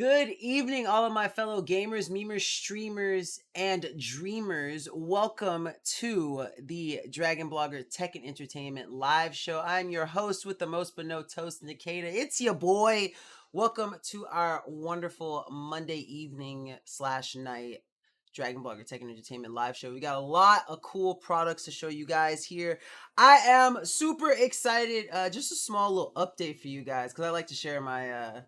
Good evening, all of my fellow gamers, memers, streamers, and dreamers. Welcome to the Dragon Blogger Tech and Entertainment live show. I'm your host with the most but no toast, Nkda. It's your boy. Welcome to our wonderful Monday evening / night Dragon Blogger Tech and Entertainment live show. We got a lot of cool products to show you guys here. I am super excited. Just a small little update for you guys because I like to share my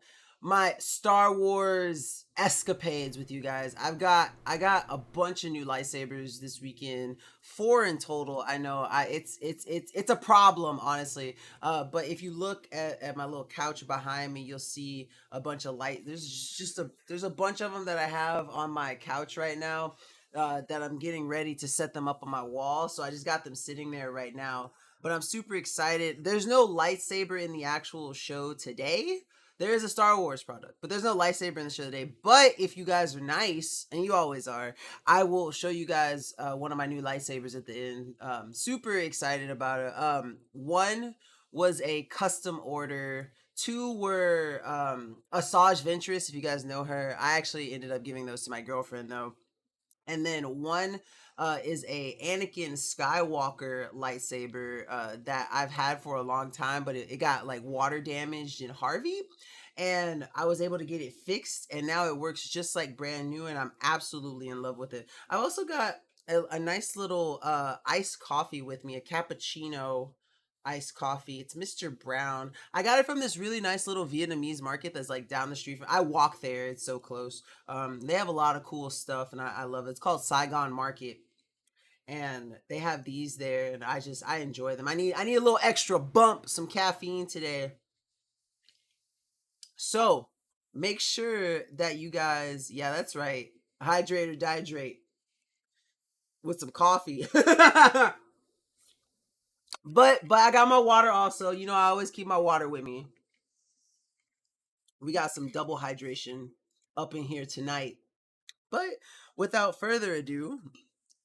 Star Wars escapades with you guys. I got a bunch of new lightsabers this weekend, 4 in total. I know it's a problem, honestly. But if you look at my little couch behind me, you'll see a bunch of there's a bunch of them that I have on my couch right now. That I'm getting ready to set them up on my wall. So I just got them sitting there right now. But I'm super excited. There's no lightsaber in the actual show today. There is a Star Wars product, but there's no lightsaber in the show today. But if you guys are nice, and you always are, I will show you guys one of my new lightsabers at the end. Super excited about it. One was a custom order. 2 were Asajj Ventress, if you guys know her. I actually ended up giving those to my girlfriend, though. And then 1 is a Anakin Skywalker lightsaber that I've had for a long time, but it got like water damaged in Harvey, and I was able to get it fixed, and now it works just like brand new, and I'm absolutely in love with it. I also got a nice little iced coffee with me, a cappuccino iced coffee. It's Mr. Brown. I got it from this really nice little Vietnamese market that's like down the street. I walk there. It's so close. They have a lot of cool stuff, and I love it. It's called Saigon Market, and they have these there, and I enjoy them. I need a little extra bump, some caffeine today. So make sure that you guys, yeah, that's right, hydrate or dihydrate with some coffee. But I got my water also. You know, I always keep my water with me. We got some double hydration up in here tonight. But without further ado,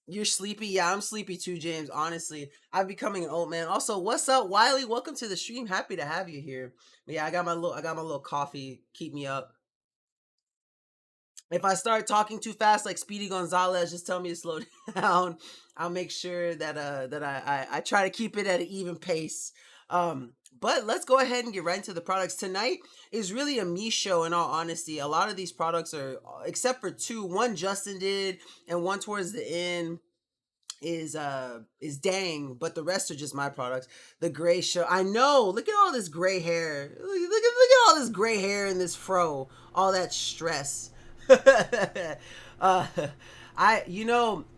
you're sleepy? Yeah, I'm sleepy too, James. Honestly, I'm becoming an old man. Also, what's up, Wiley? Welcome to the stream. Happy to have you here. But yeah, I got my little coffee. Keep me up. If I start talking too fast like Speedy Gonzalez, just tell me to slow down. I'll make sure that I try to keep it at an even pace. But let's go ahead and get right into the products. Tonight is really a me show, in all honesty. A lot of these products are, except for 2, one Justin did and one towards the end is dang, but the rest are just my products. The gray show, I know, look at all this gray hair. Look at all this gray hair in this fro, all that stress. uh,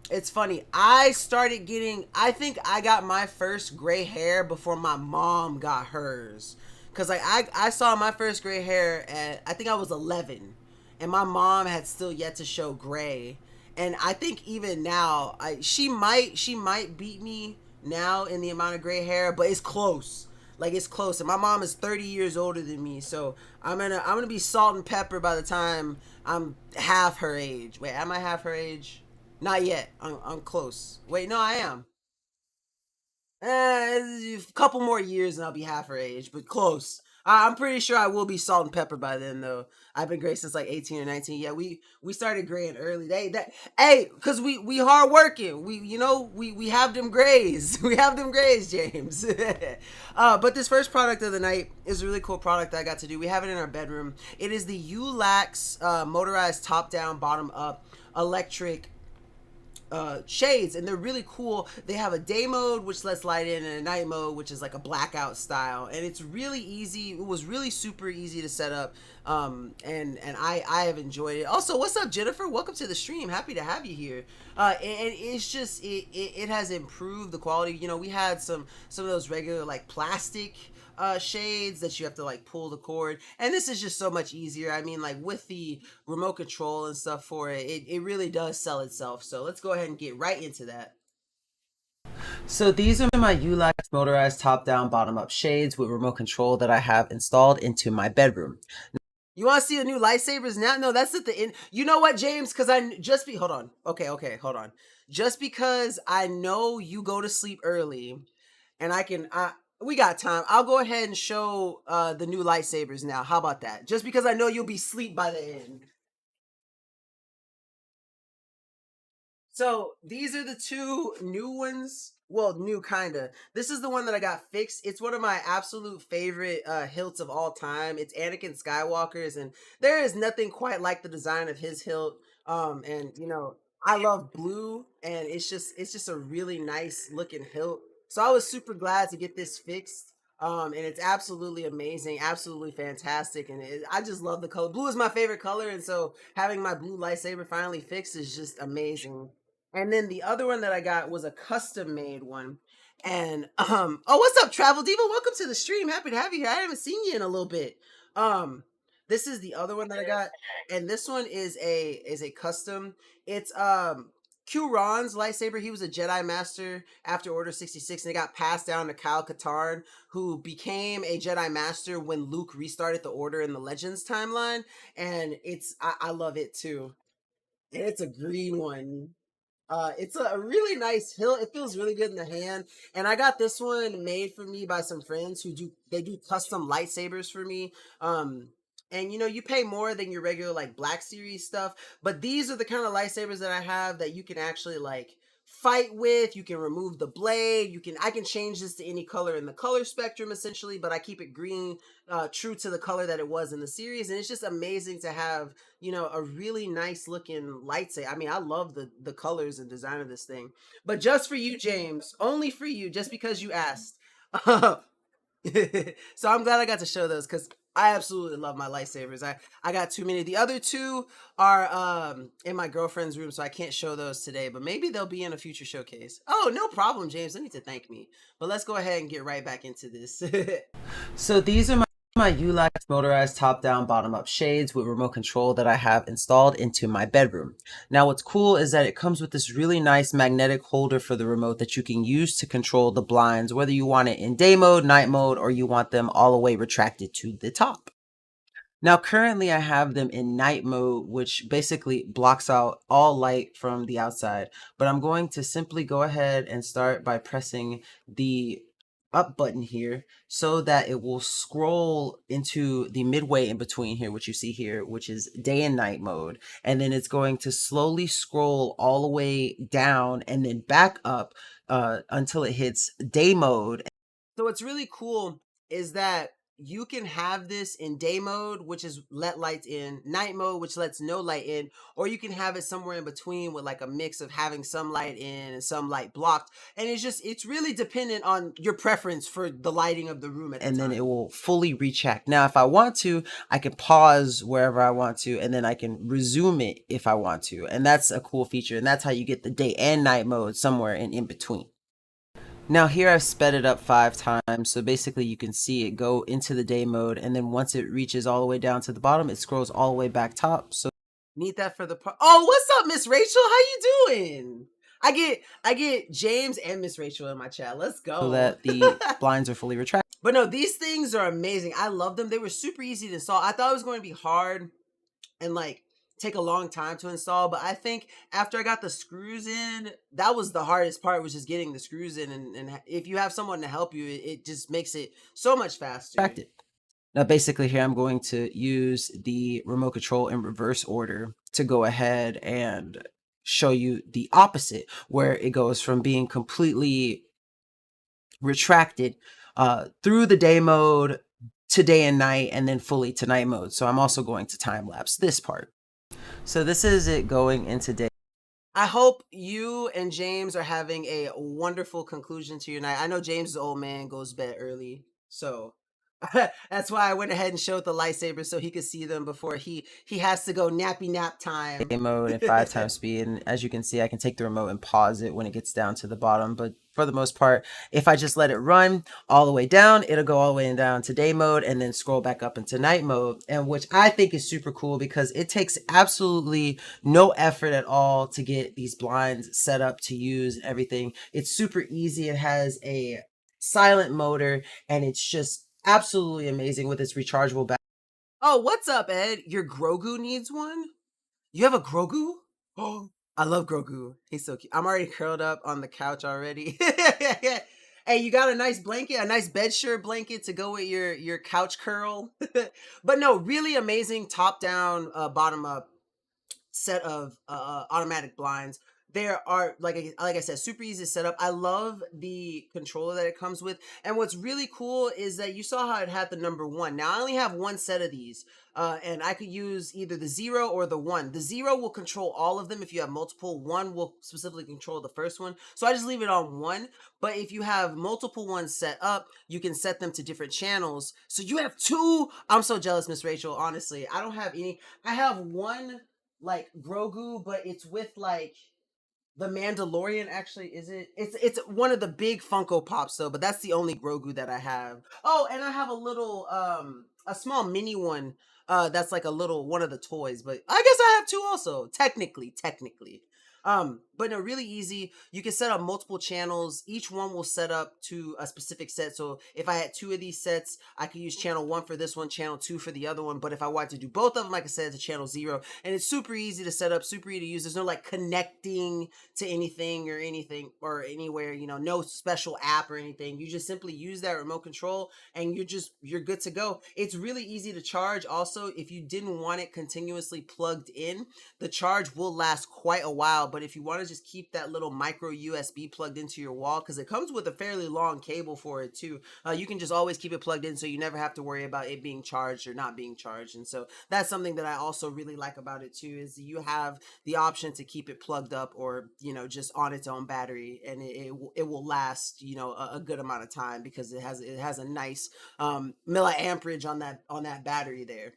it's funny. I think I got my first gray hair before my mom got hers. Cause like I saw my first gray hair at, I think I was 11, and my mom had still yet to show gray. And I think even now, she might beat me now in the amount of gray hair, but it's close. Like, it's close. And my mom is 30 years older than me, so I'm gonna be salt and pepper by the time I'm half her age. Wait, am I half her age? Not yet. I'm close. Wait, no, I am. A couple more years and I'll be half her age, but close. I'm pretty sure I will be salt and pepper by then, though. I've been gray since like 18 or 19. Yeah, we started graying early. Cause we hard working. We have them grays. We have them grays, James. But this first product of the night is a really cool product that I got to do. We have it in our bedroom. It is the Ulax motorized top down, bottom up electric shades, and they're really cool. They have a day mode, which lets light in, and a night mode, which is like a blackout style, and it's really easy. It was really super easy to set up, and I have enjoyed it. Also, what's up, Jennifer? Welcome to the stream. Happy to have you here. And it's just it has improved the quality. You know, we had some of those regular like plastic shades that you have to like pull the cord, and this is just so much easier. I mean, like with the remote control and stuff for it really does sell itself. So let's go ahead and get right into that. So these are my Ulax motorized top down bottom up shades with remote control that I have installed into my bedroom. You want to see the new lightsabers now? No, that's at the end. You know what, James? Because hold on. Okay, hold on. Just because I know you go to sleep early, and We got time. I'll go ahead and show the new lightsabers now. How about that? Just because I know you'll be asleep by the end. So these are the two new ones. Well, new kinda. This is the one that I got fixed. It's one of my absolute favorite hilts of all time. It's Anakin Skywalker's, and there is nothing quite like the design of his hilt. And you know, I love blue, and it's just a really nice looking hilt. So I was super glad to get this fixed. And it's absolutely amazing, absolutely fantastic, and I just love the color. Blue is my favorite color, and so having my blue lightsaber finally fixed is just amazing. And then the other one that I got was a custom made one. And oh, what's up, Travel Diva? Welcome to the stream. Happy to have you here. I haven't seen you in a little bit. Um, this is the other one that I got, and this one is a custom. It's Q Ron's lightsaber. He was a Jedi Master after Order 66, and it got passed down to Kyle Katarn, who became a Jedi Master when Luke restarted the Order in the Legends timeline. And I love it too. And it's a green one. It's a really nice hilt. It feels really good in the hand. And I got this one made for me by some friends who do custom lightsabers for me. And you know, you pay more than your regular like Black Series stuff, but these are the kind of lightsabers that I have that you can actually like fight with. You can remove the blade. I can change this to any color in the color spectrum essentially, but I keep it green, true to the color that it was in the series. And it's just amazing to have, you know, a really nice looking lightsaber. I mean, I love the colors and design of this thing. But just for you, James, only for you, just because you asked. So I'm glad I got to show those because I absolutely love my lightsabers. I got too many. The other two are in my girlfriend's room, so I can't show those today, but maybe they'll be in a future showcase. Oh, no problem, James. I need to thank me. But let's go ahead and get right back into this. So these are my Ulax motorized top-down, bottom-up shades with remote control that I have installed into my bedroom. Now what's cool is that it comes with this really nice magnetic holder for the remote that you can use to control the blinds, whether you want it in day mode, night mode, or you want them all the way retracted to the top. Now, currently I have them in night mode, which basically blocks out all light from the outside. But I'm going to simply go ahead and start by pressing the up button here so that it will scroll into the midway in between here, which you see here, which is day and night mode. And then it's going to slowly scroll all the way down and then back up until it hits day mode. So what's really cool is that you can have this in day mode, which is let lights in, night mode, which lets no light in, or you can have it somewhere in between with like a mix of having some light in and some light blocked. And it's really dependent on your preference for the lighting of the room at the time. And then it will fully recheck. Now, if I want to, I can pause wherever I want to, and then I can resume it if I want to. And that's a cool feature. And that's how you get the day and night mode somewhere in between. Now here I've sped it up 5 times, so basically you can see it go into the day mode, and then once it reaches all the way down to the bottom, it scrolls all the way back top. So need that for the oh, what's up, Miss Rachel? How you doing? I get James and Miss Rachel in my chat. Let's go. So that the blinds are fully retracted. But no, these things are amazing. I love them. They were super easy to install. I thought it was going to be hard and like take a long time to install, but I think after I got the screws in, that was the hardest part, was just getting the screws in, and if you have someone to help you, it just makes it so much faster. Now basically here I'm going to use the remote control in reverse order to go ahead and show you the opposite, where it goes from being completely retracted through the day mode to day and night, and then fully to night mode. So I'm also going to time lapse this part. So this is it going into day. I hope you and James are having a wonderful conclusion to your night. I know James' old man goes to bed early, so that's why I went ahead and showed the lightsabers so he could see them before he has to go nappy nap time. Day mode and 5 times speed, and as you can see, I can take the remote and pause it when it gets down to the bottom, but for the most part, if I just let it run all the way down, it'll go all the way down to day mode and then scroll back up into night mode, and which I think is super cool because it takes absolutely no effort at all to get these blinds set up to use and everything. It's super easy. It has a silent motor, and it's just absolutely amazing with its rechargeable battery. Oh, what's up, Ed? Your Grogu needs one? You have a Grogu? Oh, I love Grogu. He's so cute. I'm already curled up on the couch already. Hey, you got a nice blanket, a nice bed shirt blanket to go with your couch curl. But no, really amazing top down, bottom up set of automatic blinds. There are like I said, super easy to set up. I love the controller that it comes with, and what's really cool is that you saw how it had the number one. Now I only have one set of these, and I could use either the 0 or the 1. The 0 will control all of them. If you have multiple, 1 will specifically control the first one. So I just leave it on 1. But if you have multiple ones set up, you can set them to different channels. So you have two. I'm so jealous, Miss Rachel. Honestly, I don't have any. I have one like Grogu, but it's with like the Mandalorian. Actually, is it? It's one of the big Funko Pops though, but that's the only Grogu that I have. Oh, and I have a little a small mini one that's like a little one of the toys, but I guess I have two also. Technically. But no, really easy. You can set up multiple channels. Each one will set up to a specific set. So if I had two of these sets, I could use channel 1 for this one, channel 2 for the other one. But if I wanted to do both of them, I could set it to channel 0. And it's super easy to set up, super easy to use. There's no like connecting to anything or anywhere, no special app or anything. You just simply use that remote control and you're good to go. It's really easy to charge. Also, if you didn't want it continuously plugged in, the charge will last quite a while. But if you want to just keep that little micro USB plugged into your wall, because it comes with a fairly long cable for it too, you can just always keep it plugged in, so you never have to worry about it being charged or not being charged. And so that's something that I also really like about it too, is you have the option to keep it plugged up or just on its own battery, and it will last a good amount of time, because it has a nice milliamperage on that battery there.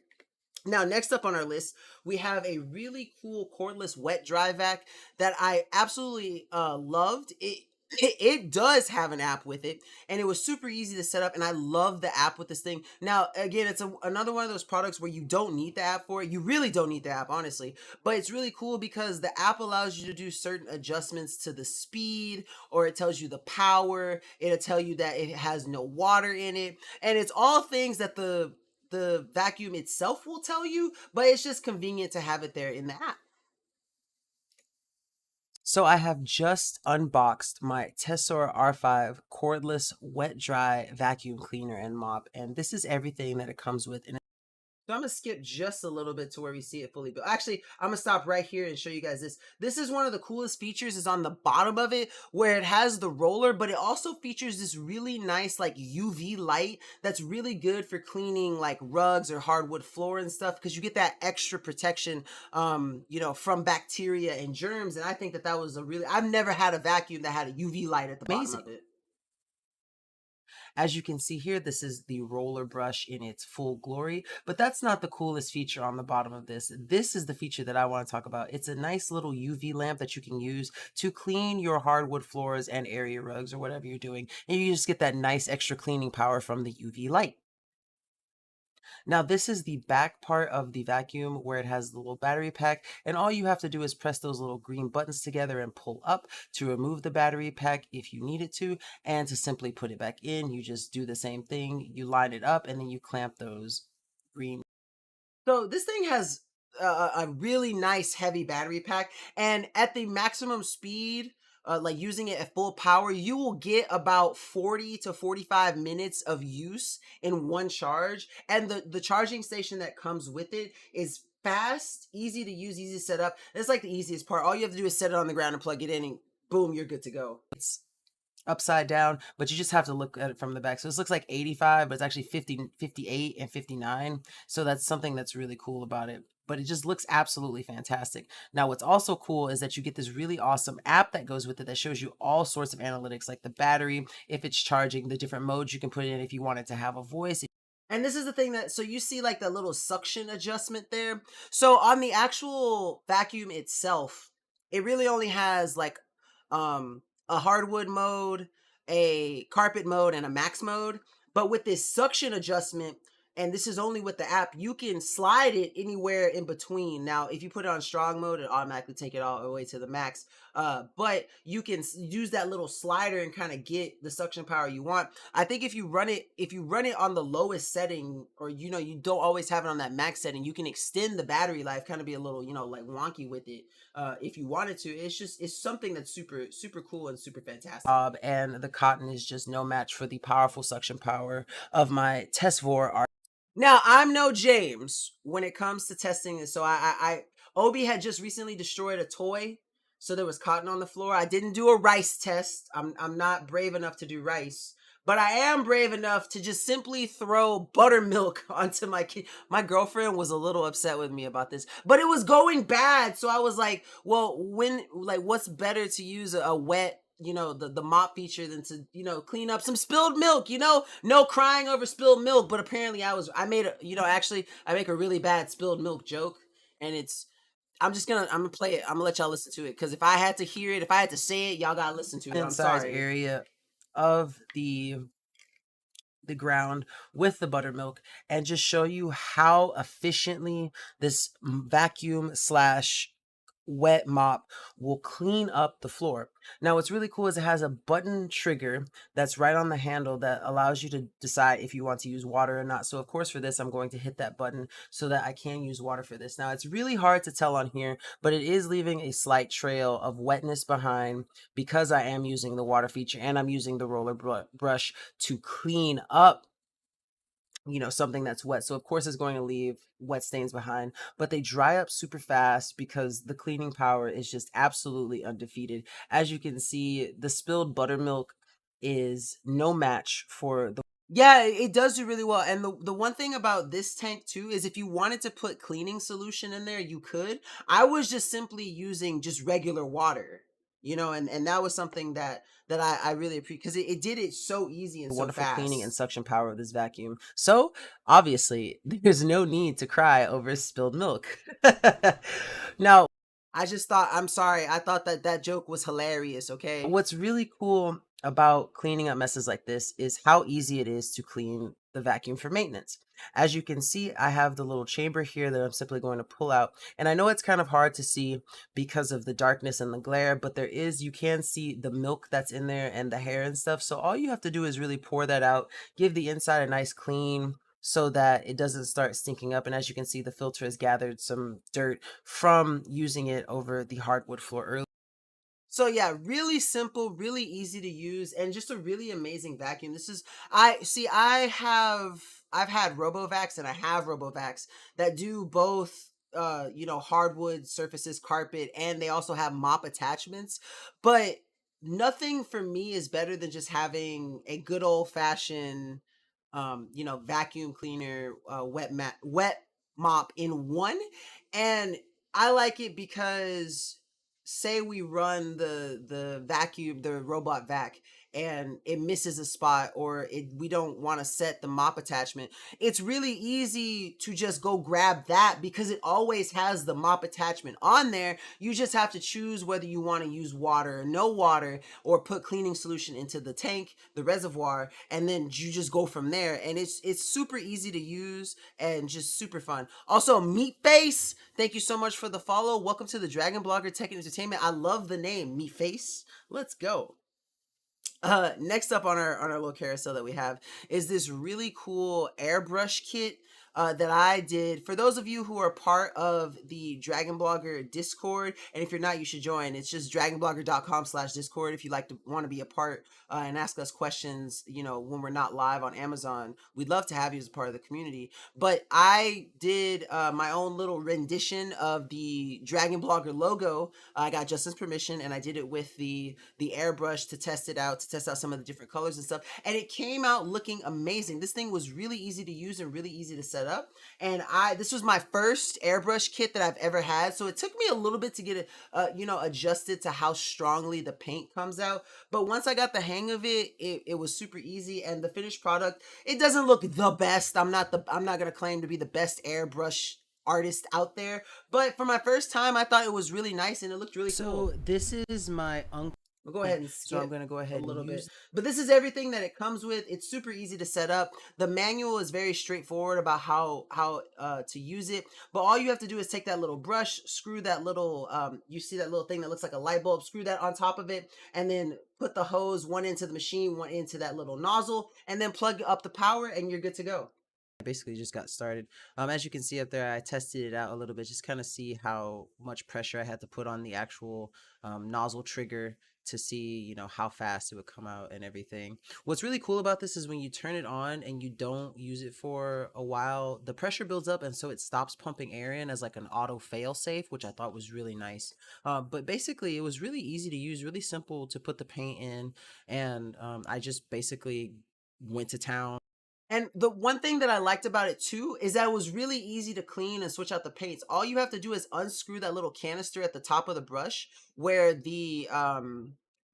Now, next up on our list, we have a really cool cordless wet dry vac that I absolutely loved. It does have an app with it, and it was super easy to set up, and I love the app with this thing. Now, again, it's another one of those products where you don't need the app for it. You really don't need the app, honestly, but it's really cool because the app allows you to do certain adjustments to the speed, or it tells you the power. It'll tell you that it has no water in it, and it's all things that the vacuum itself will tell you, but it's just convenient to have it there in the app. So I have just unboxed my Tessara R5 cordless wet dry vacuum cleaner and mop, and this is everything that it comes with. So I'm gonna skip just a little bit to where we see it fully built. Actually, I'm gonna stop right here and show you guys this. This is one of the coolest features, is on the bottom of it where it has the roller, but it also features this really nice like UV light that's really good for cleaning like rugs or hardwood floor and stuff, because you get that extra protection from bacteria and germs. And I think that was I've never had a vacuum that had a UV light at the bottom of it. As you can see here, this is the roller brush in its full glory, but that's not the coolest feature on the bottom of this. This is the feature that I want to talk about. It's a nice little UV lamp that you can use to clean your hardwood floors and area rugs or whatever you're doing. And you just get that nice extra cleaning power from the UV light. Now this is the back part of the vacuum where it has the little battery pack, and all you have to do is press those little green buttons together and pull up to remove the battery pack if you needed to, and to simply put it back in, you just do the same thing. You line it up and then you clamp those green. So this thing has a really nice heavy battery pack, and at the maximum speed, like using it at full power, you will get about 40 to 45 minutes of use in one charge. And the charging station that comes with it is fast, easy to use, easy to set up. It's like the easiest part. All you have to do is set it on the ground and plug it in, and boom, you're good to go. It's upside down, but you just have to look at it from the back. So this looks like 85, but it's actually 50, 58, and 59. So that's something that's really cool about it. But it just looks absolutely fantastic. Now, what's also cool is that you get this really awesome app that goes with it that shows you all sorts of analytics, like the battery, if it's charging, the different modes you can put in if you want it to have a voice. And this is the thing so you see like the little suction adjustment there. So on the actual vacuum itself, it really only has like a hardwood mode, a carpet mode, and a max mode. But with this suction adjustment, and this is only with the app, you can slide it anywhere in between. Now, if you put it on strong mode, it automatically take it all the way to the max. But you can use that little slider and kind of get the suction power you want. I think if you run it on the lowest setting, or you don't always have it on that max setting, you can extend the battery life, kind of be a little like wonky with it. If you wanted to, it's something that's super cool and super fantastic. And the cotton is just no match for the powerful suction power of my Tessara. Now, I'm no James when it comes to testing this. So Obi had just recently destroyed a toy, so there was cotton on the floor. I didn't do a rice test. I'm not brave enough to do rice, but I am brave enough to just simply throw buttermilk onto my kid. My girlfriend was a little upset with me about this, but it was going bad. So I was like, well, what's better to use a wet, the mop feature than to clean up some spilled milk. No crying over spilled milk. But apparently I made actually I make a really bad spilled milk joke, and I'm gonna play it. I'm gonna let y'all listen to it, because if I had to hear it, if I had to say it, y'all gotta listen to it. I'm sorry. Area of the ground with the buttermilk, and just show you how efficiently this vacuum slash wet mop will clean up the floor. Now, what's really cool is it has a button trigger that's right on the handle that allows you to decide if you want to use water or not. So of course, for this, I'm going to hit that button so that I can use water for this. Now, it's really hard to tell on here, but it is leaving a slight trail of wetness behind, because I am using the water feature and I'm using the roller brush to clean up something that's wet. So of course it's going to leave wet stains behind, but they dry up super fast because the cleaning power is just absolutely undefeated. As you can see, the spilled buttermilk is no match for the yeah, it does do really well. And the one thing about this tank too is, if you wanted to put cleaning solution in there, you could. I was just simply using just regular water, and that was something that I really appreciate, because it did it so easy and so wonderful fast. Cleaning and suction power of this vacuum. So obviously there's no need to cry over spilled milk. Now, I just thought, I'm sorry, I thought that joke was hilarious, okay? What's really cool about cleaning up messes like this is how easy it is to clean the vacuum for maintenance. As you can see, I have the little chamber here that I'm simply going to pull out. And I know it's kind of hard to see because of the darkness and the glare, but you can see the milk that's in there and the hair and stuff. So all you have to do is really pour that out, give the inside a nice clean, so that it doesn't start stinking up. And as you can see, the filter has gathered some dirt from using it over the hardwood floor earlier. So yeah, really simple, really easy to use, and just a really amazing vacuum. I've had RoboVacs, and I have RoboVacs that do both hardwood surfaces, carpet, and they also have mop attachments. But nothing for me is better than just having a good old fashioned vacuum cleaner, wet mop in one. And I like it because, say we run the vacuum, the robot vac, and it misses a spot, or we don't want to set the mop attachment, it's really easy to just go grab that, because it always has the mop attachment on there. You just have to choose whether you want to use water or no water, or put cleaning solution into the tank, the reservoir, and then you just go from there. And it's super easy to use and just super fun. Also, Meat Face, thank you so much for the follow. Welcome to the Dragon Blogger Tech and Entertainment. I love the name, Meat Face. Let's go. Next up on our little carousel that we have is this really cool airbrush kit that I did. For those of you who are part of the Dragon Blogger Discord, and if you're not, you should join. It's just dragonblogger.com/Discord if you want to be a part and ask us questions, when we're not live on Amazon. We'd love to have you as a part of the community. But I did my own little rendition of the Dragon Blogger logo. I got Justin's permission, and I did it with the airbrush to test out some of the different colors and stuff. And it came out looking amazing. This thing was really easy to use and really easy to set up. And this was my first airbrush kit that I've ever had. So it took me a little bit to get it, adjusted to how strongly the paint comes out. But once I got the hang of it, it was super easy. And the finished product, it doesn't look the best. I'm not going to claim to be the best airbrush artist out there, but for my first time, I thought it was really nice and it looked really cool. So this is my uncle. We'll go ahead and skip So I'm going to go ahead a little and use bit. But this is everything that it comes with. It's super easy to set up. The manual is very straightforward about how to use it. But all you have to do is take that little brush, screw that little, you see that little thing that looks like a light bulb, screw that on top of it, and then put the hose, one into the machine, one into that little nozzle, and then plug up the power, and you're good to go. Basically just got started. As you can see up there, I tested it out a little bit, just kind of see how much pressure I had to put on the actual nozzle trigger to see, you know, how fast it would come out and everything. What's really cool about this is when you turn it on and you don't use it for a while, the pressure builds up, and so it stops pumping air in as like an auto fail safe, which I thought was really nice. But basically it was really easy to use, really simple to put the paint in, and I just basically went to town. And the one thing that I liked about it too is that it was really easy to clean and switch out the paints. All you have to do is unscrew that little canister at the top of the brush where the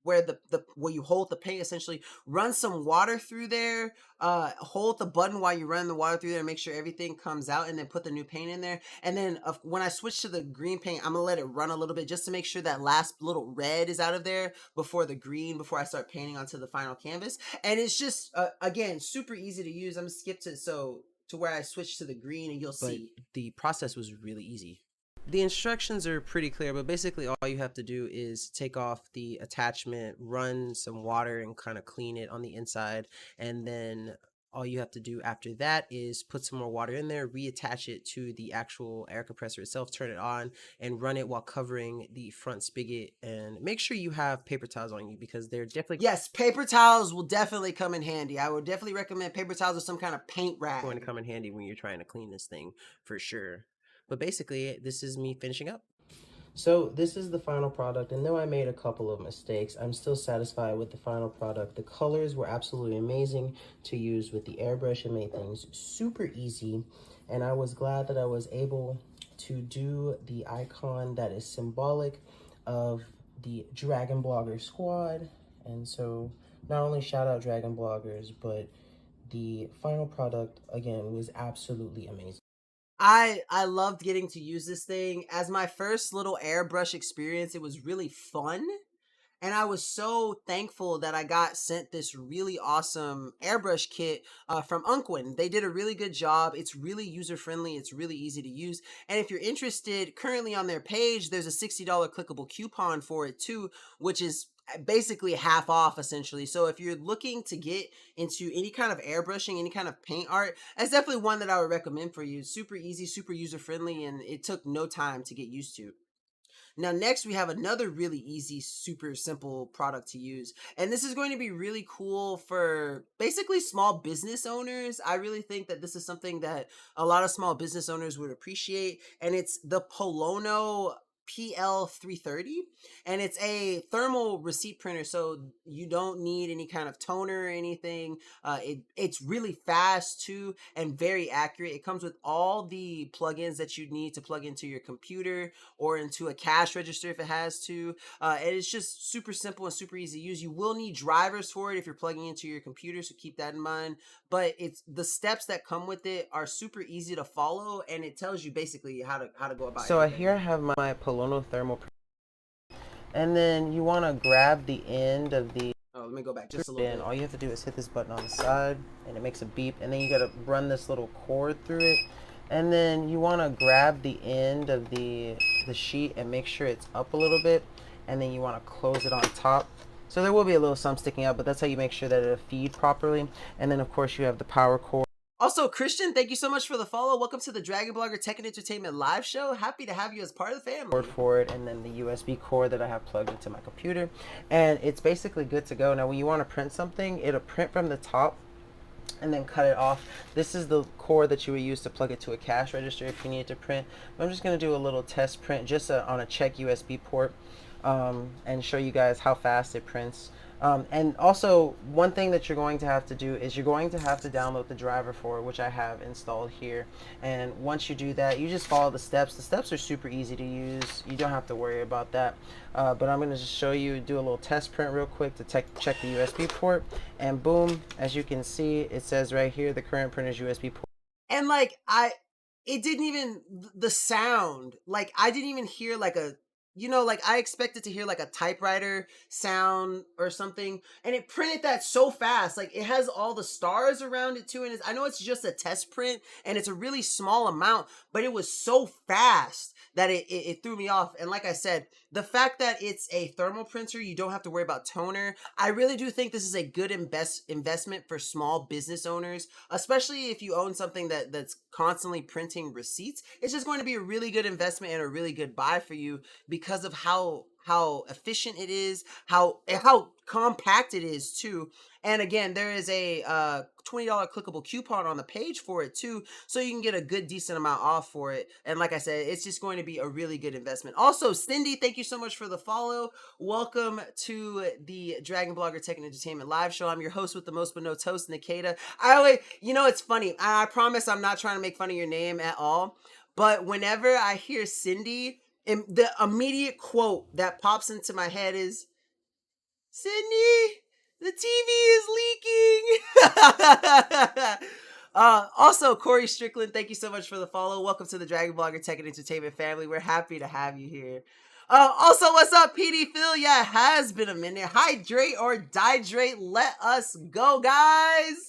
where you hold the paint, essentially run some water through there, hold the button while you run the water through there and make sure everything comes out, and then put the new paint in there. And then when I switch to the green paint, I'm gonna let it run a little bit just to make sure that last little red is out of there before the green, before I start painting onto the final canvas. And it's just again super easy to use. I'm gonna skip to where I switch to the green, and you'll see the process was really easy. The instructions are pretty clear, but basically all you have to do is take off the attachment, run some water and kind of clean it on the inside, and then all you have to do after that is put some more water in there, reattach it to the actual air compressor itself, turn it on, and run it while covering the front spigot. And make sure you have paper towels on you, because they're definitely, yes, paper towels will definitely come in handy. I would definitely recommend paper towels or some kind of paint rag. going to come in handy when you're trying to clean this thing for sure. But basically, this is me finishing up. So this is the final product, and though I made a couple of mistakes, I'm still satisfied with the final product. The colors were absolutely amazing to use with the airbrush. It made things super easy, and I was glad that I was able to do the icon that is symbolic of the Dragon Blogger squad. And so not only shout out Dragon Bloggers, but the final product, again, was absolutely amazing. I loved getting to use this thing as my first little airbrush experience. It was really fun. And I was so thankful that I got sent this really awesome airbrush kit from Unkwin. They did a really good job. It's really user-friendly. It's really easy to use. And if you're interested, currently on their page, there's a $60 clickable coupon for it too, which is basically half off essentially. So if you're looking to get into any kind of airbrushing, any kind of paint art, that's definitely one that I would recommend for you. Super easy, super user-friendly, and it took no time to get used to. Now, next we have another really easy, super simple product to use. And this is going to be really cool for basically small business owners. I really think that this is something that a lot of small business owners would appreciate. And it's the Polono PL330, and it's a thermal receipt printer, so you don't need any kind of toner or anything. It's really fast too and very accurate. It comes with all the plugins that you need to plug into your computer or into a cash register if it has to. And it's just super simple and super easy to use. You will need drivers for it if you're plugging into your computer, so keep that in mind. But it's the steps that come with it are super easy to follow, and it tells you basically how to go about it. So here I have my Polono thermal, and then you want to grab the end of the, oh, let me go back just a little bit. all you have to do is hit this button on the side, and it makes a beep, and then you got to run this little cord through it, and then you want to grab the end of the sheet and make sure it's up a little bit, and then you want to close it on top. So there will be a little some sticking out, but that's how you make sure that it'll feed properly. And then of course you have the power cord. Also, Christian, thank you so much for the follow. Welcome to the Dragon Blogger Tech and Entertainment live show. Happy to have you as part of the family. Cord for it, and then the USB cord that I have plugged into my computer, and it's basically good to go. Now when you want to print something, it'll print from the top and then cut it off. This is the cord that you would use to plug it to a cash register if you need to print. But I'm just going to do a little test print just on a check USB port, and show you guys how fast it prints. And also, one thing that you're going to have to do is you're going to have to download the driver for it, which I have installed here. And once you do that, you just follow the steps. The steps are super easy to use. You don't have to worry about that. But I'm going to just show you, do a little test print real quick to check the USB port. And boom, as you can see, it says right here, the current printer's USB port. And like, it didn't even, the sound, like I didn't even hear like a you know, like I expected to hear like a typewriter sound or something, and it printed that so fast. Like it has all the stars around it too, and I know it's just a test print and it's a really small amount, but it was so fast that it threw me off. And like I said, the fact that it's a thermal printer, you don't have to worry about toner. I really do think this is a good investment for small business owners, especially if you own something that's constantly printing receipts. It's just going to be a really good investment and a really good buy for you because of how efficient it is, how compact it is too. And again, there is a $20 clickable coupon on the page for it too, so you can get a good decent amount off for it. And like I said, it's just going to be a really good investment. Also, Cindy, thank you so much for the follow. Welcome to the Dragon Blogger Tech and Entertainment live show. I'm your host with the most but no toast, Nkda. You know, it's funny. I promise I'm not trying to make fun of your name at all. But whenever I hear Cindy, and the immediate quote that pops into my head is, Sydney, the TV is leaking. Also, Corey Strickland, thank you so much for the follow. Welcome to the Dragon Blogger Tech and Entertainment family. We're happy to have you here. Also, what's up, PD Phil? Yeah, it has been a minute. Hydrate or dihydrate. Let us go, guys.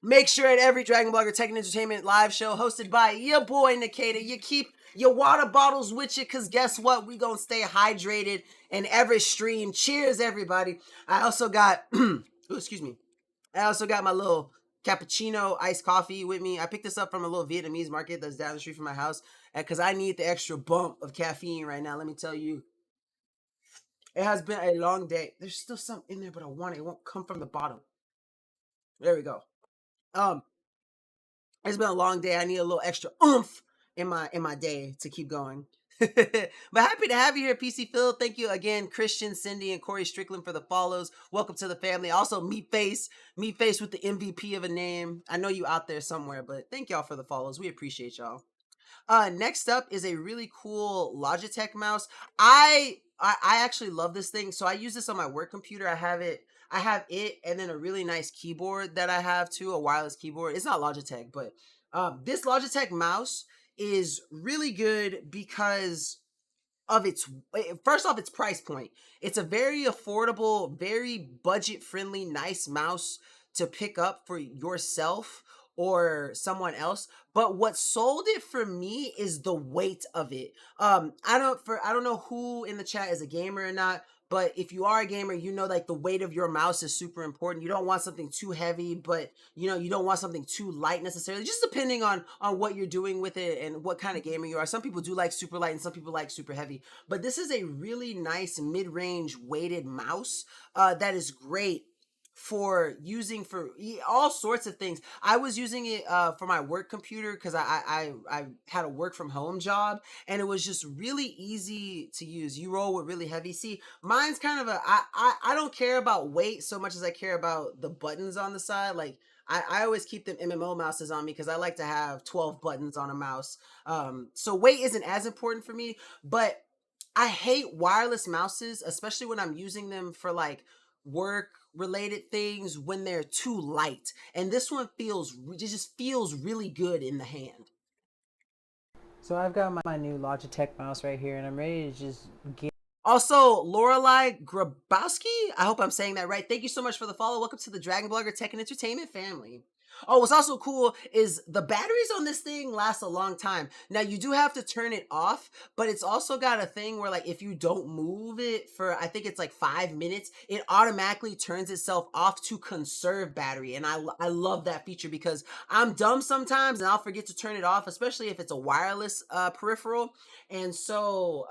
Make sure at every Dragon Blogger Tech and Entertainment live show hosted by your boy Nkda, you keep your water bottles with you, because guess what? We gonna stay hydrated in every stream. Cheers, everybody. I also got, ooh, excuse me. I also got my little cappuccino iced coffee with me. I picked this up from a little Vietnamese market that's down the street from my house because I need the extra bump of caffeine right now. Let me tell you, it has been a long day. There's still some in there, but I want it. It won't come from the bottom. There we go. It's been a long day. I need a little extra oomph in my day to keep going. But happy to have you here, PC Phil. Thank you again, Christian, Cindy, and Corey Strickland for the follows. Welcome to the family. Also, Meatface with the MVP of a name. I know you out there somewhere, but thank y'all for the follows. We appreciate y'all. Next up is a really cool Logitech mouse. I actually love this thing. So I use this on my work computer. I have it and then a really nice keyboard that I have too, a wireless keyboard. It's not Logitech, but this Logitech mouse is really good because of its, first off, its price point. It's a very affordable, very budget friendly, nice mouse to pick up for yourself or someone else. But what sold it for me is the weight of it. I don't know who in the chat is a gamer or not, but if you are a gamer, you know, like the weight of your mouse is super important. You don't want something too heavy, but you know, you don't want something too light necessarily, just depending on what you're doing with it and what kind of gamer you are. Some people do like super light and some people like super heavy, but this is a really nice mid-range weighted mouse that is great for using for all sorts of things. I was using it for my work computer because I had a work from home job, and it was just really easy to use. You roll with really heavy. See, mine's kind of I don't care about weight so much as I care about the buttons on the side. Like I always keep them MMO mouses on me because I like to have 12 buttons on a mouse. So weight isn't as important for me, but I hate wireless mouses, especially when I'm using them for like work related things when they're too light. And this one just feels really good in the hand. So I've got my new Logitech mouse right here, and I'm ready to just get. Also, Lorelai Grabowski, I hope I'm saying that right. Thank you so much for the follow. Welcome to the Dragon Blogger Tech and Entertainment family. Oh, what's also cool is the batteries on this thing last a long time. Now, you do have to turn it off, but it's also got a thing where, like, if you don't move it for, I think it's like 5 minutes, it automatically turns itself off to conserve battery. And I love that feature because I'm dumb sometimes and I'll forget to turn it off, especially if it's a wireless peripheral. And so,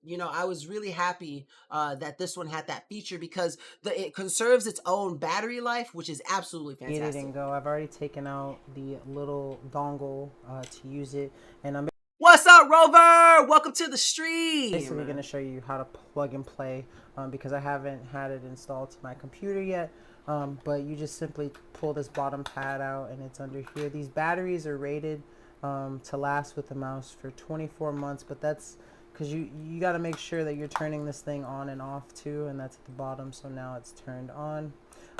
you know, I was really happy that this one had that feature because it conserves its own battery life, which is absolutely fantastic. Get it and go. I've already taken out the little dongle to use it, and I'm What's up, Rover? Welcome to the stream. basically going to show you how to plug and play because I haven't had it installed to my computer yet. But you just simply pull this bottom pad out and it's under here. These batteries are rated to last with the mouse for 24 months, but that's because you got to make sure that you're turning this thing on and off too, and that's at the bottom. So now it's turned on.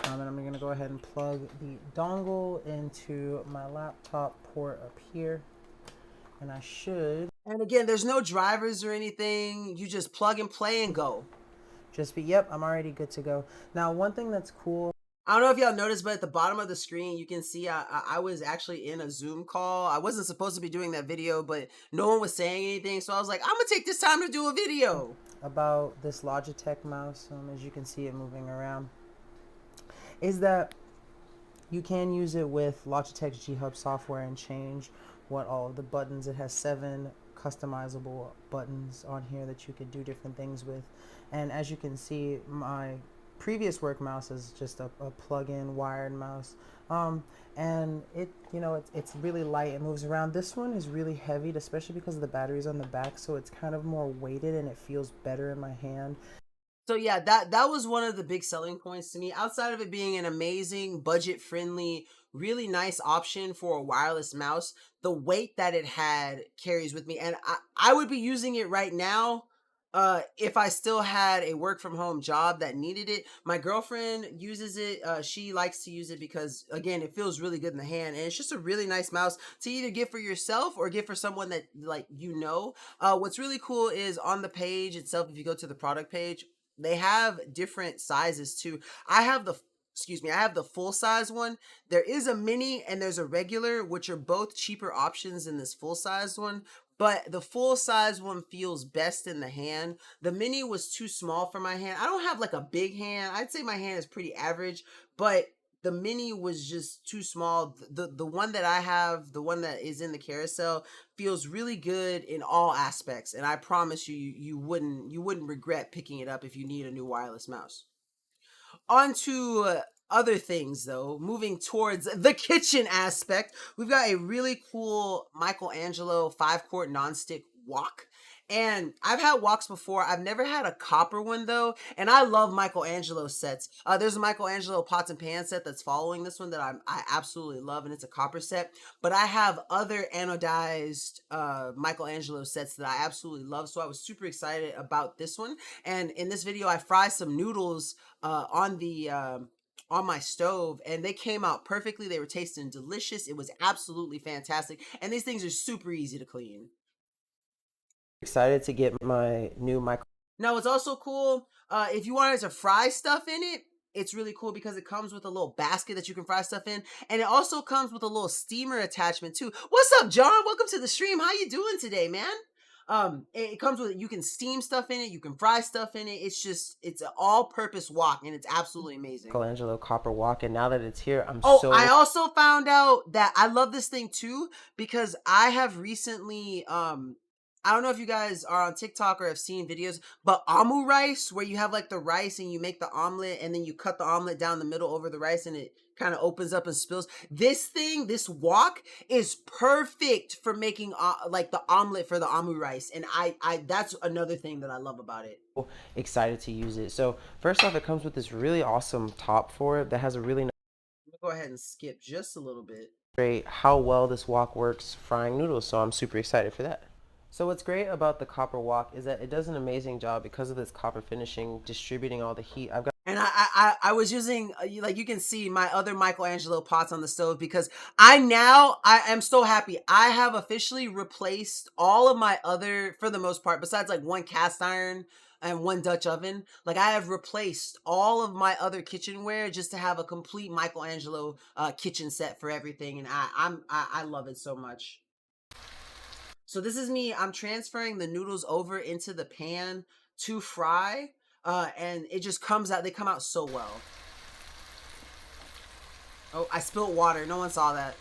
And I'm going to go ahead and plug the dongle into my laptop port up here. and I should And again, there's no drivers or anything. You just plug and play and go. just be, yep, I'm already good to go. Now, one thing that's cool, I don't know if y'all noticed, but at the bottom of the screen, you can see I was actually in a Zoom call. I wasn't supposed to be doing that video, but no one was saying anything. So I was like, I'm going to take this time to do a video. about this Logitech mouse, as you can see it moving around, is that you can use it with Logitech G Hub software and change what all of the buttons. It has 7 customizable buttons on here that you could do different things with. And as you can see, my previous work mouse is just a plug-in wired mouse. And it's really light. It moves around. This one is really heavy, especially because of the batteries on the back, so it's kind of more weighted and it feels better in my hand. So yeah, that was one of the big selling points to me. Outside of it being an amazing, budget-friendly, really nice option for a wireless mouse, the weight that it had carries with me. And I would be using it right now if I still had a work-from-home job that needed it. My girlfriend uses it. She likes to use it because, again, it feels really good in the hand. And it's just a really nice mouse to either get for yourself or get for someone that, like, you know. What's really cool is on the page itself, if you go to the product page, they have different sizes too. I have the full size one. There is a mini and there's a regular, which are both cheaper options than this full size one. But the full size one feels best in the hand. The mini was too small for my hand. I don't have like a big hand. I'd say my hand is pretty average, but the mini was just too small. The one that I have, the one that is in the carousel, feels really good in all aspects. And I promise you wouldn't regret picking it up if you need a new wireless mouse. On to other things though, moving towards the kitchen aspect, we've got a really cool Michelangelo 5-quart nonstick wok. And I've had woks before. I've never had a copper one though, and I love Michelangelo sets. There's a Michelangelo pots and pan set that's following this one that I absolutely love, and it's a copper set. But I have other anodized Michelangelo sets that I absolutely love, so I was super excited about this one. And in this video, I fried some noodles on my stove, and they came out perfectly. They were tasting delicious. It was absolutely fantastic, and these things are super easy to clean. Excited to get my new micro. Now, what's also cool, if you wanted to fry stuff in it, it's really cool because it comes with a little basket that you can fry stuff in, and it also comes with a little steamer attachment too. What's up, John? Welcome to the stream. How you doing today, man? It comes with, you can steam stuff in it, you can fry stuff in it. It's an all-purpose wok, and it's absolutely amazing. Michelangelo copper wok, and now that it's here, I also found out that I love this thing too because I have recently I don't know if you guys are on TikTok or have seen videos, but omu rice, where you have like the rice and you make the omelet and then you cut the omelet down the middle over the rice and it kind of opens up and spills. This thing, this wok is perfect for making like the omelet for the omu rice. And I that's another thing that I love about it. Excited to use it. So first off, it comes with this really awesome top for it that has a really I'm gonna go ahead and skip just a little bit. great how well this wok works frying noodles. So I'm super excited for that. So what's great about the copper wok is that it does an amazing job because of this copper finishing, distributing all the heat. And I was using, like you can see, my other Michelangelo pots on the stove because I am so happy. I have officially replaced all of my other, for the most part, besides like one cast iron and one Dutch oven. Like I have replaced all of my other kitchenware just to have a complete Michelangelo kitchen set for everything. And I love it so much. So this is me. I'm transferring the noodles over into the pan to fry. And it just comes out. They come out so well. Oh, I spilled water. No one saw that.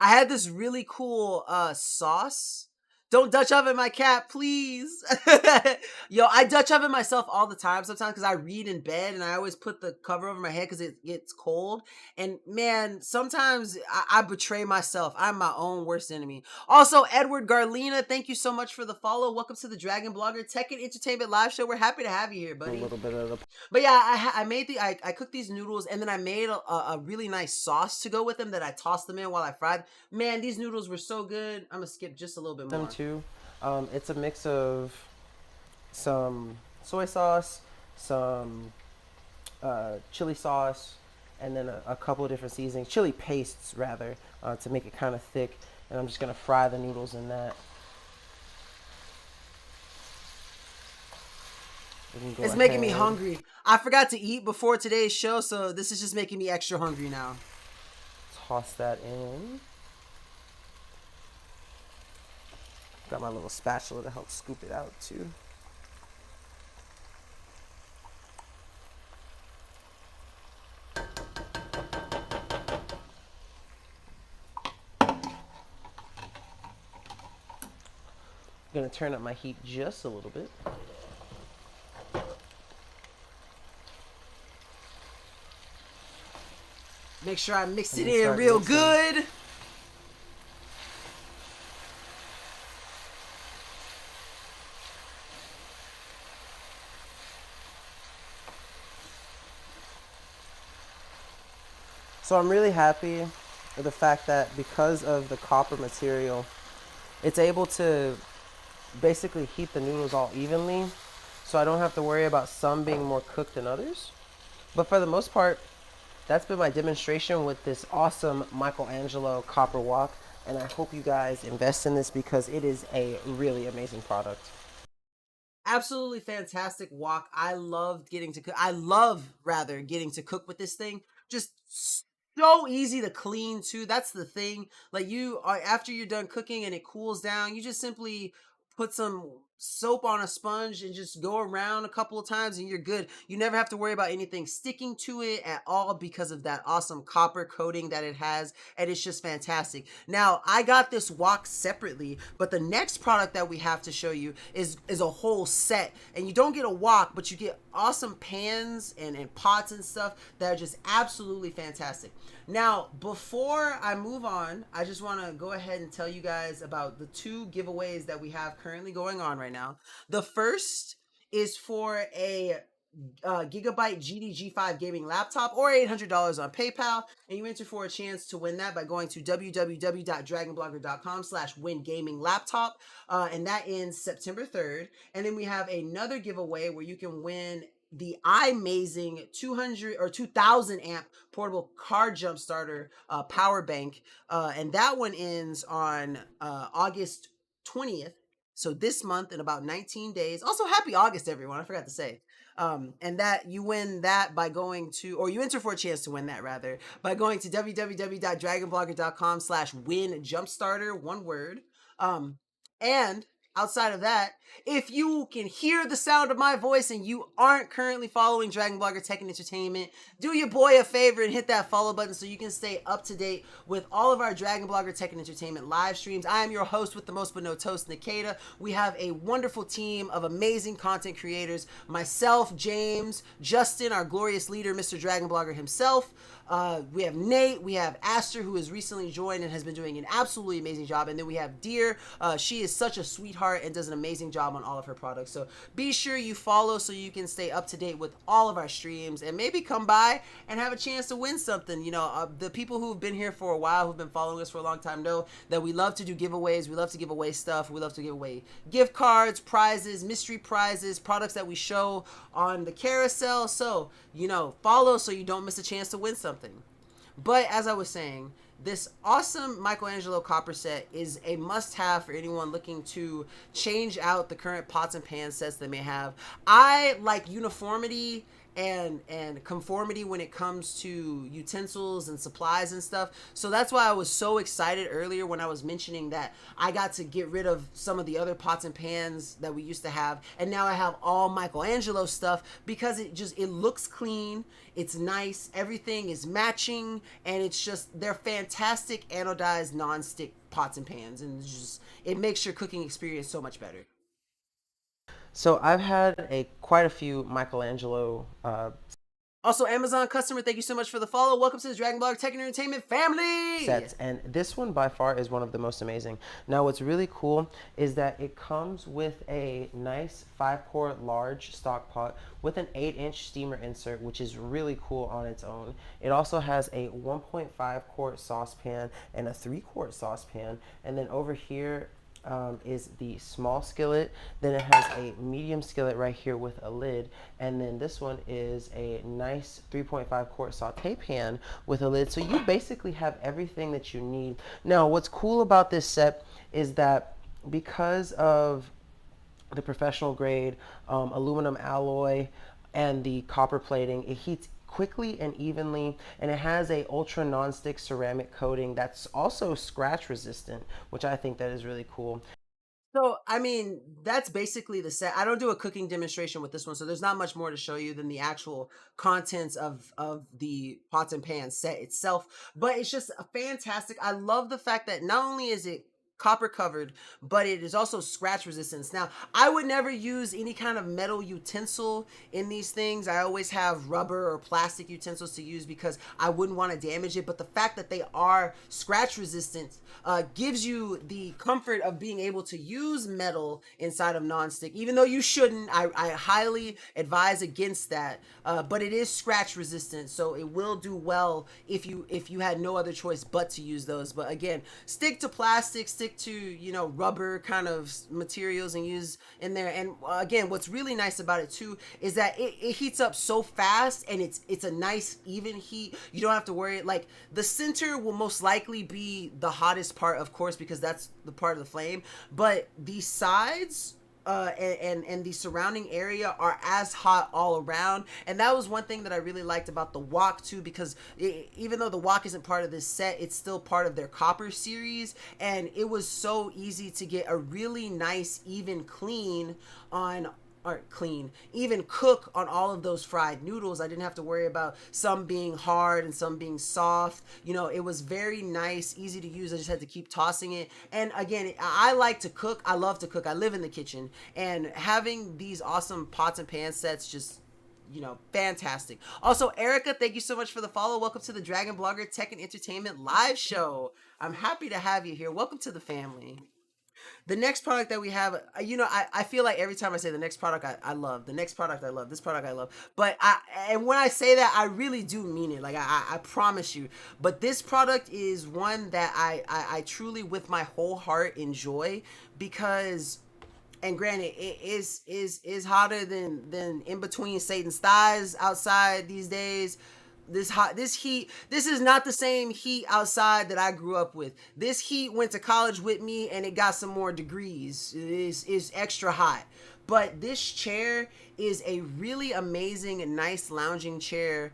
I had this really cool sauce. Don't Dutch oven my cat, please. Yo, I Dutch oven myself all the time sometimes because I read in bed and I always put the cover over my head because it gets cold. And man, sometimes I betray myself. I'm my own worst enemy. Also, Edward Garlina, thank you so much for the follow. Welcome to the Dragon Blogger Tech and Entertainment Live Show. We're happy to have you here, buddy. A little bit of the... But yeah, I cooked these noodles and then I made a really nice sauce to go with them that I tossed them in while I fried. Man, these noodles were so good. I'm gonna skip just a little bit more. Them too. It's a mix of some soy sauce, some chili sauce, and then a couple of different seasonings, chili pastes rather, to make it kind of thick. And I'm just gonna fry the noodles in that. It's making me hungry. I forgot to eat before today's show, so this is just making me extra hungry now. Toss that in. Got my little spatula to help scoop it out too. I'm gonna turn up my heat just a little bit. Make sure I mix it in real good. So I'm really happy with the fact that because of the copper material, it's able to basically heat the noodles all evenly, so I don't have to worry about some being more cooked than others. But for the most part, that's been my demonstration with this awesome Michelangelo copper wok, and I hope you guys invest in this because it is a really amazing product. Absolutely fantastic wok. I love getting to cook. I love rather getting to cook with this thing. Just so easy to clean too. That's the thing. Like you are, after you're done cooking and it cools down, you just simply put some soap on a sponge and just go around a couple of times and you're good. You never have to worry about anything sticking to it at all because of that awesome copper coating that it has, and it's just fantastic. Now, I got this wok separately, but the next product that we have to show you is a whole set, and you don't get a wok, but you get awesome pans and pots and stuff that are just absolutely fantastic. Now, before I move on, I just want to go ahead and tell you guys about the two giveaways that we have currently going on right now. The first is for a gigabyte GDG5 gaming laptop or $800 on PayPal, and you enter for a chance to win that by going to www.dragonblogger.com/win-gaming-laptop, and that ends September 3rd. And then we have another giveaway where you can win the iMazing 200 or 2000 amp portable car jump starter power bank, and that one ends on August 20th. So this month in about 19 days. Also, happy August, everyone. I forgot to say. And that you win that by going to, or you enter for a chance to win that rather, by going to www.dragonblogger.com/win-jumpstarter, one word. And outside of that, if you can hear the sound of my voice and you aren't currently following Dragon Blogger Tech and Entertainment, do your boy a favor and hit that follow button so you can stay up to date with all of our Dragon Blogger Tech and Entertainment live streams. I am your host with the most but no toast, Nkda. We have a wonderful team of amazing content creators. Myself, James, Justin, our glorious leader, Mr. Dragon Blogger himself. We have Nate, we have Aster, who has recently joined and has been doing an absolutely amazing job, and then we have Deer. She is such a sweetheart and does an amazing job on all of her products. So be sure you follow so you can stay up to date with all of our streams and maybe come by and have a chance to win something. You know, the people who've been here for a while, who've been following us for a long time, know that we love to do giveaways. We love to give away stuff. We love to give away gift cards, prizes, mystery prizes, products that we show on the carousel. So, you know, follow so you don't miss a chance to win something. But as I was saying, this awesome Michelangelo copper set is a must-have for anyone looking to change out the current pots and pan sets they may have. I like uniformity and conformity when it comes to utensils and supplies and stuff. So that's why I was so excited earlier when I was mentioning that I got to get rid of some of the other pots and pans that we used to have, and now I have all Michelangelo stuff because it looks clean, it's nice, everything is matching, and it's just, they're fantastic anodized non-stick pots and pans, and it makes your cooking experience so much better. So I've had quite a few Michelangelo also, Amazon customer, thank you so much for the follow. Welcome to the Dragon Blogger Tech and Entertainment family. Sets, and this one by far is one of the most amazing. Now, what's really cool is that it comes with a nice 5-quart large stock pot with an 8-inch steamer insert, which is really cool on its own. It also has a 1.5-quart saucepan and a 3-quart saucepan, and then over here is the small skillet. Then it has a medium skillet right here with a lid, and then this one is a nice 3.5 quart saute pan with a lid. So you basically have everything that you need. Now what's cool about this set is that because of the professional grade aluminum alloy and the copper plating, it heats quickly and evenly, and it has a ultra non-stick ceramic coating that's also scratch resistant, which I think that is really cool. So, I mean, that's basically the set. I don't do a cooking demonstration with this one, so there's not much more to show you than the actual contents of the pots and pans set itself. But it's just a fantastic. I love the fact that not only is it copper covered, but it is also scratch resistance. Now, I would never use any kind of metal utensil in these things. I always have rubber or plastic utensils to use because I wouldn't want to damage it. But the fact that they are scratch resistant gives you the comfort of being able to use metal inside of nonstick, even though you shouldn't. I highly advise against that, but it is scratch resistant, so it will do well if you had no other choice but to use those. But again, stick to plastic, stick to, you know, rubber kind of materials and use in there. And again, what's really nice about it too is that it heats up so fast, and it's a nice even heat. You don't have to worry. Like, the center will most likely be the hottest part, of course, because that's the part of the flame, but the sides and the surrounding area are as hot all around. And that was one thing that I really liked about the wok too, because even though the wok isn't part of this set, it's still part of their copper series, and it was so easy to get a really nice even clean on even cook on all of those fried noodles. I didn't have to worry about some being hard and some being soft. You know, it was very nice, easy to use. I just had to keep tossing it. And again, I like to cook. I love to cook. I live in the kitchen, and having these awesome pots and pan sets just, you know, fantastic. Also, Erica, thank you so much for the follow. Welcome to the Dragon Blogger Tech and Entertainment live show. I'm happy to have you here. Welcome to the family. The next product that we have, you know, I feel like every time I say the next product I love, the next product I love, this product I love, but and when I say that, I really do mean it. Like, I promise you. But this product is one that I truly, with my whole heart, enjoy, because, and granted, it is hotter than in between Satan's thighs outside these days. This heat, this is not the same heat outside that I grew up with. This heat went to college with me, and it got some more degrees. It is extra hot. But this chair is a really amazing and nice lounging chair.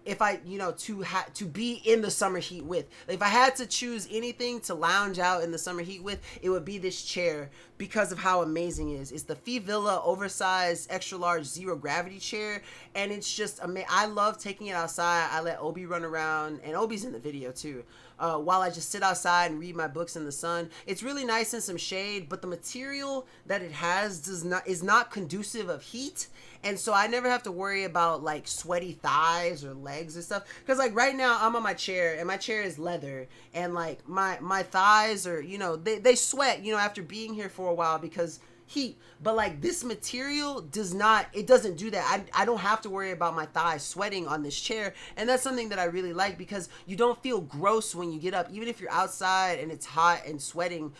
If I, you know, to be in the summer heat with. If I had to choose anything to lounge out in the summer heat with, it would be this chair, because of how amazing it is. It's the Fivilla oversized extra large zero gravity chair, and it's just amazing. I love taking it outside. I let Obi run around, and Obi's in the video too, while I just sit outside and read my books in the sun. It's really nice in some shade, but the material that it has is not conducive of heat. And so I never have to worry about like sweaty thighs or legs and stuff. Because like right now I'm on my chair, and my chair is leather, and like my thighs are, you know, they sweat, you know, after being here for a while because heat. But like this material doesn't do that. I don't have to worry about my thighs sweating on this chair, and that's something that I really like, because you don't feel gross when you get up, even if you're outside and it's hot and sweating.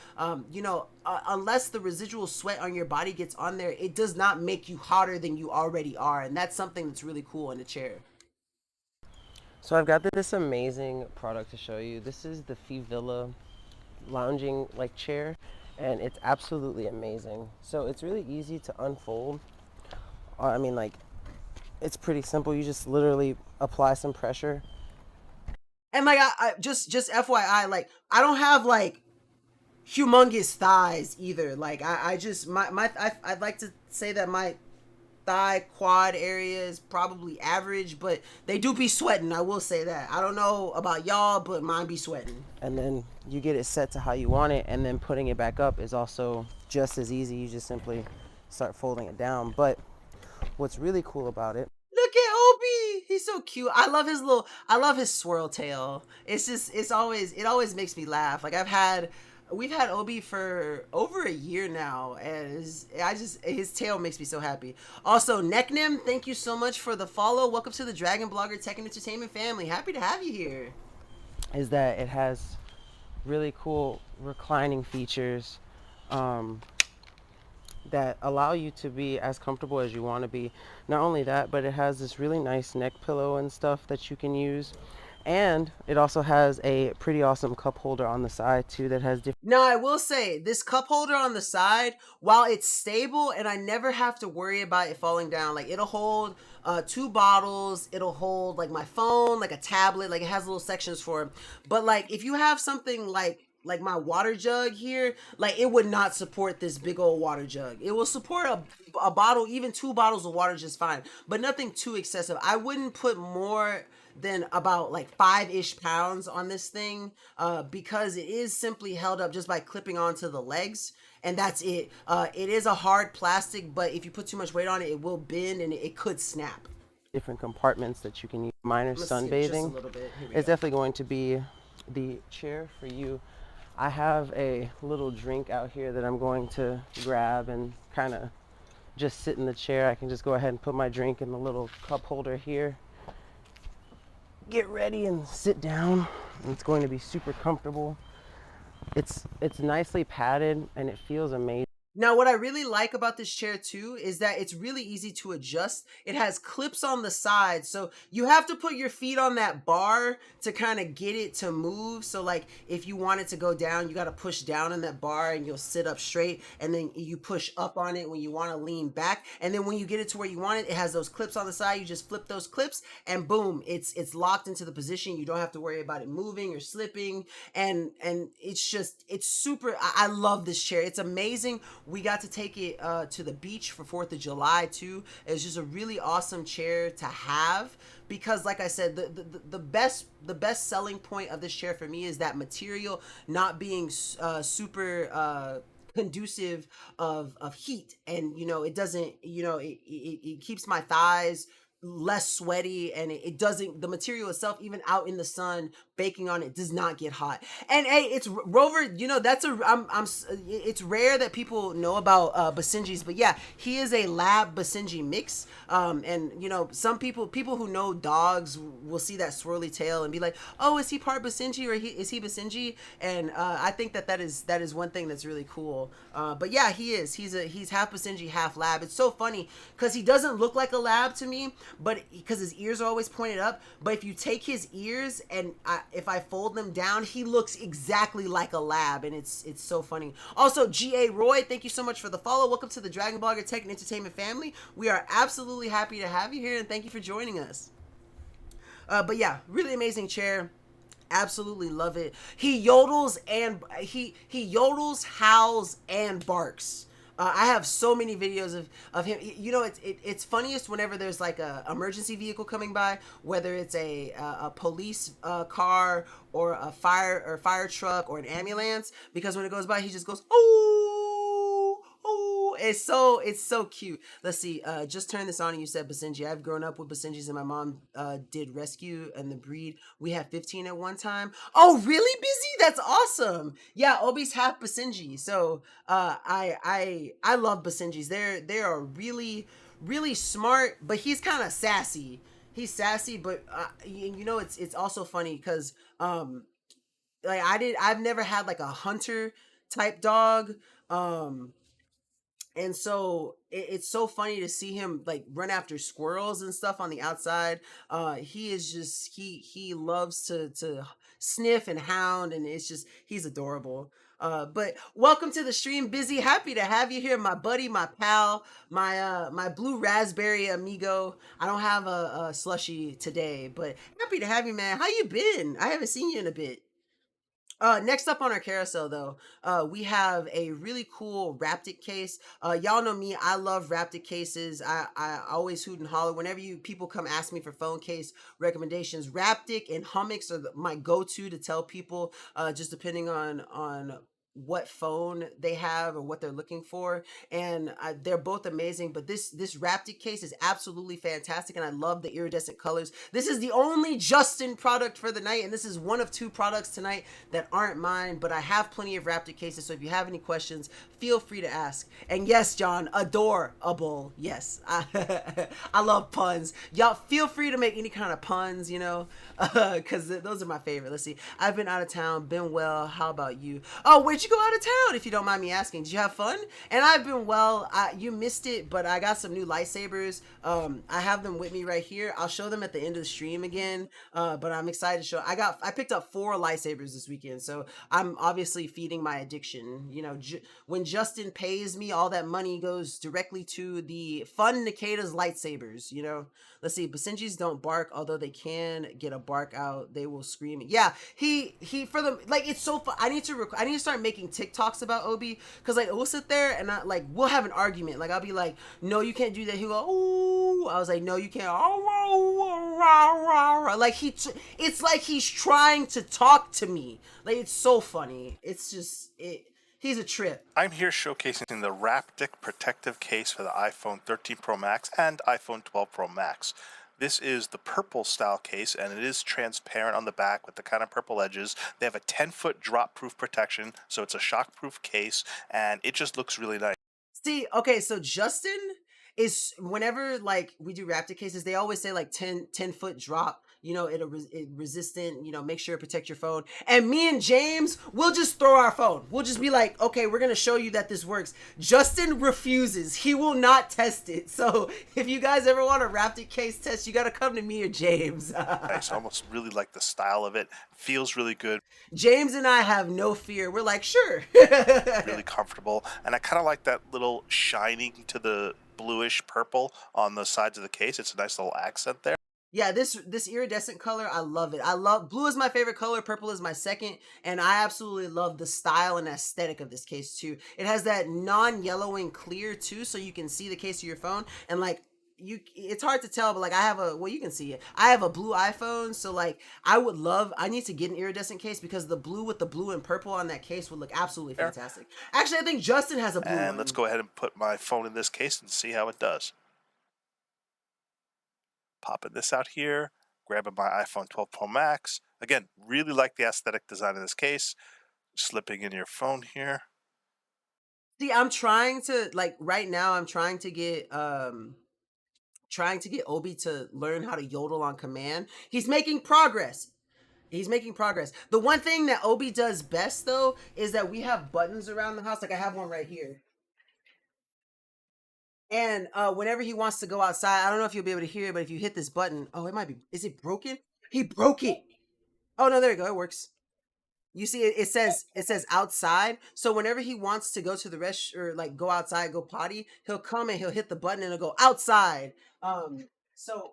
You know, unless the residual sweat on your body gets on there, it does not make you hotter than you already are, and that's something that's really cool in the chair. So I've got this amazing product to show you. This is the Fivilla lounging like chair, and it's absolutely amazing. So it's really easy to unfold. I mean, like, it's pretty simple. You just literally apply some pressure. And like, I just FYI, like, I don't have like humongous thighs either. Like, I just I'd like to say that my thigh quad area is probably average, but they do be sweating. I will say that. I don't know about y'all, but mine be sweating. And then you get it set to how you want it, and then putting it back up is also just as easy. You just simply start folding it down. But what's really cool about it, look at Obi, he's so cute. I love his swirl tail. It always makes me laugh. Like, we've had Obi for over a year now, and his tail makes me so happy. Also, Nkda, thank you so much for the follow. Welcome to the Dragon Blogger Tech and Entertainment family. Happy to have you here. is that it has really cool reclining features. that allow you to be as comfortable as you want to be. Not only that, but it has this really nice neck pillow and stuff that you can use. And it also has a pretty awesome cup holder on the side too that has different. Now, I will say this cup holder on the side, while it's stable and I never have to worry about it falling down, like it'll hold 2 bottles, it'll hold like my phone, like a tablet, like it has little sections for it. But like if you have something like my water jug here, like it would not support this big old water jug. It will support a bottle, even 2 bottles of water just fine, but nothing too excessive. I wouldn't put more than about like 5-ish pounds on this thing, because it is simply held up just by clipping onto the legs, and that's it. It is a hard plastic, but if you put too much weight on it, it will bend and it could snap. Different compartments that you can use. Minor sunbathing. It's definitely going to be the chair for you. I have a little drink out here that I'm going to grab and kind of just sit in the chair. I can just go ahead and put my drink in the little cup holder here. Get ready and sit down. It's going to be super comfortable. It's nicely padded and it feels amazing. Now, what I really like about this chair too is that it's really easy to adjust. It has clips on the side, so you have to put your feet on that bar to kind of get it to move. So like if you want it to go down, you got to push down on that bar and you'll sit up straight, and then you push up on it when you want to lean back. And then when you get it to where you want it, it has those clips on the side. You just flip those clips and boom, it's locked into the position. You don't have to worry about it moving or slipping. And it's super, I love this chair. It's amazing. We got to take it to the beach for 4th of July too. It's just a really awesome chair to have because, like I said, the best selling point of this chair for me is that material not being super conducive of heat, and it doesn't, it keeps my thighs less sweaty, and it doesn't, the material itself, even out in the sun baking on it, does not get hot. And hey, it's Rover, that's it's rare that people know about Basenji's, but yeah, he is a lab Basenji mix. And some people who know dogs will see that swirly tail and be like, oh, is he part Basenji, or is he Basenji? And I think that is one thing that's really cool. But yeah, he's half Basenji, half lab. It's so funny because he doesn't look like a lab to me, but because his ears are always pointed up. But if you take his ears and if I fold them down, he looks exactly like a lab, and it's so funny. Also, G.A. Roy, thank you so much for the follow. Welcome to the Dragon Blogger Tech and Entertainment family. We are absolutely happy to have you here, and thank you for joining us. But yeah, really amazing chair. Absolutely love it. He yodels and he yodels, howls, and barks. I have so many videos of him. It's funniest whenever there's like a emergency vehicle coming by, whether it's a police car or a fire truck or an ambulance, because when it goes by, he just goes, oh, oh. It's so cute. Let's see. Just turn this on and you said Basenji. I've grown up with Basenjis, and my mom did rescue and the breed. We had 15 at one time. Oh, really, Busy? That's awesome. Yeah, Obi's half Basenji. So I love Basenjis. They are really, really smart, but he's kind of sassy. He's sassy, but it's also funny because I've never had like a hunter type dog. And so it's so funny to see him like run after squirrels and stuff on the outside. He is just, he loves to sniff and hound, and he's adorable. But welcome to the stream, Busy. Happy to have you here, my buddy, my pal, my blue raspberry amigo. I don't have a slushie today, but happy to have you, man. How you been? I haven't seen you in a bit. Next up on our carousel, though, we have a really cool Raptic case. Y'all know me, I love Raptic cases. I always hoot and holler whenever people come ask me for phone case recommendations. Raptic and Hummix are my go-to to tell people, just depending on what phone they have or what they're looking for, and they're both amazing. But this Raptic case is absolutely fantastic, and I love the iridescent colors. This is the only Justin product for the night, and this is one of 2 products tonight that aren't mine, but I have plenty of Raptic cases, so if you have any questions, feel free to ask. And yes, John, adorable. Yes, I love puns. Y'all feel free to make any kind of puns, because those are my favorite. Let's see. I've been out of town, been well. How about you? Oh, which you go out of town, if you don't mind me asking? Did you have fun? And I've been well. You missed it, but I got some new lightsabers. I have them with me right here. I'll show them at the end of the stream again. But I'm excited to show. I picked up 4 lightsabers this weekend, so I'm obviously feeding my addiction. You know, when Justin pays me, all that money goes directly to the fun Nkda's lightsabers. You know, let's see. Basenjis don't bark, although they can get a bark out. They will scream. Yeah, he for them, like, it's so fun. I need to start making TikToks about Obi, because like we'll sit there and we'll have an argument. Like I'll be like, no, you can't do that. He'll go, oh. I was like, no, you can't. Oh, like it's like he's trying to talk to me. Like, it's so funny. It's just it. He's a trip. I'm here showcasing the Raptic protective case for the iPhone 13 Pro Max and iPhone 12 Pro Max. This is the purple style case, and it is transparent on the back with the kind of purple edges. They have a 10-foot drop-proof protection, so it's a shock-proof case, and it just looks really nice. See, okay, so Justin is, whenever like we do Raptor cases, they always say like 10-foot drop, you know, it resistant, you know, make sure to protect your phone. And me and James, we'll just throw our phone. We'll just be like, okay, we're gonna show you that this works. Justin refuses. He will not test it. So if you guys ever want a Raptor case test, you gotta come to me or James. Nice. I almost really like the style of it. Feels really good. James and I have no fear. We're like, sure. Really comfortable. And I kind of like that little shining to the bluish purple on the sides of the case. It's a nice little accent there. Yeah, this iridescent color, I love it. I love, blue is my favorite color, purple is my second, and I absolutely love the style and aesthetic of this case too. It has that non-yellowing clear too, so you can see the case of your phone, and like, it's hard to tell, but like you can see it. I have a blue iPhone, so like I need to get an iridescent case, because the blue with the blue and purple on that case would look absolutely fantastic. Actually, I think Justin has a blue one. Let's go ahead and put my phone in this case and see how it does. Popping this out here, grabbing my iPhone 12 Pro Max. Again, really like the aesthetic design of this case. Slipping in your phone here. See, I'm trying to, like, right now I'm trying to get Obi to learn how to yodel on command. He's making progress. He's making progress. The one thing that Obi does best though is that we have buttons around the house. Like I have one right here. And whenever he wants to go outside, I don't know if you'll be able to hear it, but if you hit this button, oh, it might be, is it broken? He broke it. Oh no, there you go. It works. You see, it says outside. So whenever he wants to go to the rest, or like go outside, go potty, he'll come and he'll hit the button and it'll go outside. So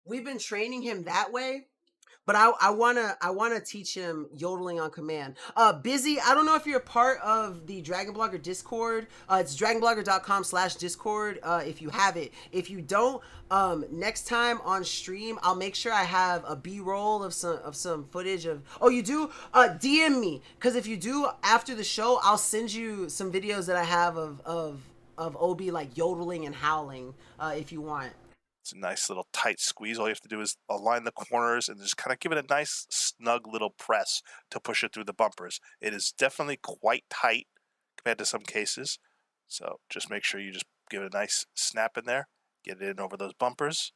we've been training him that way. But I wanna teach him yodeling on command. Busy, I don't know if you're a part of the Dragon Blogger Discord. It's dragonblogger.com/discord if you have it. If you don't, next time on stream, I'll make sure I have a B-roll of some footage of. Oh, you do? DM me, because if you do after the show, I'll send you some videos that I have of Obi like yodeling and howling if you want. It's a nice little tight squeeze. All you have to do is align the corners and just kind of give it a nice snug little press to push it through the bumpers. It is definitely quite tight compared to some cases. So just make sure you just give it a nice snap in there. Get it in over those bumpers.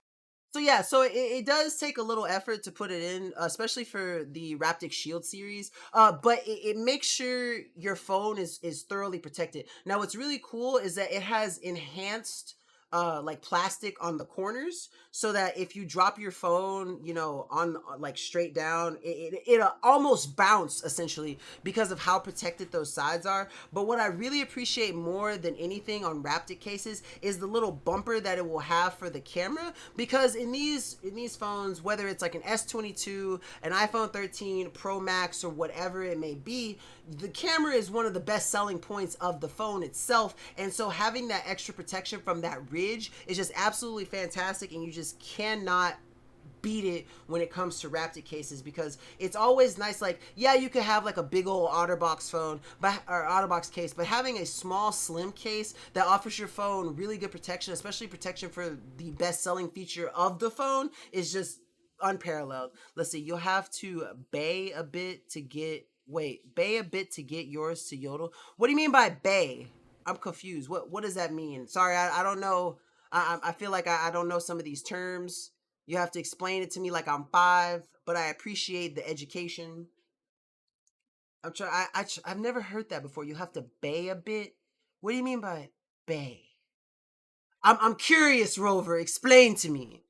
So yeah, so it does take a little effort to put it in, especially for the Raptic Shield series. But it makes sure your phone is thoroughly protected. Now, what's really cool is that it has enhanced like plastic on the corners, so that if you drop your phone, you know, on like straight down, it'll almost bounce essentially, because of how protected those sides are. But what I really appreciate more than anything on Raptic cases is the little bumper that it will have for the camera, because in these phones, whether it's like an S22, an iPhone 13 Pro Max, or whatever it may be, the camera is one of the best selling points of the phone itself. And so having that extra protection from that ridge is just absolutely fantastic, and you just cannot beat it when it comes to Raptic cases, because it's always nice. Like, yeah, you could have like a big old OtterBox phone, or OtterBox case, but having a small slim case that offers your phone really good protection, especially protection for the best selling feature of the phone, is just unparalleled. Let's see, you'll have to bay a bit to get yours to yodel. What do you mean by bay? I'm confused. What does that mean? Sorry, I don't know. I feel like I don't know some of these terms. You have to explain it to me like I'm 5, but I appreciate the education. I'm trying. I've never heard that before. You have to bay a bit. What do you mean by bay? I'm curious, Rover. Explain to me.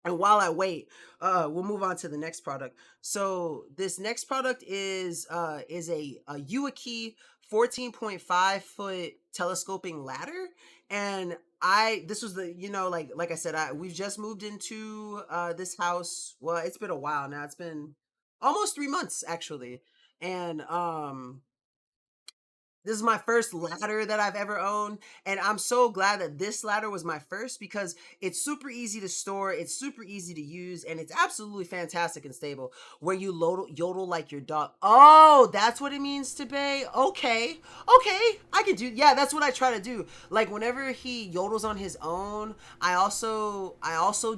And while I wait, we'll move on to the next product. So this next product is a Uaki 14.5 foot telescoping ladder, and this was the like I said, we've just moved into this house. Well, it's been a while now. It's been almost 3 months actually, and this is my first ladder that I've ever owned, and I'm so glad that this ladder was my first because it's super easy to store, it's super easy to use, and it's absolutely fantastic and stable. Where you yodel like your dog. Oh, that's what it means to bay. Okay, I can do. Yeah, that's what I try to do. Like whenever he yodels on his own, I also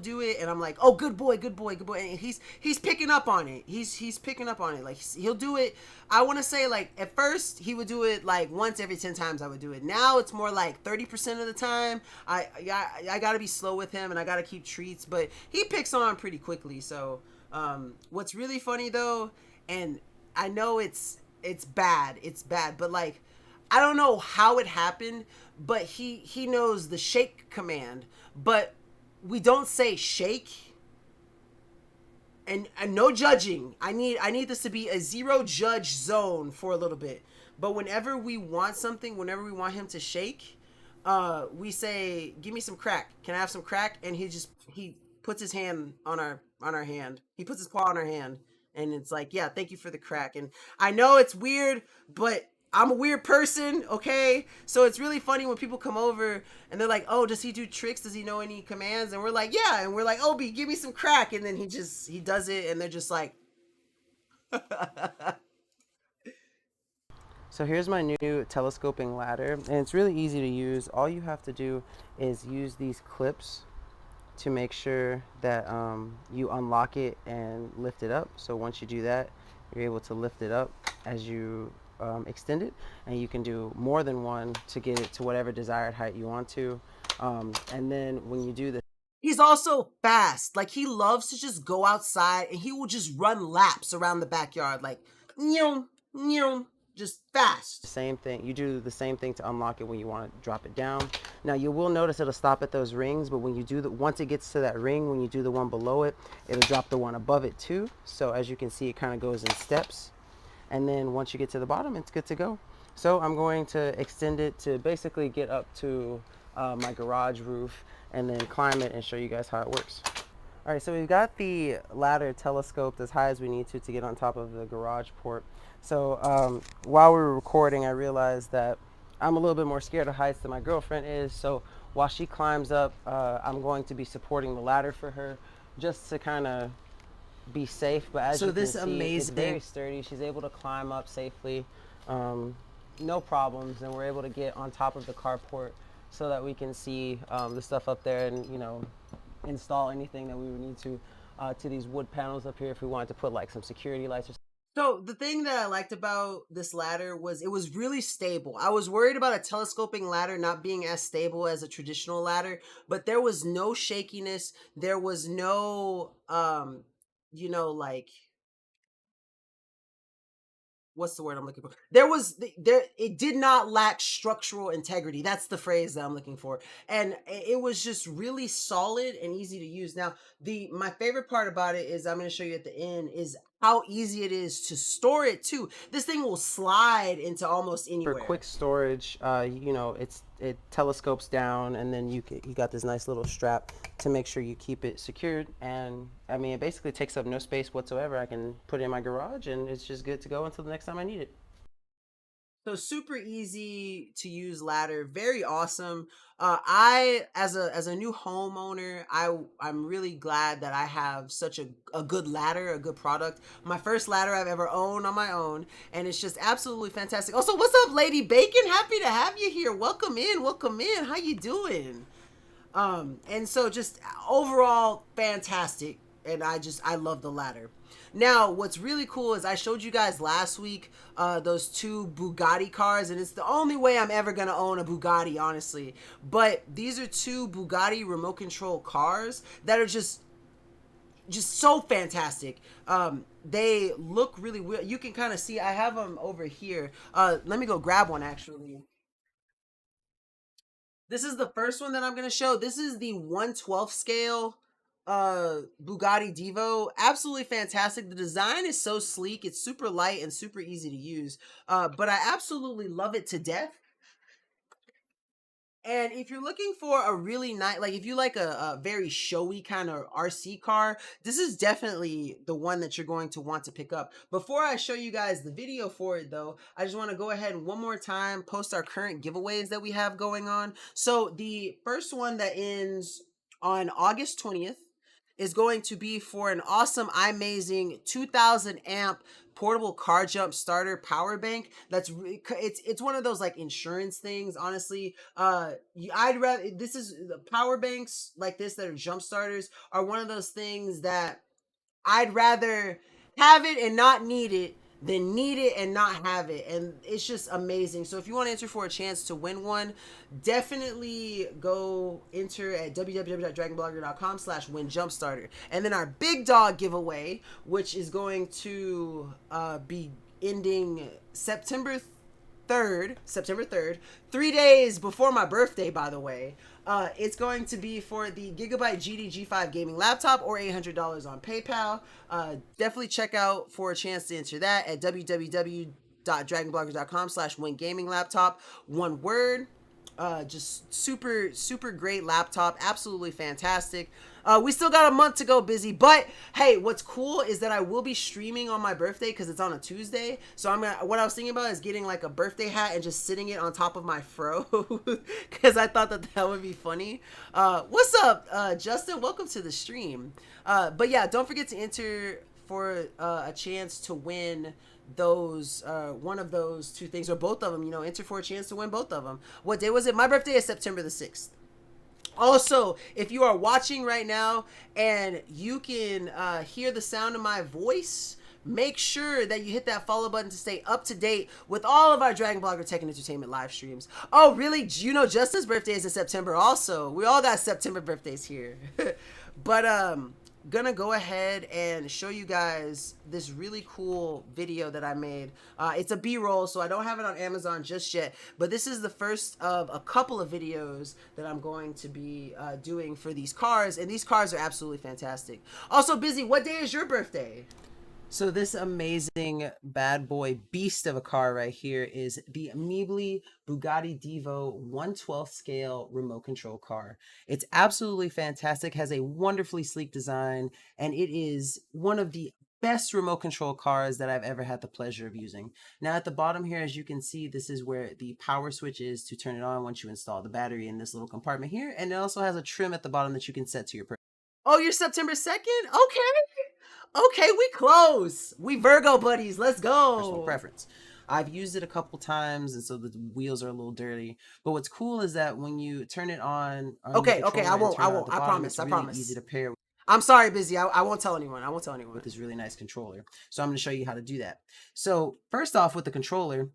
do it, and I'm like, oh, good boy, and he's picking up on it. He's picking up on it. Like he'll do it. I want to say like at first he would do it like once every 10 times I would do it. Now it's more like 30% of the time. I got to be slow with him and I got to keep treats, but he picks on pretty quickly. So what's really funny though, and I know it's bad, but like I don't know how it happened, but he knows the shake command, but we don't say shake. And no judging. I need this to be a zero judge zone for a little bit. But whenever we want something, whenever we want him to shake, we say, "Give me some crack. Can I have some crack?" And he puts his hand on our hand. He puts his paw on our hand, and it's like, "Yeah, thank you for the crack." And I know it's weird, but I'm a weird person, okay? So it's really funny when people come over and they're like, "Oh, does he do tricks? Does he know any commands?" And we're like, "Yeah." And we're like, "Obi, give me some crack." And then he does it, and they're just like, So here's my new telescoping ladder, and it's really easy to use. All you have to do is use these clips to make sure that you unlock it and lift it up. So once you do that, you're able to lift it up as you extend it, and you can do more than one to get it to whatever desired height you want to. And then when you do this, he's also fast. Like he loves to just go outside and he will just run laps around the backyard, like, just fast. same thing, you do the same thing to unlock it when you want to drop it down. Now you will notice it'll stop at those rings, but when you do once it gets to that ring, when you do the one below it, it'll drop the one above it too. So as you can see, it kind of goes in steps, and then once you get to the bottom, it's good to go. So I'm going to extend it to basically get up to my garage roof and then climb it and show you guys how it works. All right, so we've got the ladder telescoped as high as we need to get on top of the garage port. So while we were recording, I realized that I'm a little bit more scared of heights than my girlfriend is. So while she climbs up, I'm going to be supporting the ladder for her just to kind of be safe. But as you can see, it's very sturdy. She's able to climb up safely, no problems, and we're able to get on top of the carport so that we can see the stuff up there and, you know, install anything that we would need to these wood panels up here if we wanted to put like some security lights or something. So the thing that I liked about this ladder was it was really stable. I was worried about a telescoping ladder not being as stable as a traditional ladder, but there was no shakiness. There was no, like, what's the word I'm looking for? It did not lack structural integrity. That's the phrase that I'm looking for. And it was just really solid and easy to use. Now, my favorite part about it is, I'm going to show you at the end, is how easy it is to store it too. This thing will slide into almost anywhere. For quick storage, it telescopes down, and then you got this nice little strap to make sure you keep it secured. And I mean, it basically takes up no space whatsoever. I can put it in my garage, and it's just good to go until the next time I need it. So super easy to use ladder, very awesome. I as a new homeowner, I'm really glad that I have such a good ladder, a good product. My first ladder I've ever owned on my own, and it's just absolutely fantastic. Also, what's up, Lady Bacon? Happy to have you here. Welcome in. How you doing? And so just overall fantastic, and I love the ladder. Now, what's really cool is I showed you guys last week those two Bugatti cars, and it's the only way I'm ever going to own a Bugatti, honestly. But these are two Bugatti remote control cars that are just just so fantastic. They look really weird. You can kind of see I have them over here. Let me go grab one actually. This is the first one that I'm going to show. This is the 1/12 scale Bugatti Devo. Absolutely fantastic. The design is so sleek. It's super light and super easy to use. But I absolutely love it to death. And if you're looking for a really nice, like if you like a very showy kind of RC car, this is definitely the one that you're going to want to pick up. Before I show you guys the video for it though, I just want to go ahead and one more time post our current giveaways that we have going on. So the first one that ends on August 20th is going to be for an awesome, amazing 2000 amp portable car jump starter power bank. That's it's one of those like insurance things, honestly. I'd rather, this is the power banks like this that are jump starters are one of those things that I'd rather have it and not need it than need it and not have it. And it's just amazing. So if you want to enter for a chance to win one, definitely go enter at www.dragonblogger.com/win jumpstarter. And then our big dog giveaway, which is going to be ending September 3rd, 3 days before my birthday, by the way. It's going to be for the Gigabyte GD G5 gaming laptop or $800 on PayPal. Definitely check out for a chance to enter that at www.dragonblogger.com/win gaming laptop. One word. Just super great laptop, absolutely fantastic. We still got a month to go, busy, but hey, what's cool is that I will be streaming on my birthday because it's on a Tuesday. So what I was thinking about is getting like a birthday hat and just sitting it on top of my fro because I thought that would be funny. What's up, Justin? Welcome to the stream. But yeah, don't forget to enter for a chance to win those one of those two things or both of them. Enter for a chance to win both of them. What day was it? My birthday is September the 6th. Also, if you are watching right now and you can hear the sound of my voice, make sure that you hit that follow button to stay up to date with all of our Dragon Blogger Tech and Entertainment live streams. Oh, really? Justin's birthday is in September also. We all got September birthdays here. But gonna go ahead and show you guys this really cool video that I made. It's a B-roll, so I don't have it on Amazon just yet, but this is the first of a couple of videos that I'm going to be doing for these cars, and these cars are absolutely fantastic. Also, Busy, what day is your birthday? So this amazing bad boy beast of a car right here is the Meebly Bugatti Devo 1/12 scale remote control car. It's absolutely fantastic, has a wonderfully sleek design, and it is one of the best remote control cars that I've ever had the pleasure of using. Now at the bottom here, as you can see, this is where the power switch is to turn it on once you install the battery in this little compartment here, and it also has a trim at the bottom that you can set to your Oh, you're September 2nd? Okay. Okay, we close. We Virgo buddies. Let's go. Personal preference. I've used it a couple times, and so the wheels are a little dirty. But what's cool is that when you turn it on, okay, I won't. I promise. I promise. Easy to pair. I'm sorry, Busy. I won't tell anyone. With this really nice controller. So I'm going to show you how to do that. So first off, with the controller,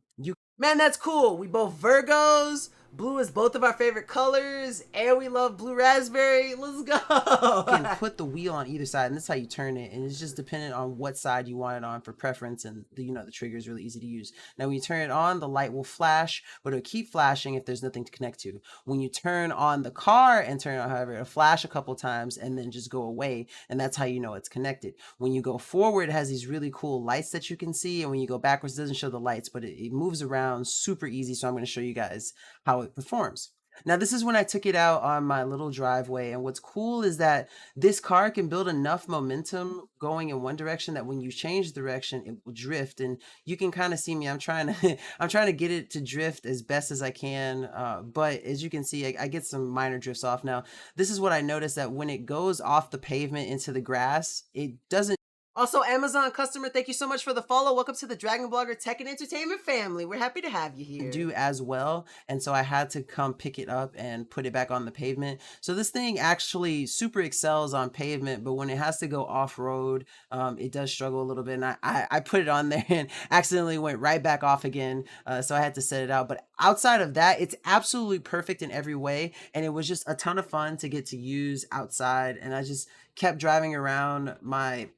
man, that's cool. We both Virgos. Blue is both of our favorite colors, and we love blue raspberry. Let's go. You can put the wheel on either side, and that's how you turn it, and it's just dependent on what side you want it on for preference, and the trigger is really easy to use. Now when you turn it on, the light will flash, but it'll keep flashing if there's nothing to connect to. When you turn on the car and turn it on, however, it'll flash a couple times and then just go away, and that's how you know it's connected. When you go forward, it has these really cool lights that you can see, and when you go backwards, it doesn't show the lights, but it moves around super easy, so I'm going to show you guys how it performs. Now this is when I took it out on my little driveway, and what's cool is that this car can build enough momentum going in one direction that when you change direction it will drift, and you can kind of see me, I'm trying to get it to drift as best as I can, but as you can see, I get some minor drifts off. Now this is what I noticed, that when it goes off the pavement into the grass, it doesn't Also, Amazon customer, thank you so much for the follow. Welcome to the Dragon Blogger Tech and Entertainment family. We're happy to have you here. Do as well, and so I had to come pick it up and put it back on the pavement. So this thing actually super excels on pavement, but when it has to go off-road, it does struggle a little bit. And I put it on there and accidentally went right back off again, so I had to set it out. But outside of that, it's absolutely perfect in every way, and it was just a ton of fun to get to use outside. And I just kept driving around my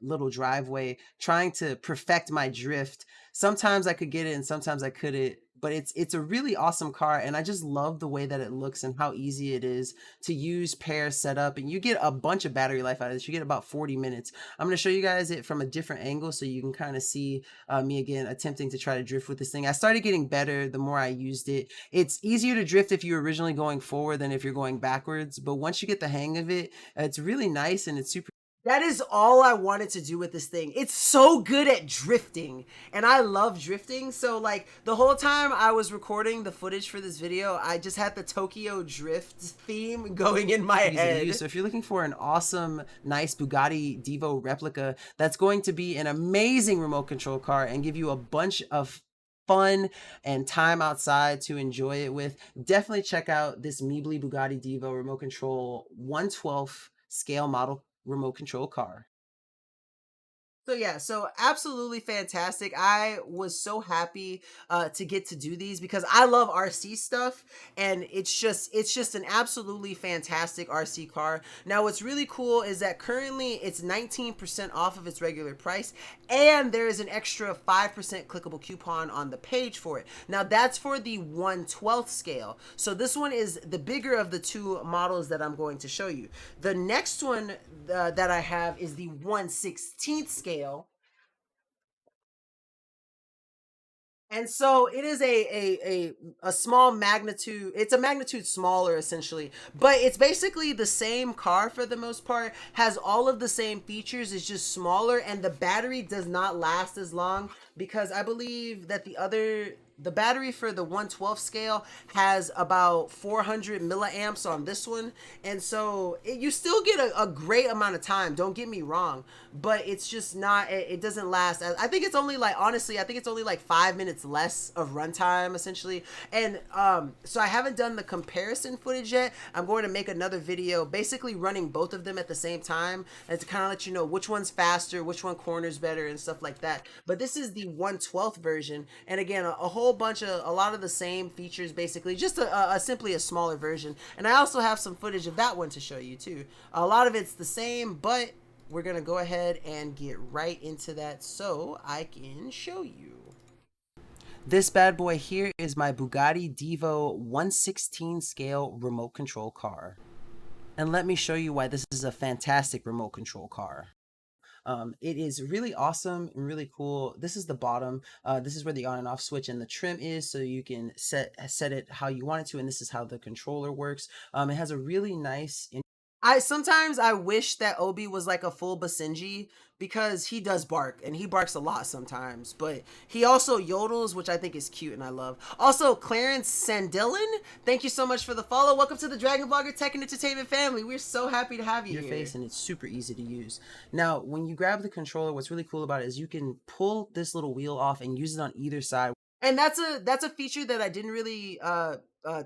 little driveway trying to perfect my drift. Sometimes I could get it and sometimes I couldn't, but it's a really awesome car, and I just love the way that it looks and how easy it is to use, pair, set up, and you get a bunch of battery life out of this. You get about 40 minutes. I'm going to show you guys it from a different angle so you can kind of see me again attempting to try to drift with this thing. I started getting better the more I used it. It's easier to drift if you're originally going forward than if you're going backwards, but once you get the hang of it, it's really nice and it's super. That is all I wanted to do with this thing. It's so good at drifting, and I love drifting. So like the whole time I was recording the footage for this video, I just had the Tokyo Drift theme going in my head. So if you're looking for an awesome, nice Bugatti Devo replica that's going to be an amazing remote control car and give you a bunch of fun and time outside to enjoy it with, definitely check out this Meebly Bugatti Devo remote control 1/12 scale model remote control car. So yeah, so absolutely fantastic. I was so happy to get to do these because I love RC stuff, and it's just an absolutely fantastic RC car. Now what's really cool is that currently it's 19% off of its regular price, and there is an extra 5% clickable coupon on the page for it. Now that's for the 1/12 scale. So this one is the bigger of the two models that I'm going to show you. The next one that I have is the 1/16 scale. And so it is a small magnitude. It's a magnitude smaller essentially, but it's basically the same car for the most part, has all of the same features, it's just smaller, and the battery does not last as long because I believe that the battery for the 1/12 scale has about 400 milliamps on this one, and so you still get a great amount of time, don't get me wrong, but it's just not, it doesn't last. I think it's only like, honestly, I think it's only like 5 minutes less of runtime essentially. And so I haven't done the comparison footage yet. I'm going to make another video basically running both of them at the same time, and to kind of let you know which one's faster, which one corners better and stuff like that. But this is the 1/12 version, and again, a whole bunch of a lot of the same features, basically just simply a smaller version. And I also have some footage of that one to show you too. A lot of it's the same, but we're gonna go ahead and get right into that so I can show you. This bad boy here is my Bugatti Devo 1/16 scale remote control car, and let me show you why this is a fantastic remote control car. It is really awesome and really cool. This is the bottom. This is where the on and off switch and the trim is, so you can set it how you want it to, and this is how the controller works. It has a really nice. Sometimes I wish that Obi was like a full Basenji because he does bark, and he barks a lot sometimes, but he also yodels, which I think is cute and I love. Also, Clarence Sandelin, thank you so much for the follow. Welcome to the Dragon Blogger Tech and Entertainment family. We're so happy to have you here. Your face, and it's super easy to use. Now, when you grab the controller, what's really cool about it is you can pull this little wheel off and use it on either side. And that's a feature that I didn't really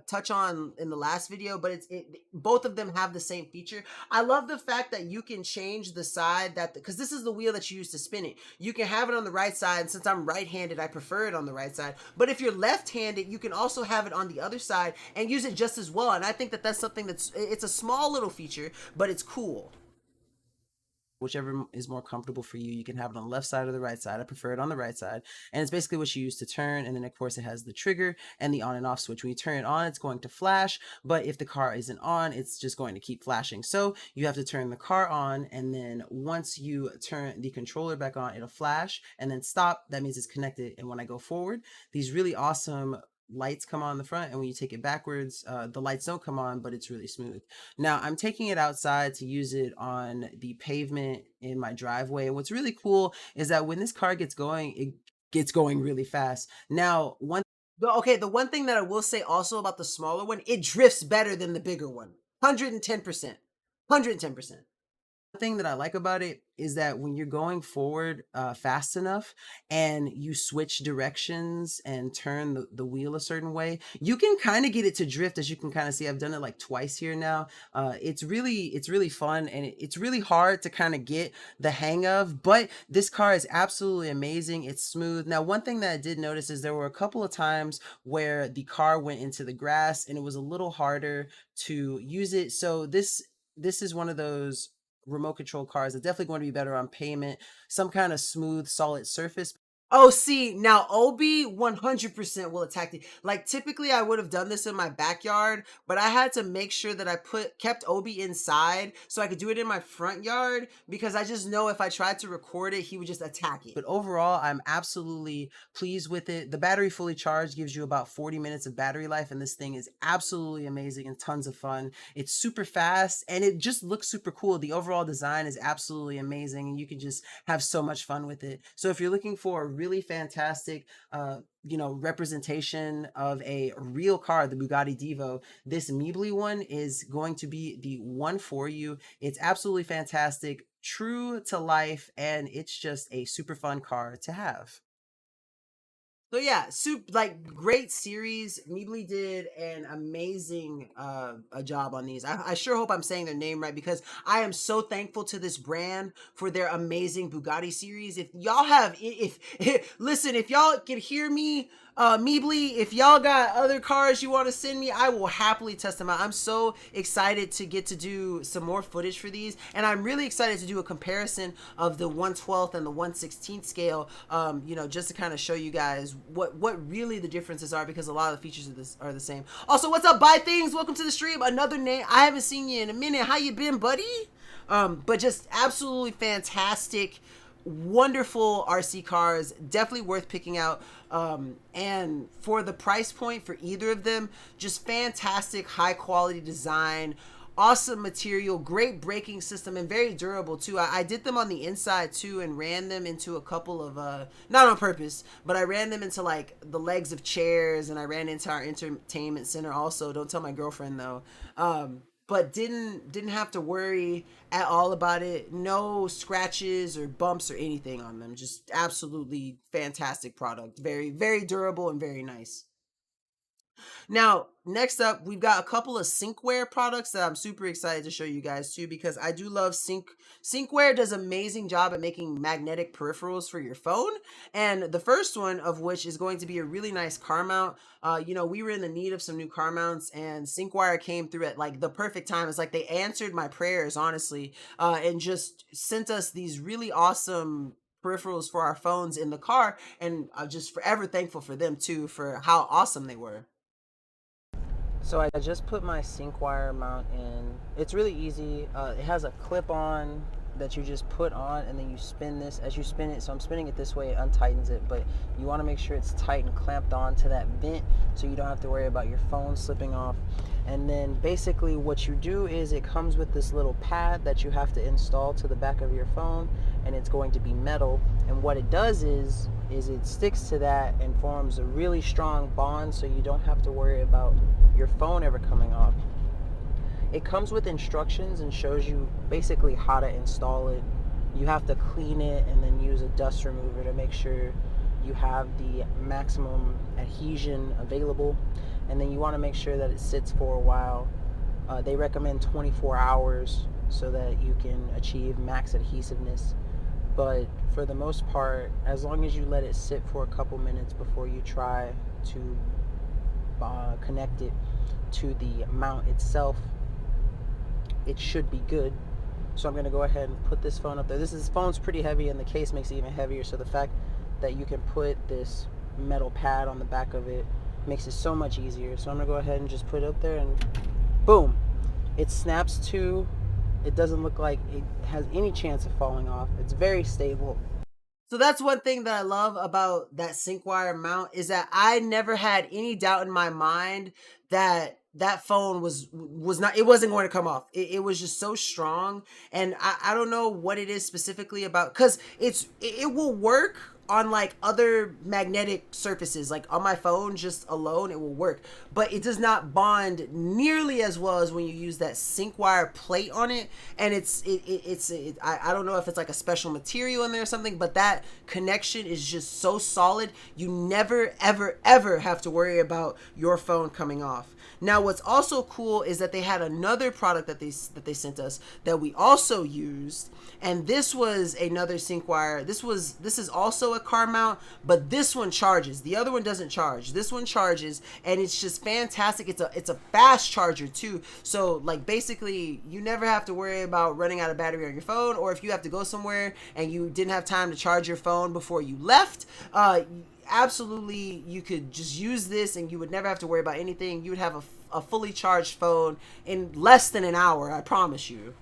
touch on in the last video, but both of them have the same feature. I love the fact that you can change the side because this is the wheel that you use to spin it. You can have it on the right side, and since I'm right-handed, I prefer it on the right side. But if you're left-handed, you can also have it on the other side and use it just as well. And I think that that's something it's a small little feature, but it's cool. Whichever is more comfortable for you. You can have it on the left side or the right side. I prefer it on the right side. And it's basically what you use to turn. And then, of course, it has the trigger and the on and off switch. When you turn it on, it's going to flash. But if the car isn't on, it's just going to keep flashing. So you have to turn the car on. And then once you turn the controller back on, it'll flash and then stop. That means it's connected. And when I go forward, these really awesome lights come on the front, and when you take it backwards, the lights don't come on, but it's really smooth. Now I'm taking it outside to use it on the pavement in my driveway, and what's really cool is that when this car gets going, it gets going really fast. Now the one thing that I will say also about the smaller one, it drifts better than the bigger one. 110%. thing that I like about it is that when you're going forward fast enough and you switch directions and turn the wheel a certain way, you can kind of get it to drift. As you can kind of see, I've done it like twice here now. It's really fun, and it's really hard to kind of get the hang of, but this car is absolutely amazing. It's smooth. Now, one thing that I did notice is there were a couple of times where the car went into the grass and it was a little harder to use it. So this is one of those remote control cars are definitely going to be better on pavement, some kind of smooth, solid surface. Oh, see, now Obi 100% will attack the, like typically I would have done this in my backyard, but I had to make sure that I kept Obi inside so I could do it in my front yard, because I just know if I tried to record it, he would just attack it. But overall, I'm absolutely pleased with it. The battery fully charged gives you about 40 minutes of battery life, and this thing is absolutely amazing and tons of fun. It's super fast and it just looks super cool. The overall design is absolutely amazing, and you can just have so much fun with it. So if you're looking for a really fantastic representation of a real car, the Bugatti Devo, this Meebly one is going to be the one for you. It's absolutely fantastic, true to life, and it's just a super fun car to have. So yeah, great series. Meebly did an amazing a job on these. I sure hope I'm saying their name right, because I am so thankful to this brand for their amazing Bugatti series. If y'all have, if listen, if y'all can hear me, Meebly, if y'all got other cars you want to send me, I will happily test them out. I'm so excited to get to do some more footage for these, and I'm really excited to do a comparison of the 1/12 and the 1/16 scale, just to kind of show you guys what really the differences are, because a lot of the features of this are the same. Also, what's up, Buy Things? Welcome to the stream. Another name. I haven't seen you in a minute. How you been, buddy? But just absolutely fantastic, wonderful RC cars, definitely worth picking out. And for the price point for either of them, just fantastic, high quality design, awesome material, great braking system, and very durable too. I did them on the inside too, and ran them into a couple of not on purpose, but I ran them into like the legs of chairs, and I ran into our entertainment center also. Don't tell my girlfriend though. But didn't have to worry at all about it. No scratches or bumps or anything on them. Just absolutely fantastic product. Very, very durable and very nice. Now, next up, we've got a couple of Stinkwire products that I'm super excited to show you guys too, because I do love Stinkwire does an amazing job at making magnetic peripherals for your phone. And the first one of which is going to be a really nice car mount. We were in the need of some new car mounts, and Stinkwire came through at like the perfect time. It's like they answered my prayers, honestly, and just sent us these really awesome peripherals for our phones in the car. And I'm just forever thankful for them too, for how awesome they were. So I just put my Stinkwire mount in. It's really easy. It has a clip on that you just put on, and then you spin this. As you spin it, so I'm spinning it this way, it untightens it, but you want to make sure it's tight and clamped on to that vent so you don't have to worry about your phone slipping off. And then basically what you do is it comes with this little pad that you have to install to the back of your phone, and it's going to be metal. And what it does is it sticks to that and forms a really strong bond, so you don't have to worry about your phone ever coming off. It comes with instructions and shows you basically how to install it. You have to clean it and then use a dust remover to make sure you have the maximum adhesion available. And then you want to make sure that it sits for a while. They recommend 24 hours so that you can achieve max adhesiveness. But for the most part, as long as you let it sit for a couple minutes before you try to connect it to the mount itself, it should be good. So I'm going to go ahead and put this phone up there. This phone's pretty heavy, and the case makes it even heavier, so the fact that you can put this metal pad on the back of it makes it so much easier. So I'm going to go ahead and just put it up there, and boom, it snaps to. It doesn't look like it has any chance of falling off. It's very stable. So that's one thing that I love about that Stinkwire mount, is that I never had any doubt in my mind that that phone was not, it wasn't going to come off. It was just so strong. And I don't know what it is specifically about, because it will work on like other magnetic surfaces, like on my phone just alone, it will work, but it does not bond nearly as well as when you use that Stinkwire plate on it. And I don't know if it's like a special material in there or something, but that connection is just so solid. You never ever ever have to worry about your phone coming off. Now, what's also cool is that they had another product that they sent us that we also used, and this was another Stinkwire. This is also a car mount, but this one charges. The other one doesn't charge. This one charges, and it's just fantastic. It's a fast charger too. So like basically, you never have to worry about running out of battery on your phone, or if you have to go somewhere and you didn't have time to charge your phone before you left. Absolutely, you could just use this and you would never have to worry about anything. You would have a fully charged phone in less than an hour, I promise you.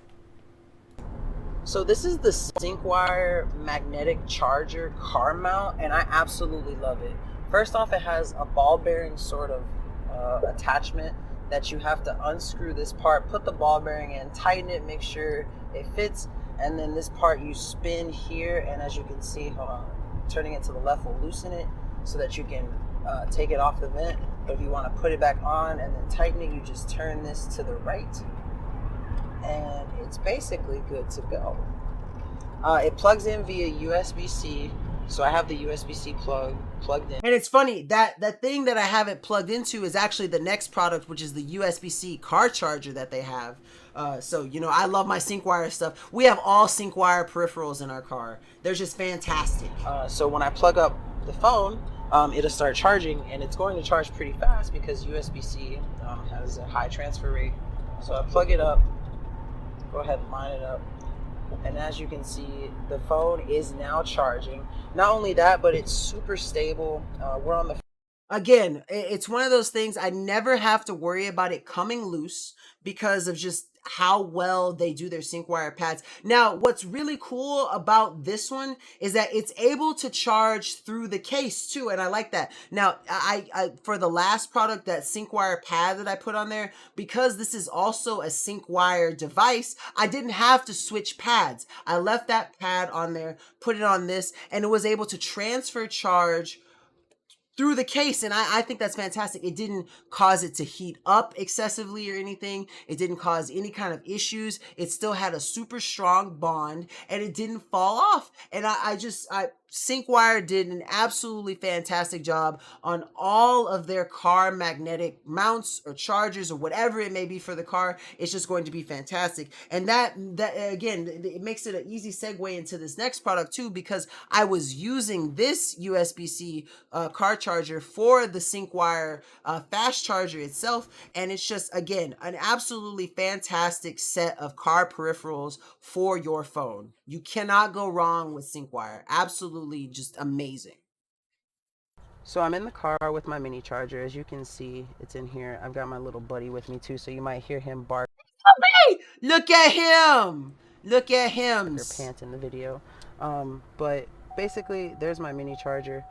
So this is the Stinkwire magnetic charger car mount, and I absolutely love it. First off, it has a ball bearing sort of attachment that you have to unscrew this part, put the ball bearing in, tighten it, make sure it fits, and then this part you spin here, and as you can see, hold on, turning it to the left will loosen it so that you can take it off the vent. But if you want to put it back on and then tighten it, you just turn this to the right and it's basically good to go. It plugs in via USB-C, so I have the USB-C plugged in. And it's funny that thing that I have it plugged into is actually the next product, which is the USB-C car charger that they have. So, you know, I love my Stinkwire stuff. We have all Stinkwire peripherals in our car. They're just fantastic. So when I plug up the phone, it'll start charging, and it's going to charge pretty fast because USB-C has a high transfer rate. So I plug it up, go ahead and line it up. And as you can see, the phone is now charging. Not only that, but it's super stable. We're on the... Again, it's one of those things I never have to worry about it coming loose because of just how well they do their Stinkwire pads. Now, what's really cool about this one is that it's able to charge through the case too, and I like that. Now, I for the last product, that Stinkwire pad that I put on there, because this is also a Stinkwire device, I didn't have to switch pads. I left that pad on there, put it on this, and it was able to transfer charge through the case, and I think that's fantastic. It didn't cause it to heat up excessively or anything. It didn't cause any kind of issues. It still had a super strong bond, and it didn't fall off. And Stinkwire did an absolutely fantastic job on all of their car magnetic mounts or chargers or whatever it may be for the car. It's just going to be fantastic. And that again, it makes it an easy segue into this next product too, because I was using this USB-C car charger for the Stinkwire fast charger itself, and it's just, again, an absolutely fantastic set of car peripherals for your phone. You cannot go wrong with Stinkwire. Absolutely just amazing. So I'm in the car with my mini charger. As you can see, it's in here. I've got my little buddy with me too, so you might hear him bark. Hey, look at him! Look at him! Your pants in the video. But basically, there's my mini charger.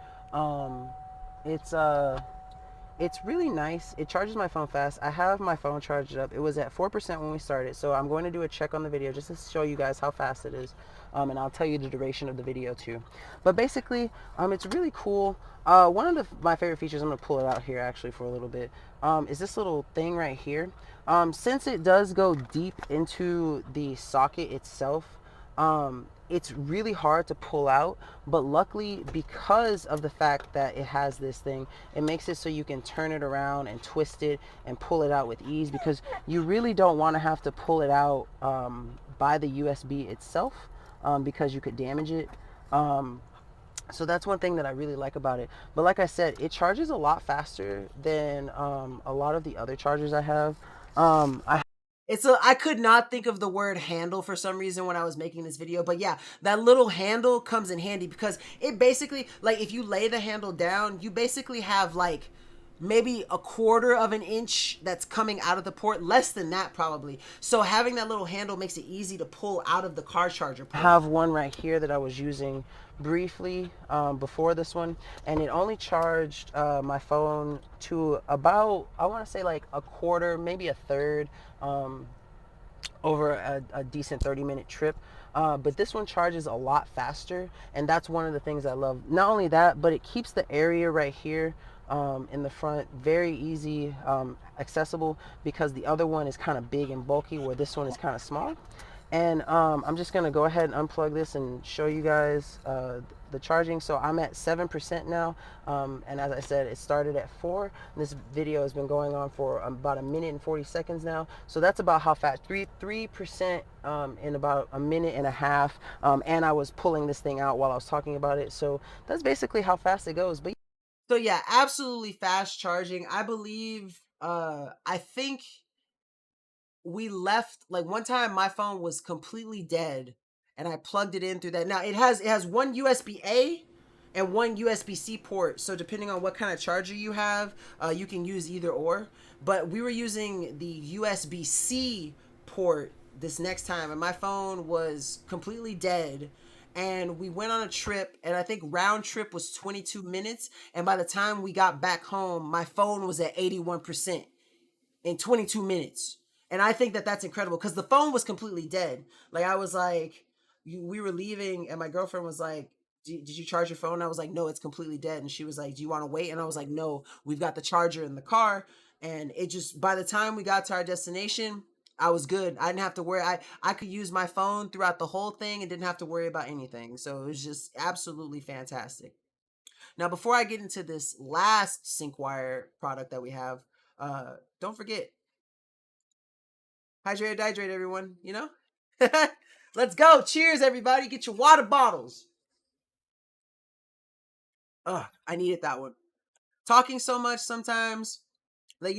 It's really nice. It charges my phone fast. I have my phone charged up. It was at 4% when we started, so I'm going to do a check on the video just to show you guys how fast it is, and I'll tell you the duration of the video too. But basically, it's really cool. One of my favorite features, I'm going to pull it out here actually for a little bit, is this little thing right here. Since it does go deep into the socket itself, it's really hard to pull out, but luckily, because of the fact that it has this thing, it makes it so you can turn it around and twist it and pull it out with ease, because you really don't want to have to pull it out by the USB itself, because you could damage it. So that's one thing that I really like about it. But like I said, it charges a lot faster than a lot of the other chargers I have. I could not think of the word handle for some reason when I was making this video, but yeah, that little handle comes in handy because it basically, like, if you lay the handle down, you basically have like maybe 1/4 of an inch that's coming out of the port, less than that probably. So having that little handle makes it easy to pull out of the car charger port. I have one right here that I was using briefly before this one, and it only charged my phone to about, I want to say like 1/4, maybe 1/3. over a decent 30-minute trip. But this one charges a lot faster, and that's one of the things I love. Not only that, but it keeps the area right here in the front very easy accessible, because the other one is kind of big and bulky where this one is kind of small. And I'm just going to go ahead and unplug this and show you guys the charging. So I'm at 7% now, and as I said, it started at 4. This video has been going on for about 1:40 now, so that's about how fast. 3% in about a minute and a half, and I was pulling this thing out while I was talking about it, so that's basically how fast it goes. But So yeah, absolutely fast charging. I believe I think we left like one time my phone was completely dead and I plugged it in through that. Now it has one USB-A and one USB-C port. So depending on what kind of charger you have, you can use either or. But we were using the USB-C port this next time, and my phone was completely dead. And we went on a trip, and I think round trip was 22 minutes. And by the time we got back home, my phone was at 81% in 22 minutes. And I think that that's incredible because the phone was completely dead. Like I was like, we were leaving, and my girlfriend was like, did you charge your phone? I was like, no, it's completely dead. And she was like, do you want to wait? And I was like, no, we've got the charger in the car. And it just, by the time we got to our destination, I was good. I didn't have to worry. I could use my phone throughout the whole thing and didn't have to worry about anything. So it was just absolutely fantastic. Now, before I get into this last Stinkwire product that we have, don't forget, hydrate, everyone, you know? Let's go. Cheers, everybody. Get your water bottles. Ugh, I needed that one. Talking so much sometimes, like,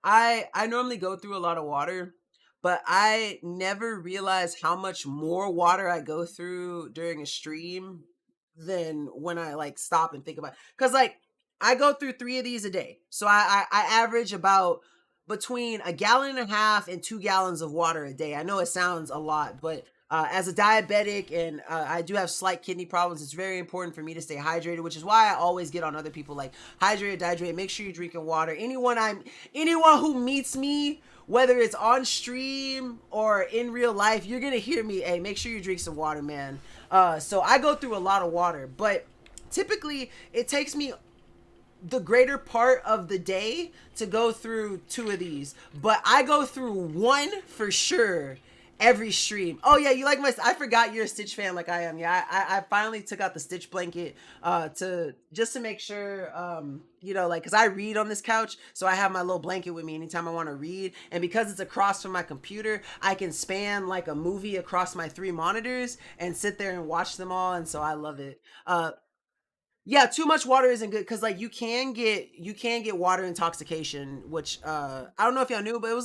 I normally go through a lot of water, but I never realize how much more water I go through during a stream than when I like stop and think about it. Cause like I go through 3 of these a day. So I average about between a gallon and a half and 2 gallons of water a day. I know it sounds a lot, but as a diabetic and I do have slight kidney problems, it's very important for me to stay hydrated, which is why I always get on other people like hydrate, make sure you're drinking water. Anyone who meets me, whether it's on stream or in real life, you're gonna hear me, hey, make sure you drink some water, man. So I go through a lot of water, but typically it takes me the greater part of the day to go through 2 of these, but I go through 1 for sure every stream. Oh yeah, you like my, I forgot you're a Stitch fan like I am. Yeah, I finally took out the Stitch blanket to just to make sure like, because I read on this couch, so I have my little blanket with me anytime I want to read, and because it's across from my computer, I can span like a movie across my 3 monitors and sit there and watch them all, and so I love it. Yeah, too much water isn't good because like you can get water intoxication, which I don't know if y'all knew, but this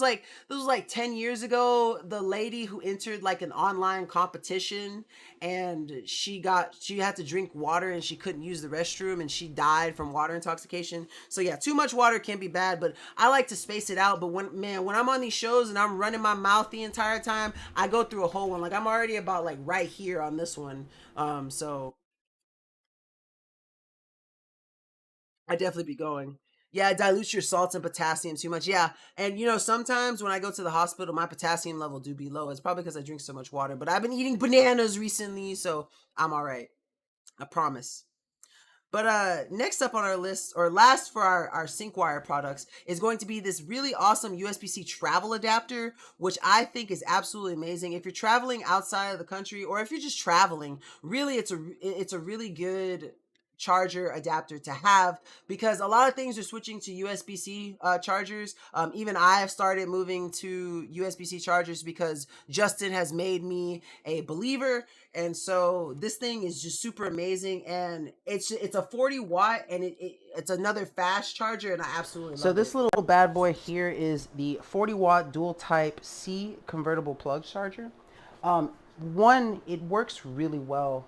was like 10 years ago. The lady who entered like an online competition, and she had to drink water and she couldn't use the restroom and she died from water intoxication. So yeah, too much water can be bad, but I like to space it out. But when I'm on these shows and I'm running my mouth the entire time, I go through a whole one. Like I'm already about like right here on this one. So I definitely be going. Yeah, it dilutes your salts and potassium too much. Yeah, and sometimes when I go to the hospital, my potassium level do be low. It's probably because I drink so much water. But I've been eating bananas recently, so I'm all right. I promise. But next up on our list, or last for our Stinkwire products, is going to be this really awesome USB-C travel adapter, which I think is absolutely amazing. If you're traveling outside of the country, or if you're just traveling, really, it's a really good charger adapter to have, because a lot of things are switching to USB-C chargers. Even I have started moving to USB-C chargers because Justin has made me a believer, and so this thing is just super amazing, and it's a 40 watt, and it's another fast charger, and I absolutely love it. so this little bad boy here is the 40-watt dual type C convertible plug charger. One, it works really well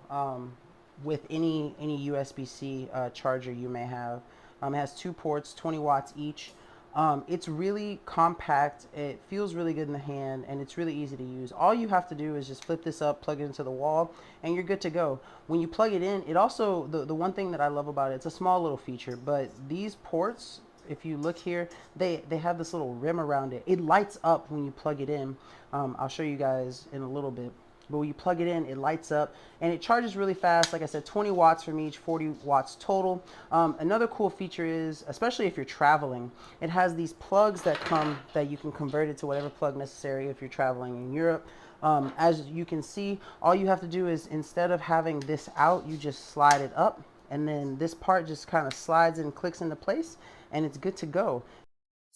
with any USB-C charger you may have. It has 2 ports, 20 watts each. It's really compact, it feels really good in the hand, and it's really easy to use. All you have to do is just flip this up, plug it into the wall, and you're good to go. When you plug it in, it also, the one thing that I love about it, it's a small little feature, but these ports if you look here, they have this little rim around it. It lights up when you plug it in. I'll show you guys in a little bit. But when you plug it in, it lights up and it charges really fast. Like I said, 20 watts from each, 40 watts total. Another cool feature is, especially if you're traveling, it has these plugs that come that you can convert it to whatever plug necessary if you're traveling in Europe. As you can see, all you have to do is, instead of having this out, you just slide it up, and then this part just kind of slides and clicks into place, and it's good to go.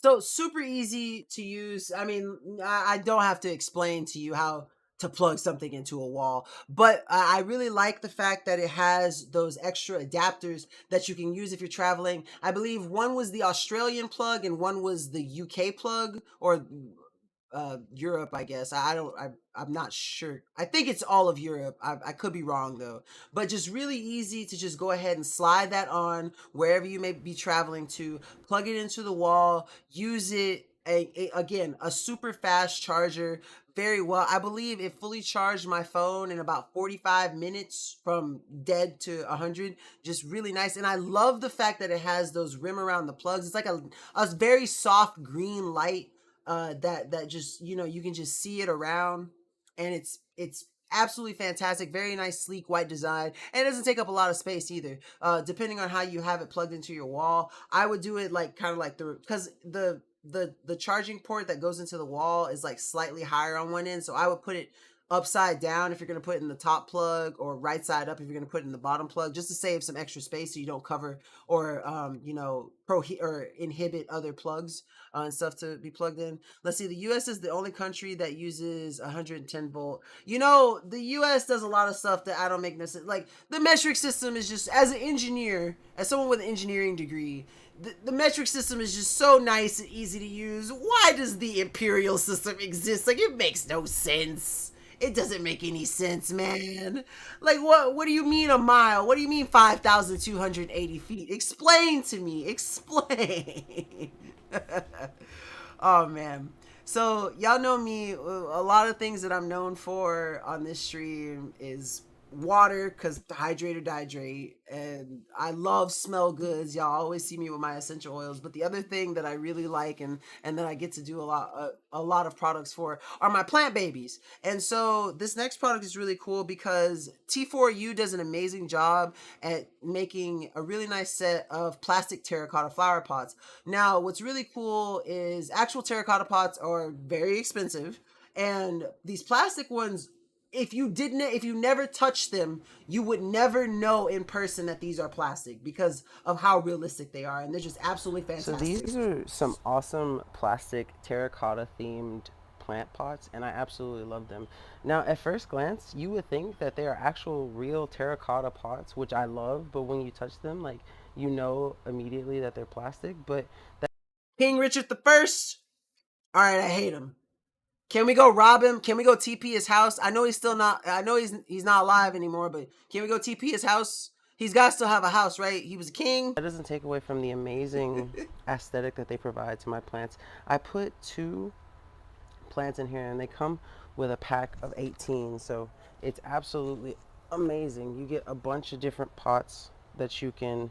So super easy to use. I mean, I don't have to explain to you how to plug something into a wall, but I really like the fact that it has those extra adapters that you can use if you're traveling. I believe one was the Australian plug and one was the UK plug, or Europe, I guess. I'm not sure. I think it's all of Europe. I could be wrong though. But just really easy to just go ahead and slide that on wherever you may be traveling to, plug it into the wall, use it. Again, a super fast charger, very well. I believe it fully charged my phone in about 45 minutes from dead to 100. Just really nice. And I love the fact that it has those rim around the plugs. It's like a very soft green light, that just, you can just see it around, and it's absolutely fantastic. Very nice, sleek white design, and it doesn't take up a lot of space either. Depending on how you have it plugged into your wall, I would do it like kind of like because the charging port that goes into the wall is like slightly higher on one end, so I would put it upside down if you're going to put it in the top plug, or right side up if you're going to put it in the bottom plug, just to save some extra space so you don't cover or or inhibit other plugs and stuff to be plugged in. Let's see, the US is the only country that uses 110 volt. The US does a lot of stuff that I don't make no sense. Like, the metric system is just, as an engineer, as someone with an engineering degree, the metric system is just so nice and easy to use. Why does the imperial system exist? Like, it makes no sense. It doesn't make any sense, man. Like, what do you mean a mile? What do you mean 5,280 feet? Explain to me. Explain. Oh, man. So, y'all know me. A lot of things that I'm known for on this stream is water, because hydrate or dehydrate, and I love smell goods. Y'all always see me with my essential oils. But the other thing that I really like, and that I get to do a lot of products for, are my plant babies. And so this next product is really cool because T4U does an amazing job at making a really nice set of plastic terracotta flower pots. Now, what's really cool is actual terracotta pots are very expensive, and these plastic ones, if you never touched them, you would never know in person that these are plastic because of how realistic they are, and they're just absolutely So fantastic. these are some awesome plastic terracotta themed plant pots, and I absolutely love them. Now, at first glance, you would think that they are actual real terracotta pots, which I love, but when you touch them, like, you know immediately that they're plastic. But King Richard the First. All right, I hate him. Can we go rob him? Can we go TP his house? I know he's still not. I know he's not alive anymore, but can we go TP his house? He's got to still have a house, right? He was a king. that doesn't take away from the amazing aesthetic that they provide to my plants. I put 2 plants in here, and they come with a pack of 18, so it's absolutely amazing. You get a bunch of different pots that you can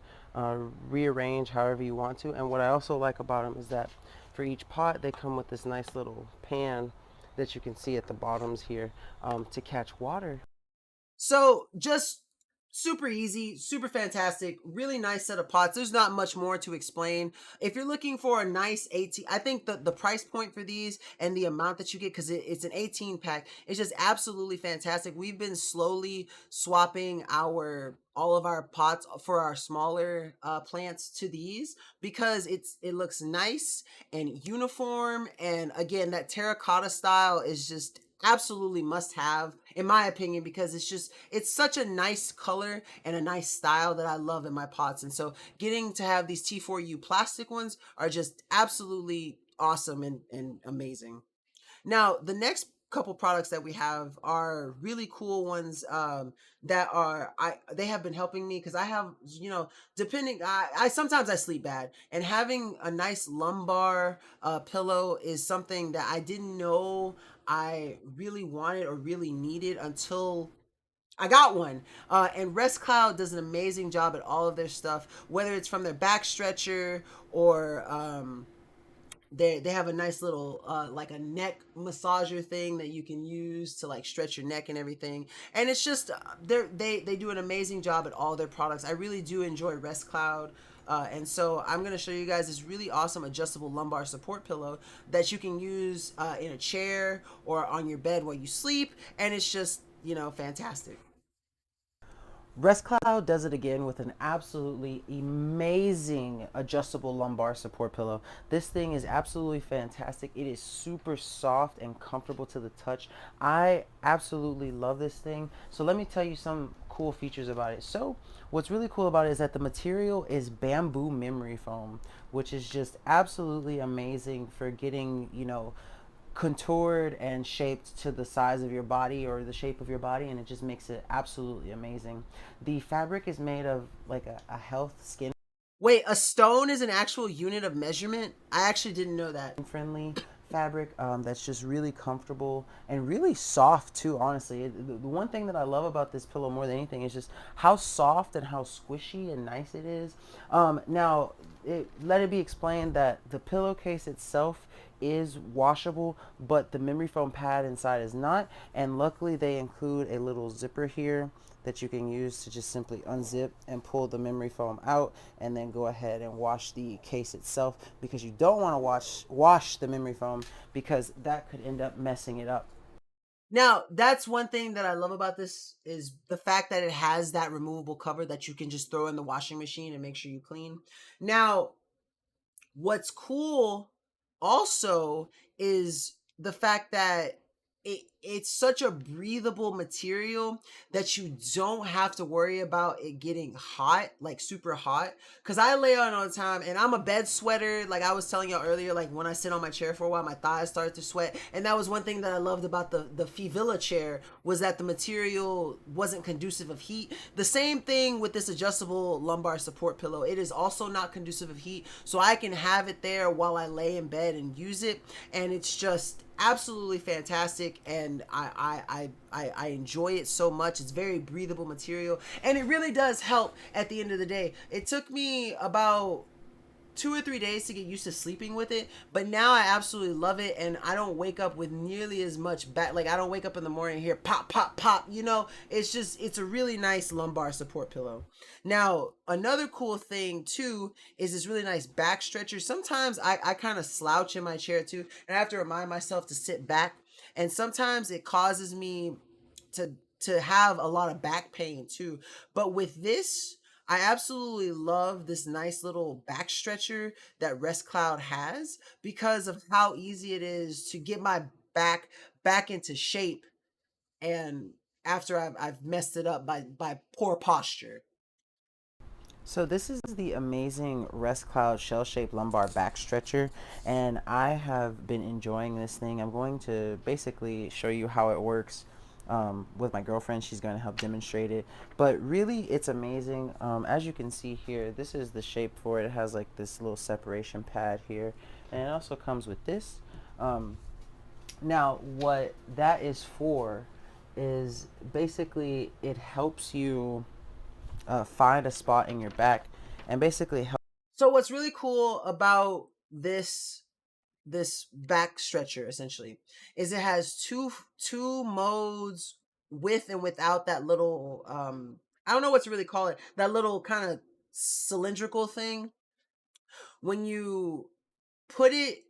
rearrange however you want to. And what I also like about them is that for each pot, they come with this nice little pan that you can see at the bottoms here, to catch water. So just super easy, super fantastic, really nice set of pots. There's not much more to explain. If you're looking for a nice 18, I think the price point for these and the amount that you get, because it's an 18 pack, it's just absolutely fantastic. We've been slowly swapping all of our pots for our smaller plants to these because it looks nice and uniform, and again, that terracotta style is just absolutely must have in my opinion, because it's such a nice color and a nice style that I love in my pots. And so getting to have these T4U plastic ones are just absolutely awesome and amazing. Now, the next couple products that we have are really cool ones, that are they have been helping me because I have, depending, I sometimes I sleep bad, and having a nice lumbar pillow is something that I didn't know I really wanted or really needed until I got one. And Rest Cloud does an amazing job at all of their stuff, whether it's from their back stretcher or they have a nice little like a neck massager thing that you can use to like stretch your neck and everything. And it's just they do an amazing job at all their products. I really do enjoy Rest Cloud. And so I'm going to show you guys this really awesome adjustable lumbar support pillow that you can use in a chair or on your bed while you sleep. And it's just, you know, fantastic. Rest Cloud does it again with an absolutely amazing adjustable lumbar support pillow. This thing is absolutely fantastic. It is super soft and comfortable to the touch. I absolutely love this thing. So let me tell you some cool features about it. So what's really cool about it is that the material is bamboo memory foam, which is just absolutely amazing for getting, you know, contoured and shaped to the size of your body or the shape of your body, and it just makes it absolutely amazing. The fabric is made of like a health skin Wait, a stone is an actual unit of measurement? I actually didn't know that. friendly fabric that's just really comfortable and really soft too, honestly. The one thing that I love about this pillow more than anything is just how soft and how squishy and nice it is. Now let it be explained that the pillowcase itself is washable, but the memory foam pad inside is not, and luckily they include a little zipper here that you can use to just simply unzip and pull the memory foam out and then go ahead and wash the case itself, because you don't want to wash the memory foam because that could end up messing it up. Now, that's one thing that I love about this is the fact that it has that removable cover that you can just throw in the washing machine and make sure you clean. Now, what's cool also is the fact that it's such a breathable material that you don't have to worry about it getting hot, like super hot. Because I lay on all the time and I'm a bed sweater. Like I was telling y'all earlier, like when I sit on my chair for a while, my thighs start to sweat. And that was one thing that I loved about the Fivilla chair, was that the material wasn't conducive of heat. The same thing with this adjustable lumbar support pillow. It is also not conducive of heat. So I can have it there while I lay in bed and use it. And it's just absolutely fantastic, and I enjoy it so much. It's very breathable material, and it really does help at the end of the day. It took me about 2 or 3 days to get used to sleeping with it, but now I absolutely love it, and I don't wake up with nearly as much back. Like I don't wake up in the morning and hear pop pop pop, you know. It's a really nice lumbar support pillow. Now another cool thing too is this really nice back stretcher. Sometimes I kind of slouch in my chair too, and I have to remind myself to sit back, and sometimes it causes me to have a lot of back pain too. But with this, I absolutely love this nice little back stretcher that Rest Cloud has, because of how easy it is to get my back into shape, and after I've messed it up by poor posture. So this is the amazing Rest Cloud shell-shaped lumbar back stretcher, and I have been enjoying this thing. I'm going to basically show you how it works with my girlfriend. She's going to help demonstrate it, but really it's amazing. As you can see here, this is the shape for it. It has like this little separation pad here, and it also comes with this. Now what that is for is basically it helps you find a spot in your back and basically help. So what's really cool about this back stretcher essentially is it has two modes, with and without that little I don't know what to really call it, that little kind of cylindrical thing. When you put it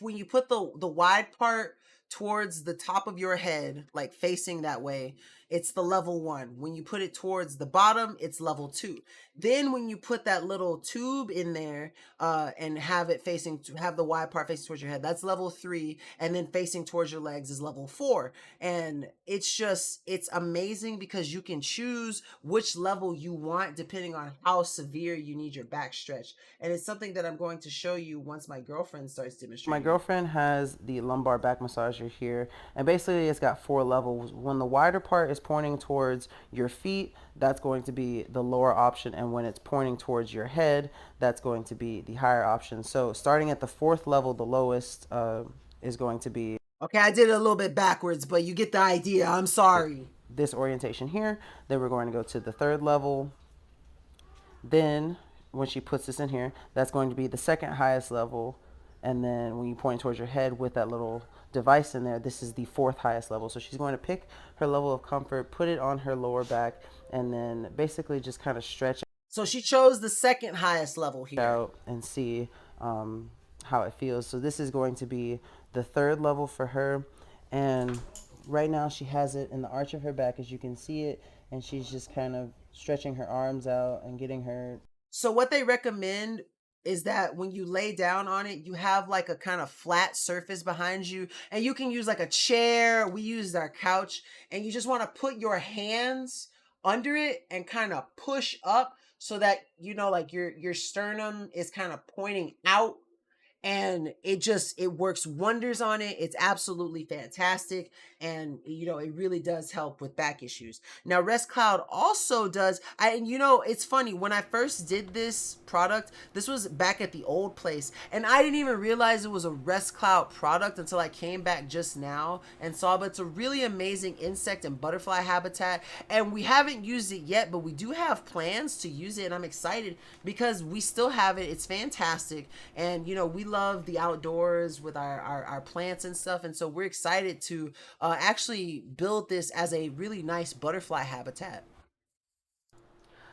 when you put the wide part towards the top of your head, like facing that way, it's the level 1. When you put it towards the bottom, it's level 2. Then when you put that little tube in there and have it facing, have the wide part facing towards your head, that's level 3. And then facing towards your legs is level 4. And it's amazing because you can choose which level you want depending on how severe you need your back stretch. And it's something that I'm going to show you once my girlfriend starts demonstrating. My girlfriend has the lumbar back massager here, and basically it's got 4 levels. When the wider part is pointing towards your feet, that's going to be the lower option, and when it's pointing towards your head, that's going to be the higher option. So starting at the 4th level, the lowest is going to be, okay, I did it a little bit backwards, but you get the idea. I'm sorry. this orientation here. Then we're going to go to the third level. Then when she puts this in here, that's going to be the second highest level. And then when you point towards your head with that little device in there, this is the fourth highest level. So she's going to pick her level of comfort, put it on her lower back, and then basically just kind of stretch So she chose the second highest level here. out and see how it feels. So this is going to be the third level for her. And right now she has it in the arch of her back, as you can see it. And she's just kind of stretching her arms out and getting her. So what they recommend is that when you lay down on it, you have like a kind of flat surface behind you, and you can use like a chair. We used our couch, and you just want to put your hands under it and kind of push up so that, you know, like your sternum is kind of pointing out, and it works wonders on it. It's absolutely fantastic, and you know, it really does help with back issues. Now Rest Cloud also does, and you know, it's funny, when I first did this product, this was back at the old place, and I didn't even realize it was a Rest Cloud product until I came back just now and saw. But it's a really amazing insect and butterfly habitat, and we haven't used it yet, but we do have plans to use it, and I'm excited because we still have it. It's fantastic, and you know, we love the outdoors with our plants and stuff, and so we're excited to actually build this as a really nice butterfly habitat.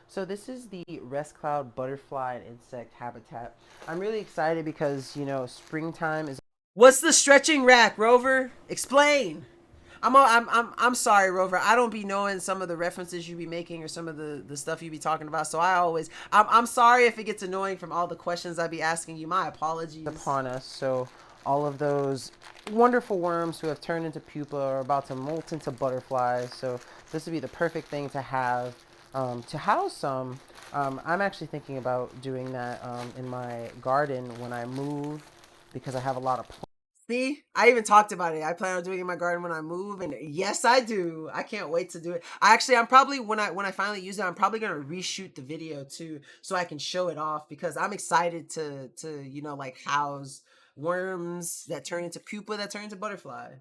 So this is the Rest Cloud butterfly and insect habitat. I'm really excited because, you know, springtime is. What's the stretching rack, Rover? Explain. I'm sorry, Rover. I don't be knowing some of the references you be making or some of the stuff you be talking about. So I'm sorry if it gets annoying from all the questions I be asking you. My apologies. Upon us. So all of those wonderful worms who have turned into pupa are about to molt into butterflies. So this would be the perfect thing to have to house some. I'm actually thinking about doing that in my garden when I move, because I have a lot of plants. See, I even talked about it. I plan on doing it in my garden when I move, and yes, I do. I can't wait to do it. I'm probably, when I finally use it, I'm probably gonna reshoot the video too, so I can show it off, because I'm excited to you know, like, house worms that turn into pupa that turn into butterfly.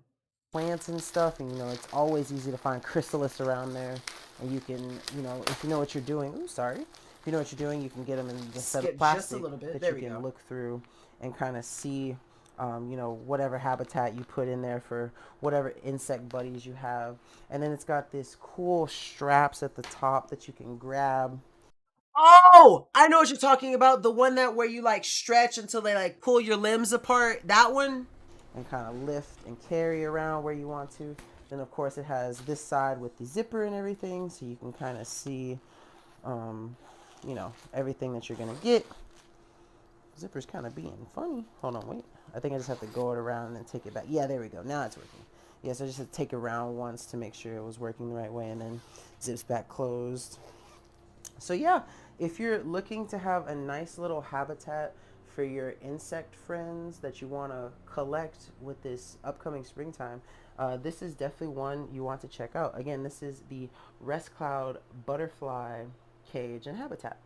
Plants and stuff, and you know, it's always easy to find chrysalis around there, and you can, you know, if you know what you're doing. Ooh, sorry. If you know what you're doing, you can get them in the set of plastic just a little bit. that There you we can go. look through and kind of see. You know, whatever habitat you put in there for whatever insect buddies you have. And then it's got this cool straps at the top that you can grab. Oh, I know what you're talking about. The one that where you like stretch until they like pull your limbs apart. That one? And kind of lift and carry around where you want to. Then of course it has this side with the zipper and everything, so you can kind of see, you know, everything that you're gonna get. Zipper's kind of being funny. Hold on, wait. I think I just have to go it around and then take it back. Yeah, there we go. Now it's working. Yes, I just had to take it around once to make sure it was working the right way, and then zips back closed. So yeah, if you're looking to have a nice little habitat for your insect friends that you want to collect with this upcoming springtime, this is definitely one you want to check out. Again, this is the Rest Cloud butterfly cage and habitat.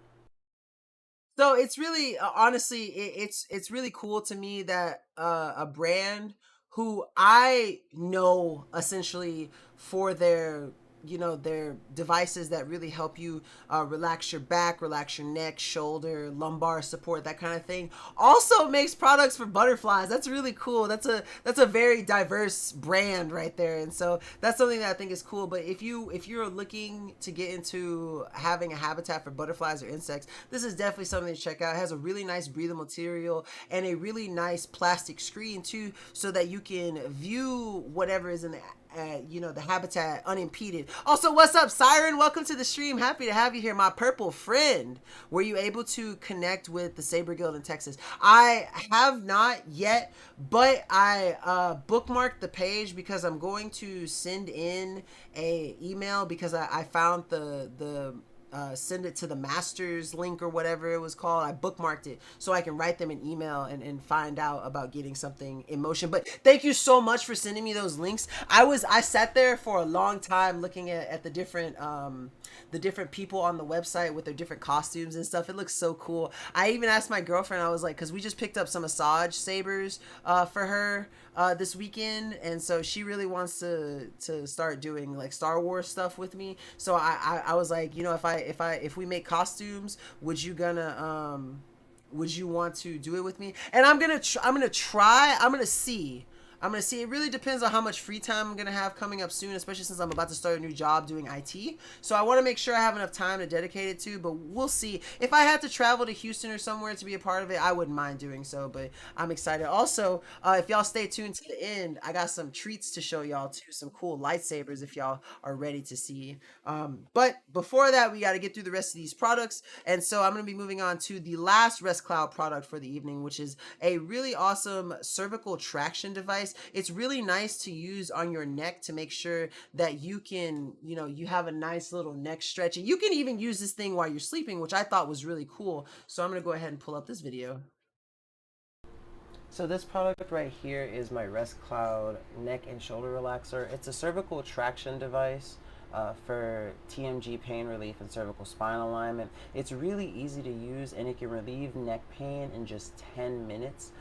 So it's really, honestly, it's really cool to me that a brand who I know essentially for their, you know, their devices that really help you relax your back, relax your neck, shoulder, lumbar support, that kind of thing, also makes products for butterflies. That's really cool. That's a very diverse brand right there, and so that's something that I think is cool. But if you're looking to get into having a habitat for butterflies or insects, this is definitely something to check out. It has a really nice breathable material and a really nice plastic screen too, so that you can view whatever is in the you know, the habitat unimpeded. Also, what's up, Siren? Welcome to the stream. Happy to have you here, my purple friend. Were you able to connect with the Saber Guild in Texas? I have not yet, but I bookmarked the page because I'm going to send in a email, because I found the send it to the master's link or whatever it was called. I bookmarked it so I can write them an email and find out about getting something in motion. But thank you so much for sending me those links. I sat there for a long time looking at the different people on the website with their different costumes and stuff. It looks so cool. I even asked my girlfriend, I was like, because we just picked up some massage sabers for her this weekend, and so she really wants to start doing like Star Wars stuff with me. So I was like, you know, if we make costumes, would you want to do it with me? And I'm gonna see. It really depends on how much free time I'm going to have coming up soon, especially since I'm about to start a new job doing IT. So I want to make sure I have enough time to dedicate it to, but we'll see. If I had to travel to Houston or somewhere to be a part of it, I wouldn't mind doing so, but I'm excited. Also, if y'all stay tuned to the end, I got some treats to show y'all too, some cool lightsabers if y'all are ready to see. But before that, we got to get through the rest of these products, and so I'm going to be moving on to the last Rest Cloud product for the evening, which is a really awesome cervical traction device. It's really nice to use on your neck to make sure that you can, you know, you have a nice little neck stretch. And you can even use this thing while you're sleeping, which I thought was really cool. So I'm going to go ahead and pull up this video. So this product right here is my Rest Cloud neck and shoulder relaxer. It's a cervical traction device for TMJ pain relief and cervical spine alignment. It's really easy to use, and it can relieve neck pain in just 10 minutes.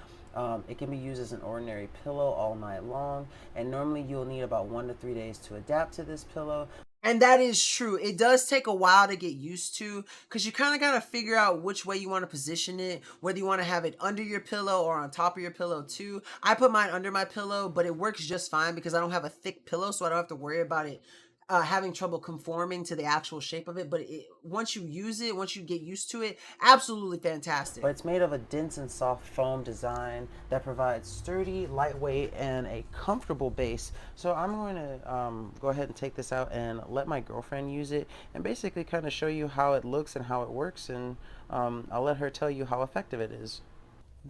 It can be used as an ordinary pillow all night long, and normally you'll need about 1 to 3 days to adapt to this pillow. And that is true. It does take a while to get used to, because you kind of got to figure out which way you want to position it, whether you want to have it under your pillow or on top of your pillow too. I put mine under my pillow, but it works just fine because I don't have a thick pillow, so I don't have to worry about it having trouble conforming to the actual shape of it. But once you use it, once you get used to it, absolutely fantastic. But it's made of a dense and soft foam design that provides sturdy, lightweight, and a comfortable base. So I'm going to go ahead and take this out and let my girlfriend use it and basically kind of show you how it looks and how it works, and I'll let her tell you how effective it is.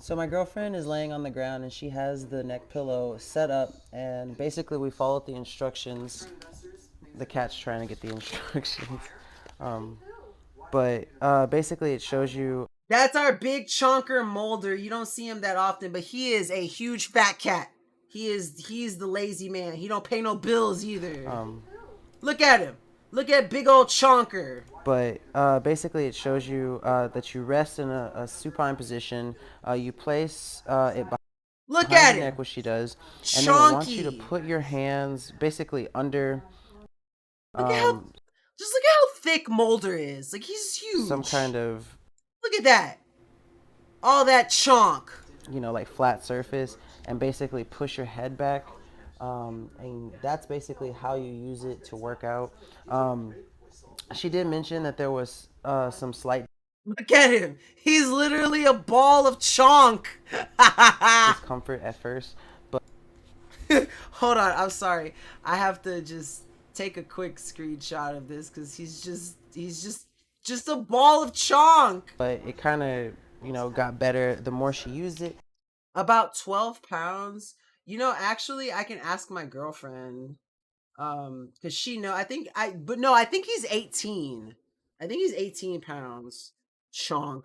So my girlfriend is laying on the ground and she has the neck pillow set up, and basically we followed the instructions. The cat's trying to get the instructions. But basically it shows you. That's our big chonker Molder. You don't see him that often, but he is a huge fat cat. He's the lazy man. He don't pay no bills either. Look at him. Look at big old chonker. But basically it shows you that you rest in a supine position. You place it behind your neck, which she does. And then it wants you to put your hands basically under. Look at how thick Molder is. Like, he's huge. Some kind of. Look at that. All that chonk. You know, like flat surface, and basically push your head back. And that's basically how you use it to work out. She did mention that there was some slight. Look at him. He's literally a ball of chonk. Discomfort at first, but. Hold on. I'm sorry. I have to just take a quick screenshot of this because he's just a ball of chonk. But it kind of, you know, got better the more she used it. About 12 pounds. You know, actually, I can ask my girlfriend, because she know. I think he's 18. I think he's 18 pounds. Chonk.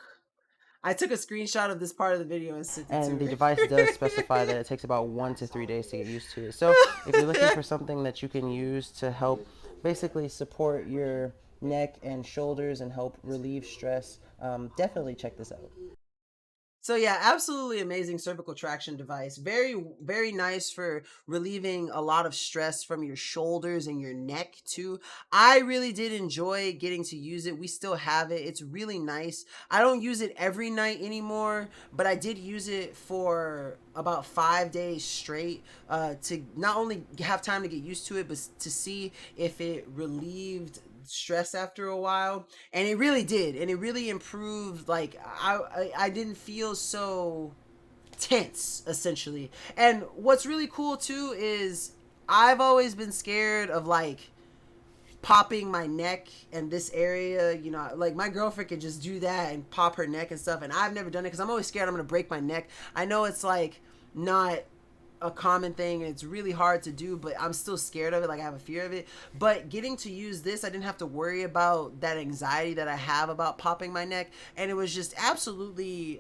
I took a screenshot of this part of the video and sent it to her. And the device does specify that it takes about 1 to 3 days to get used to it. So if you're looking for something that you can use to help basically support your neck and shoulders and help relieve stress, definitely check this out. So yeah, absolutely amazing cervical traction device. Very, very nice for relieving a lot of stress from your shoulders and your neck too. I really did enjoy getting to use it. We still have it. It's really nice. I don't use it every night anymore, but I did use it for about 5 days straight to not only have time to get used to it, but to see if it relieved stress after a while. And it really did, and it really improved. Like I didn't feel so tense, essentially. And what's really cool too is I've always been scared of like popping my neck and this area, you know, like my girlfriend could just do that and pop her neck and stuff, and I've never done it because I'm always scared I'm gonna break my neck. I know it's like not a common thing, and it's really hard to do, but I'm still scared of it. Like, I have a fear of it. But getting to use this, I didn't have to worry about that anxiety that I have about popping my neck, and it was just absolutely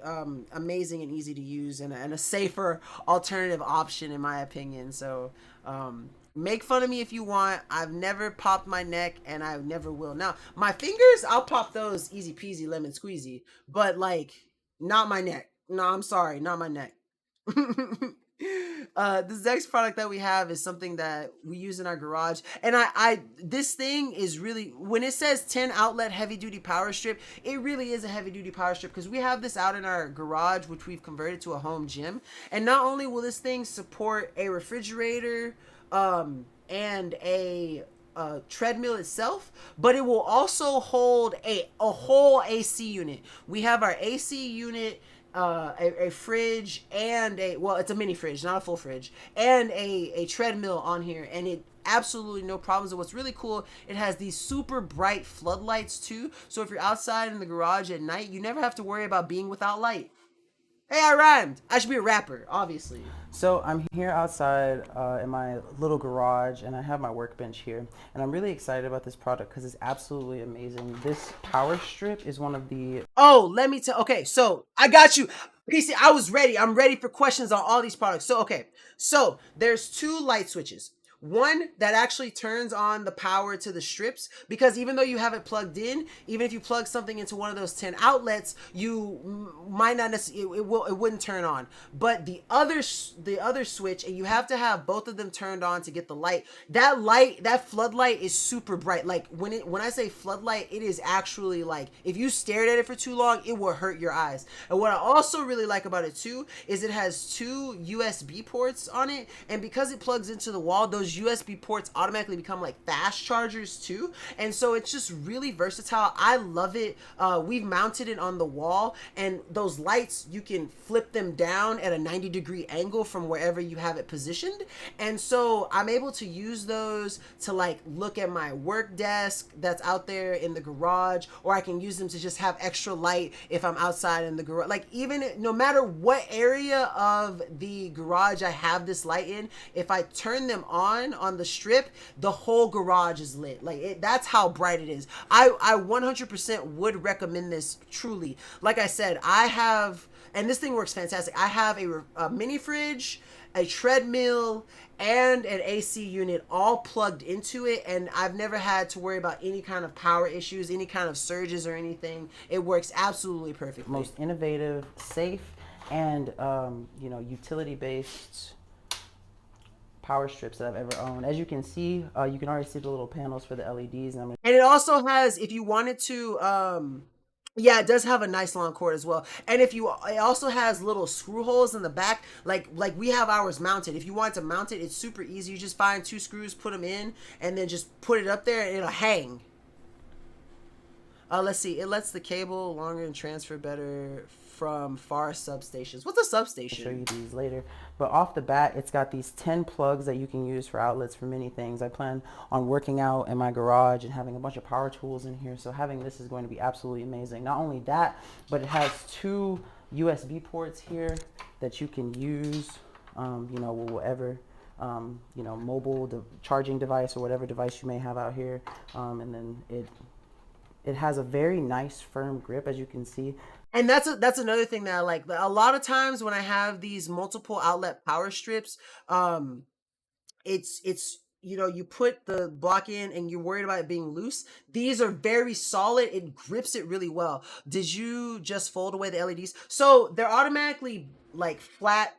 amazing and easy to use, and a safer alternative option in my opinion. So make fun of me if you want. I've never popped my neck, and I never will. Now my fingers, I'll pop those easy peasy lemon squeezy, but like, not my neck. No, I'm sorry, not my neck. This next product that we have is something that we use in our garage, and I this thing is really, when it says 10 outlet heavy duty power strip, it really is a heavy duty power strip, because we have this out in our garage, which we've converted to a home gym. And not only will this thing support a refrigerator and a treadmill itself, but it will also hold a whole AC unit. We have our AC unit, a fridge, and it's a mini fridge, not a full fridge, and a treadmill on here, and it absolutely no problems. And what's really cool, it has these super bright floodlights too, so if you're outside in the garage at night, you never have to worry about being without light. Hey, I rhymed. I should be a rapper, obviously. So I'm here outside in my little garage, and I have my workbench here, and I'm really excited about this product because it's absolutely amazing. This power strip is one of the... Oh, let me tell... Okay, so I got you. PC, I was ready. I'm ready for questions on all these products. So, okay. So there's two light switches. One that actually turns on the power to the strips, because even though you have it plugged in, even if you plug something into one of those 10 outlets, you might not necessarily, it wouldn't turn on. But the other switch, and you have to have both of them turned on to get the light. That floodlight is super bright. Like, when I say floodlight, it is actually like, if you stared at it for too long, it will hurt your eyes. And what I also really like about it too is it has two USB ports on it, and because it plugs into the wall, those USB ports automatically become like fast chargers too, and so it's just really versatile. I love it. We've mounted it on the wall, and those lights, you can flip them down at a 90-degree angle from wherever you have it positioned, and so I'm able to use those to like look at my work desk that's out there in the garage, or I can use them to just have extra light if I'm outside in the garage. Like, even no matter what area of the garage I have this light in, if I turn them on the strip, the whole garage is lit. Like, that's how bright it is. I 100% would recommend this, truly. Like I said, I have, and this thing works fantastic, I have a mini fridge, a treadmill, and an AC unit all plugged into it, and I've never had to worry about any kind of power issues, any kind of surges or anything. It works absolutely perfectly. Most innovative, safe, and utility based power strips that I've ever owned. As you can see, you can already see the little panels for the LEDs. And it also has, if you wanted to, yeah, it does have a nice long cord as well. And it also has little screw holes in the back, like we have ours mounted. If you want to mount it, it's super easy. You just find 2 screws, put them in, and then just put it up there, and it'll hang. Let's see. It lets the cable longer and transfer better from far substations. What's a substation? I'll show you these later. But off the bat, it's got these 10 plugs that you can use for outlets for many things. I plan on working out in my garage and having a bunch of power tools in here, so having this is going to be absolutely amazing. Not only that, but it has 2 USB ports here that you can use, whatever, mobile charging device or whatever device you may have out here. And then it has a very nice firm grip, as you can see. And that's another thing that I like. A lot of times when I have these multiple outlet power strips, it's you put the block in and you're worried about it being loose. These are very solid. It grips it really well. Did you just fold away the LEDs? So they're automatically like flat,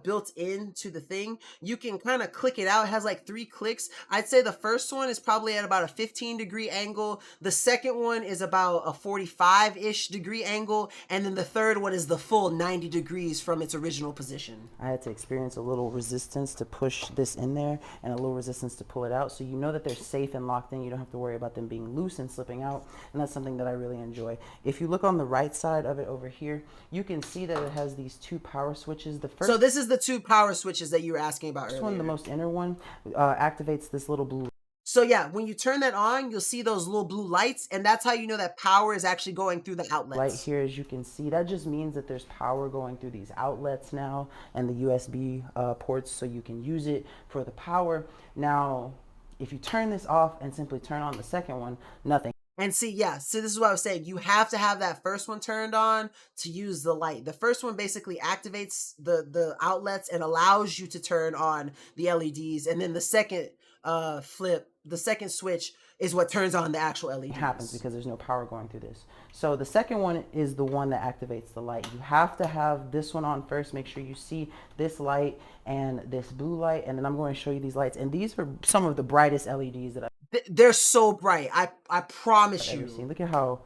built into the thing. You can kind of click it out. It has like 3 clicks. I'd say the first one is probably at about a 15-degree angle. The second one is about a 45-ish degree angle. And then the third one is the full 90 degrees from its original position. I had to experience a little resistance to push this in there and a little resistance to pull it out. So you know that they're safe and locked in. You don't have to worry about them being loose and slipping out. And that's something that I really enjoy. If you look on the right side of it over here, you can see that it has these 2 power switches. The first So this is the 2 power switches that you were asking about earlier. This one, the most inner one, activates this little blue. So yeah, when you turn that on, you'll see those little blue lights, and that's how you know that power is actually going through the outlets. Right here, as you can see, that just means that there's power going through these outlets now and the USB ports, so you can use it for the power. Now, if you turn this off and simply turn on the second one, nothing. And see, yeah, so this is what I was saying. You have to have that first one turned on to use the light. The first one basically activates the outlets and allows you to turn on the LEDs. And then the second the second switch is what turns on the actual LEDs. It happens because there's no power going through this. So the second one is the one that activates the light. You have to have this one on first. Make sure you see this light and this blue light. And then I'm going to show you these lights. And these are some of the brightest LEDs that they're so bright. I promise I've you. ever seen. Look at how,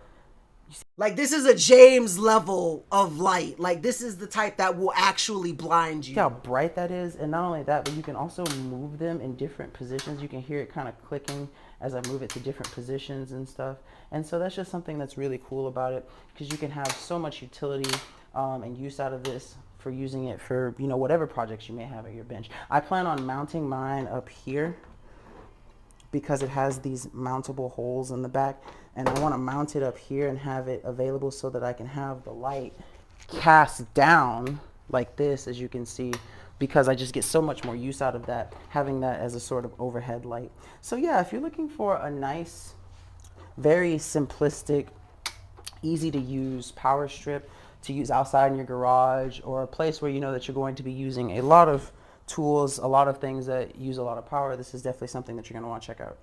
like, this is a James level of light. Like, this is the type that will actually blind you. look how bright that is. And not only that, but you can also move them in different positions. You can hear it kind of clicking as I move it to different positions and stuff. And so that's just something that's really cool about it, because you can have so much utility and use out of this for using it for, you know, whatever projects you may have at your bench. I plan on mounting mine up here because it has these mountable holes in the back, and I want to mount it up here and have it available so that I can have the light cast down like this, as you can see, because I just get so much more use out of that, having that as a sort of overhead light. So yeah, if you're looking for a nice, very simplistic, easy to use power strip to use outside in your garage, or a place where you know that you're going to be using a lot of tools, a lot of things that use a lot of power, this is definitely something that you're going to want to check out.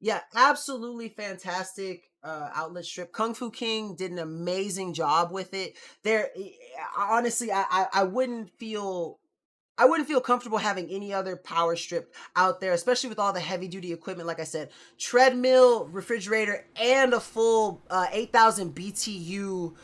Yeah, absolutely fantastic outlet strip. Kung Fu King did an amazing job with it. There, honestly, I wouldn't feel comfortable having any other power strip out there, especially with all the heavy duty equipment. Like I said, treadmill, refrigerator, and a full 8,000 BTU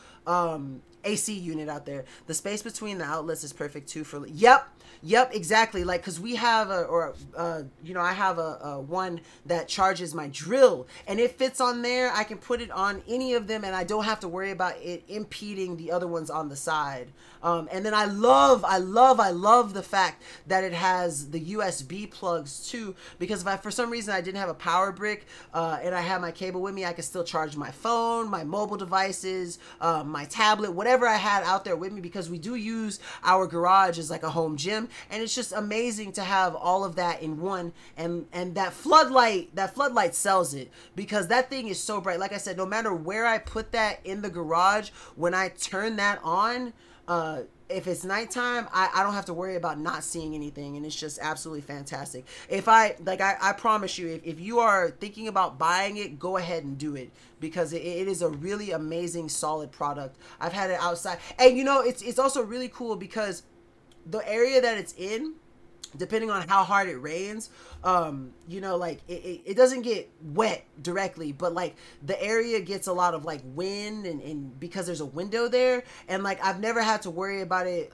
AC unit out there. The space between the outlets is perfect too for, yep, exactly. Like, cause we have I have a one that charges my drill, and it fits on there. I can put it on any of them, and I don't have to worry about it impeding the other ones on the side. And then I love the fact that it has the USB plugs too, because if for some reason I didn't have a power brick, and I have my cable with me, I can still charge my phone, my mobile devices, my tablet, whatever I had out there with me, because we do use our garage as like a home gym, and it's just amazing to have all of that in one. And that floodlight sells it, because that thing is so bright. Like I said, no matter where I put that in the garage, when I turn that on, if it's nighttime, I don't have to worry about not seeing anything, and it's just absolutely fantastic. I promise you, if you are thinking about buying it, go ahead and do it, because it is a really amazing, solid product. I've had it outside, and you know, it's also really cool because the area that it's in, depending on how hard it rains, you know, like it doesn't get wet directly, but like the area gets a lot of like wind, and because there's a window there, and like I've never had to worry about it.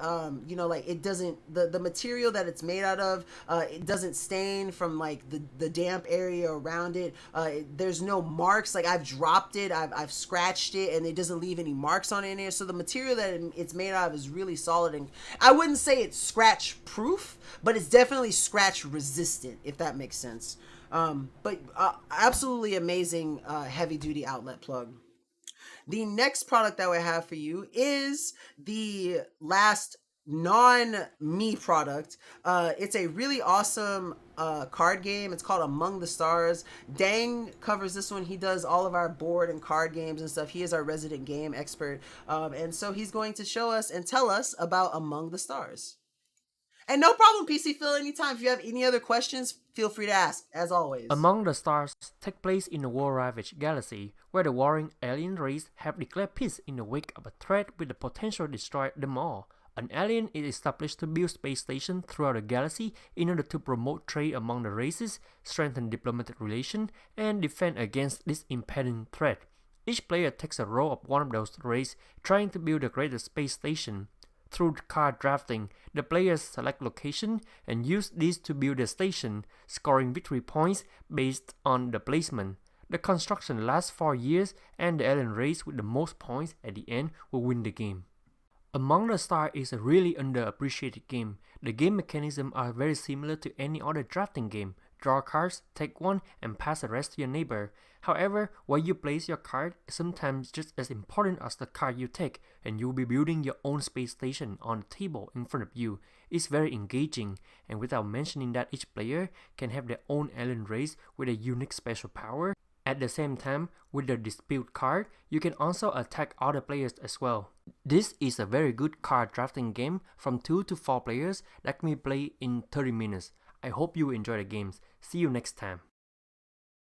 You know, like it doesn't, the material that it's made out of, it doesn't stain from like the damp area around it. There's no marks. Like I've dropped it, I've scratched it, and it doesn't leave any marks on it in there. So the material that it's made out of is really solid, and I wouldn't say it's scratch proof, but it's definitely scratch resistant, if that makes sense. But absolutely amazing heavy duty outlet plug. The next product that we have for you is the last non-me product. It's a really awesome card game. It's called Among the Stars. Dang covers this one. He does all of our board and card games and stuff. He is our resident game expert, and so he's going to show us and tell us about Among the Stars. And no problem, PC Phil, anytime. If you have any other questions, feel free to ask, as always. Among the Stars take place in a war-ravaged galaxy, where the warring alien race have declared peace in the wake of a threat with the potential to destroy them all. An alien is established to build space stations throughout the galaxy in order to promote trade among the races, strengthen diplomatic relations, and defend against this impending threat. Each player takes a role of one of those races, trying to build the greatest space station. Through card drafting, the players select location and use these to build a station, scoring victory points based on the placement. The construction lasts 4 years, and the alien race with the most points at the end will win the game. Among the Stars is a really underappreciated game. The game mechanisms are very similar to any other drafting game. draw cards, take one, and pass the rest to your neighbor. However, where you place your card is sometimes just as important as the card you take, and you'll be building your own space station on the table in front of you. It's very engaging, and without mentioning that each player can have their own alien race with a unique special power. At the same time, with the dispute card, you can also attack other players as well. This is a very good card drafting game from 2 to 4 players that can be played in 30 minutes. I hope you enjoy the games. See you next time.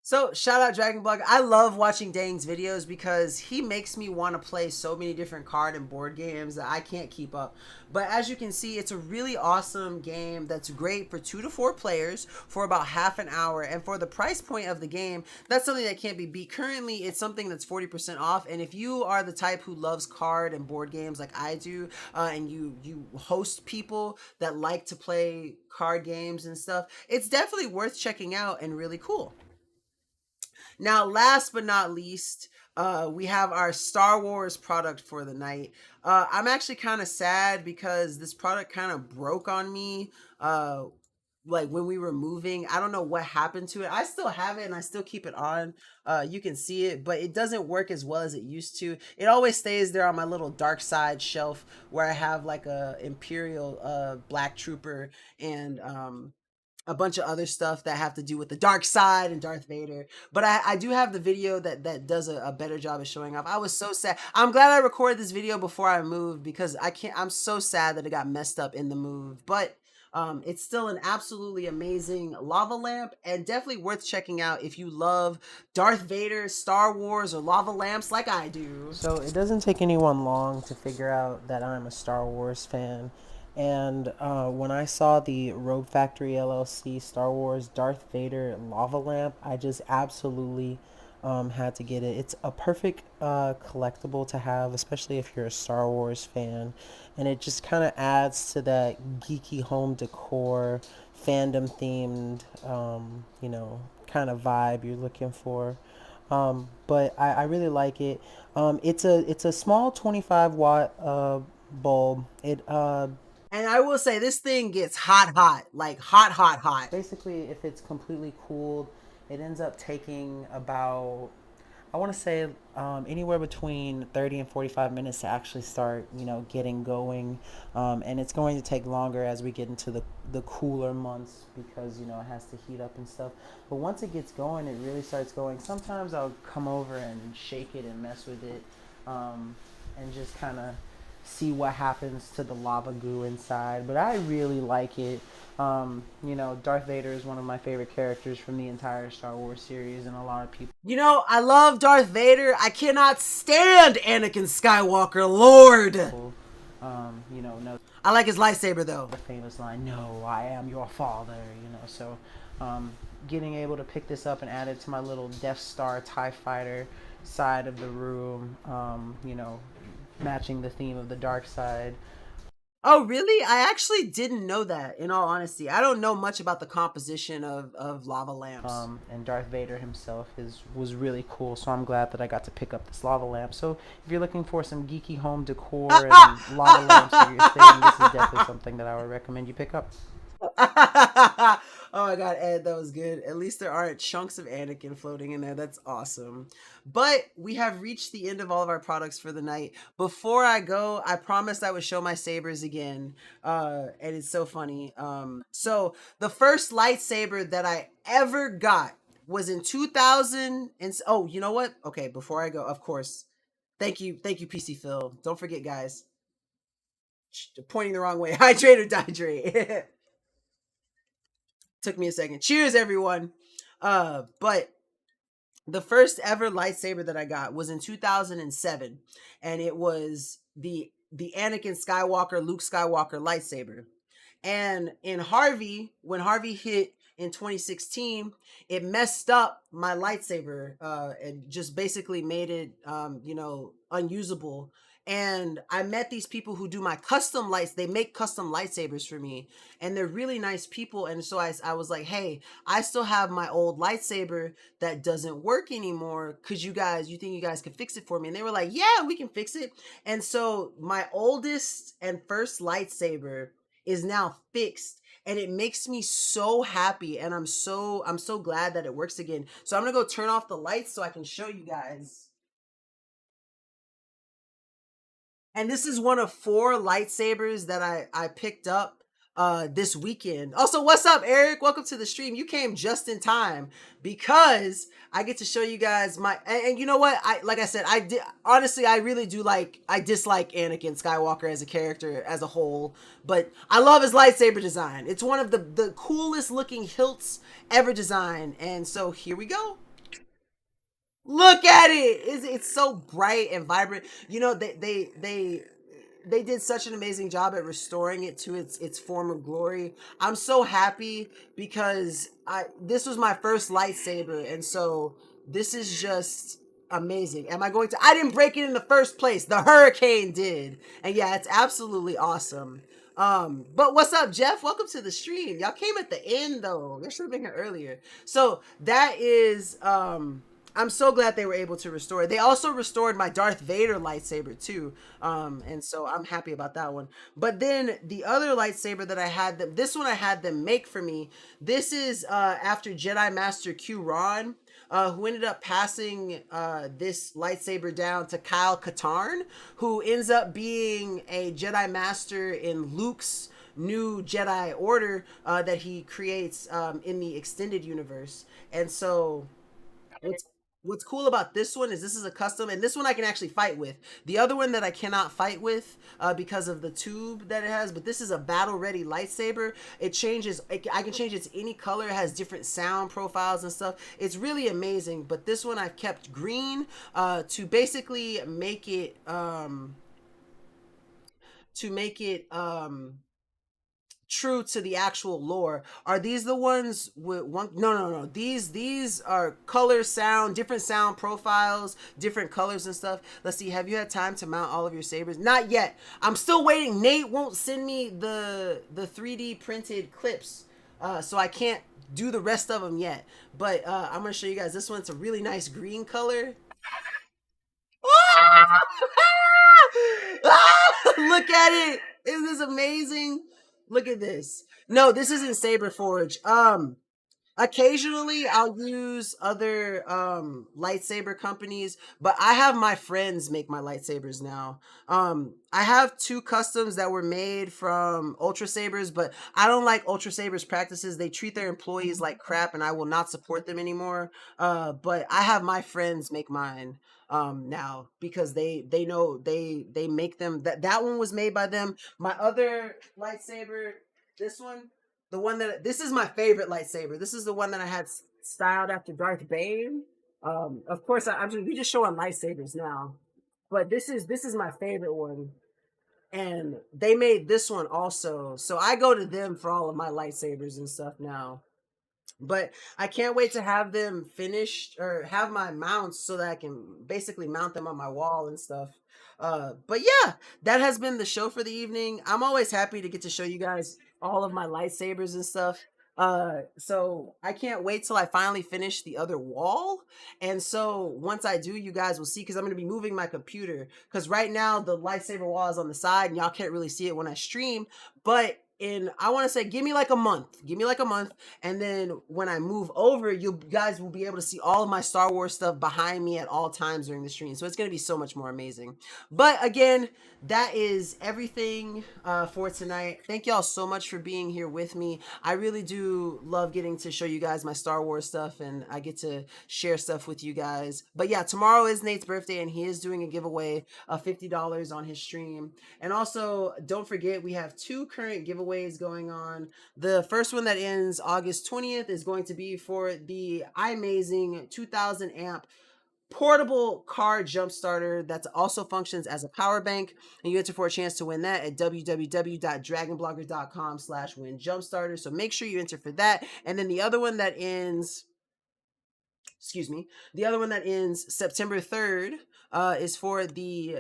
So, shout out Dragon Blogger. I love watching Dang's videos because he makes me want to play so many different card and board games that I can't keep up. But as you can see, it's a really awesome game that's great for 2 to 4 players for about half an hour. And for the price point of the game, that's something that can't be beat. Currently, it's something that's 40% off. And if you are the type who loves card and board games like I do, and you host people that like to play card games and stuff, it's definitely worth checking out and really cool. Now, last but not least, we have our Star Wars product for the night. I'm actually kind of sad because this product kind of broke on me. Like when we were moving, I don't know what happened to it. I still have it and I still keep it on. You can see it, but it doesn't work as well as it used to. It always stays there on my little dark side shelf where I have like a Imperial Black Trooper and a bunch of other stuff that have to do with the dark side and Darth Vader. But I do have the video that does a better job of showing off. I was so sad. I'm glad I recorded this video before I moved because I'm so sad that it got messed up in the move. But it's still an absolutely amazing lava lamp and definitely worth checking out if you love Darth Vader, Star Wars, or lava lamps like I do. So it doesn't take anyone long to figure out that I'm a Star Wars fan. And when I saw the Robe Factory LLC Star Wars Darth Vader lava lamp, I just absolutely had to get it. It's a perfect collectible to have, especially if you're a Star Wars fan. And it just kind of adds to that geeky home decor, fandom themed, kind of vibe you're looking for. But I really like it. It's a small 25 watt bulb. And I will say this thing gets hot, like hot. Basically, if it's completely cooled, it ends up taking about, I want to say, anywhere between 30 and 45 minutes to actually start, getting going. And it's going to take longer as we get into the cooler months because, it has to heat up and stuff. But once it gets going, it really starts going. Sometimes I'll come over and shake it and mess with it and just kind of see what happens to the lava goo inside. But I really like it. Darth Vader is one of my favorite characters from the entire Star Wars series, and a lot of people. I love Darth Vader. I cannot stand Anakin Skywalker, Lord. Know I like his lightsaber though. The famous line, "No, I am your father." So getting able to pick this up and add it to my little Death Star TIE Fighter side of the room, matching the theme of the dark side. Oh, really? I actually didn't know that, in all honesty. I don't know much about the composition of lava lamps. And Darth Vader himself was really cool, so I'm glad that I got to pick up this lava lamp. So if you're looking for some geeky home decor and lava lamps for your thing, this is definitely something that I would recommend you pick up. Oh my god, Ed, that was good. At least there aren't chunks of Anakin floating in there. That's awesome. But we have reached the end of all of our products for the night. Before I go, I promised I would show my sabers again. And it's so funny. So the first lightsaber that I ever got was in 2000. And oh, you know what? Okay, before I go, of course. Thank you, PC Phil. Don't forget, guys. Pointing the wrong way. Hydrate or dihydrate. Took me a second. Cheers, everyone. But the first ever lightsaber that I got was in 2007, and it was the Anakin Skywalker, Luke Skywalker lightsaber. And when Harvey hit in 2016, it messed up my lightsaber and just basically made it unusable. And I met these people who do my custom lights. They make custom lightsabers for me, and they're really nice people. And so I was like, hey, I still have my old lightsaber that doesn't work anymore. You think you guys could fix it for me? And they were like, yeah, we can fix it. And so my oldest and first lightsaber is now fixed, and it makes me so happy, and I'm so glad that it works again. So I'm gonna go turn off the lights so I can show you guys. And this is one of 4 lightsabers that I picked up this weekend. Also, what's up, Eric? Welcome to the stream. You came just in time because I get to show you guys my and you know what? Like I said, I did honestly, I really do I dislike Anakin Skywalker as a character as a whole, but I love his lightsaber design. It's one of the coolest looking hilts ever designed. And so here we go. Look at it. It's so bright and vibrant. You know, they did such an amazing job at restoring it to its former glory. I'm so happy because this was my first lightsaber, and so this is just amazing. Am I going to I didn't break it in the first place. The hurricane did. And yeah, it's absolutely awesome. But what's up, Jeff? Welcome to the stream. Y'all came at the end though. Y'all should have been here earlier. So that is I'm so glad they were able to restore it. They also restored my Darth Vader lightsaber too. And so I'm happy about that one. But then the other lightsaber that I had them, this one I had them make for me. This is after Jedi Master Q Ron, who ended up passing this lightsaber down to Kyle Katarn, who ends up being a Jedi Master in Luke's new Jedi Order that he creates in the extended universe. And so what's cool about this one is this is a custom, and this one I can actually fight with. The other one that I cannot fight with because of the tube that it has, but this is a battle ready lightsaber. It changes, I can change it to any color. It has different sound profiles and stuff. It's really amazing. But this one I've kept green to basically make it true to the actual lore. Are these the ones with one? No. These are color, sound, different sound profiles, different colors and stuff. Let's see. Have you had time to mount all of your sabers? Not yet. I'm still waiting. Nate won't send me the 3D printed clips, so I can't do the rest of them yet. But I'm gonna show you guys this one. It's a really nice green color. Look at it. Isn't this amazing? Look at this. No, this isn't Saberforge. Occasionally I'll use other lightsaber companies, but I have my friends make my lightsabers now. I have 2 customs that were made from Ultra Sabers, but I don't like Ultra Sabers practices. They treat their employees like crap, and I will not support them anymore. But I have my friends make mine now because they know they make them. That one was made by them. My other lightsaber, this one, this is my favorite lightsaber. This is the one that I had styled after Darth Bane. Of course, we just showing lightsabers now, but this is my favorite one, and they made this one also. So I go to them for all of my lightsabers and stuff now. But I can't wait to have them finished or have my mounts so that I can basically mount them on my wall and stuff. But yeah, that has been the show for the evening. I'm always happy to get to show you guys all of my lightsabers and stuff. So I can't wait till I finally finish the other wall. And so once I do, you guys will see, because I'm going to be moving my computer, because right now the lightsaber wall is on the side and y'all can't really see it when I stream. But I want to say, give me like a month, and then when I move over, you guys will be able to see all of my Star Wars stuff behind me at all times during the stream. So it's going to be so much more amazing. But again, that is everything for tonight. Thank y'all so much for being here with me. I really do love getting to show you guys my Star Wars stuff, and I get to share stuff with you guys. But yeah, tomorrow is Nate's birthday, and he is doing a giveaway of $50 on his stream. And also, don't forget, we have 2 current giveaways going on. The first one that ends August 20th is going to be for the amazing 2000 amp portable car jump starter that also functions as a power bank, and you enter for a chance to win that at www.dragonblogger.com/win jump starter. So make sure you enter for that. And then the other one that ends September 3rd is for the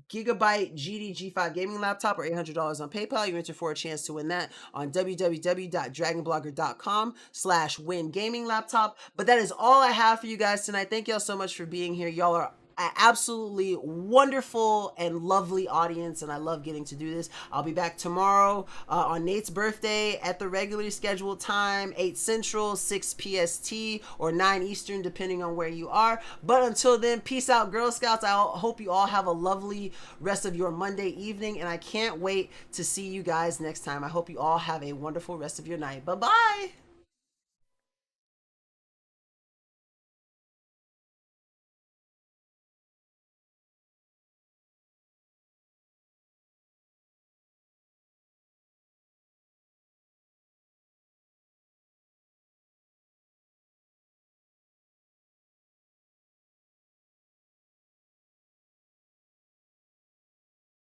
Gigabyte GD-G5 gaming laptop, or $800 on PayPal. You enter for a chance to win that on www.dragonblogger.com/win gaming laptop. But that is all I have for you guys tonight. Thank y'all so much for being here. Y'all are an absolutely wonderful and lovely audience, and I love getting to do this. I'll be back tomorrow on Nate's birthday at the regularly scheduled time, 8 Central, 6 PST, or 9 Eastern, depending on where you are. But until then, peace out, Girl Scouts. I hope you all have a lovely rest of your Monday evening, and I can't wait to see you guys next time. I hope you all have a wonderful rest of your night. Bye-bye.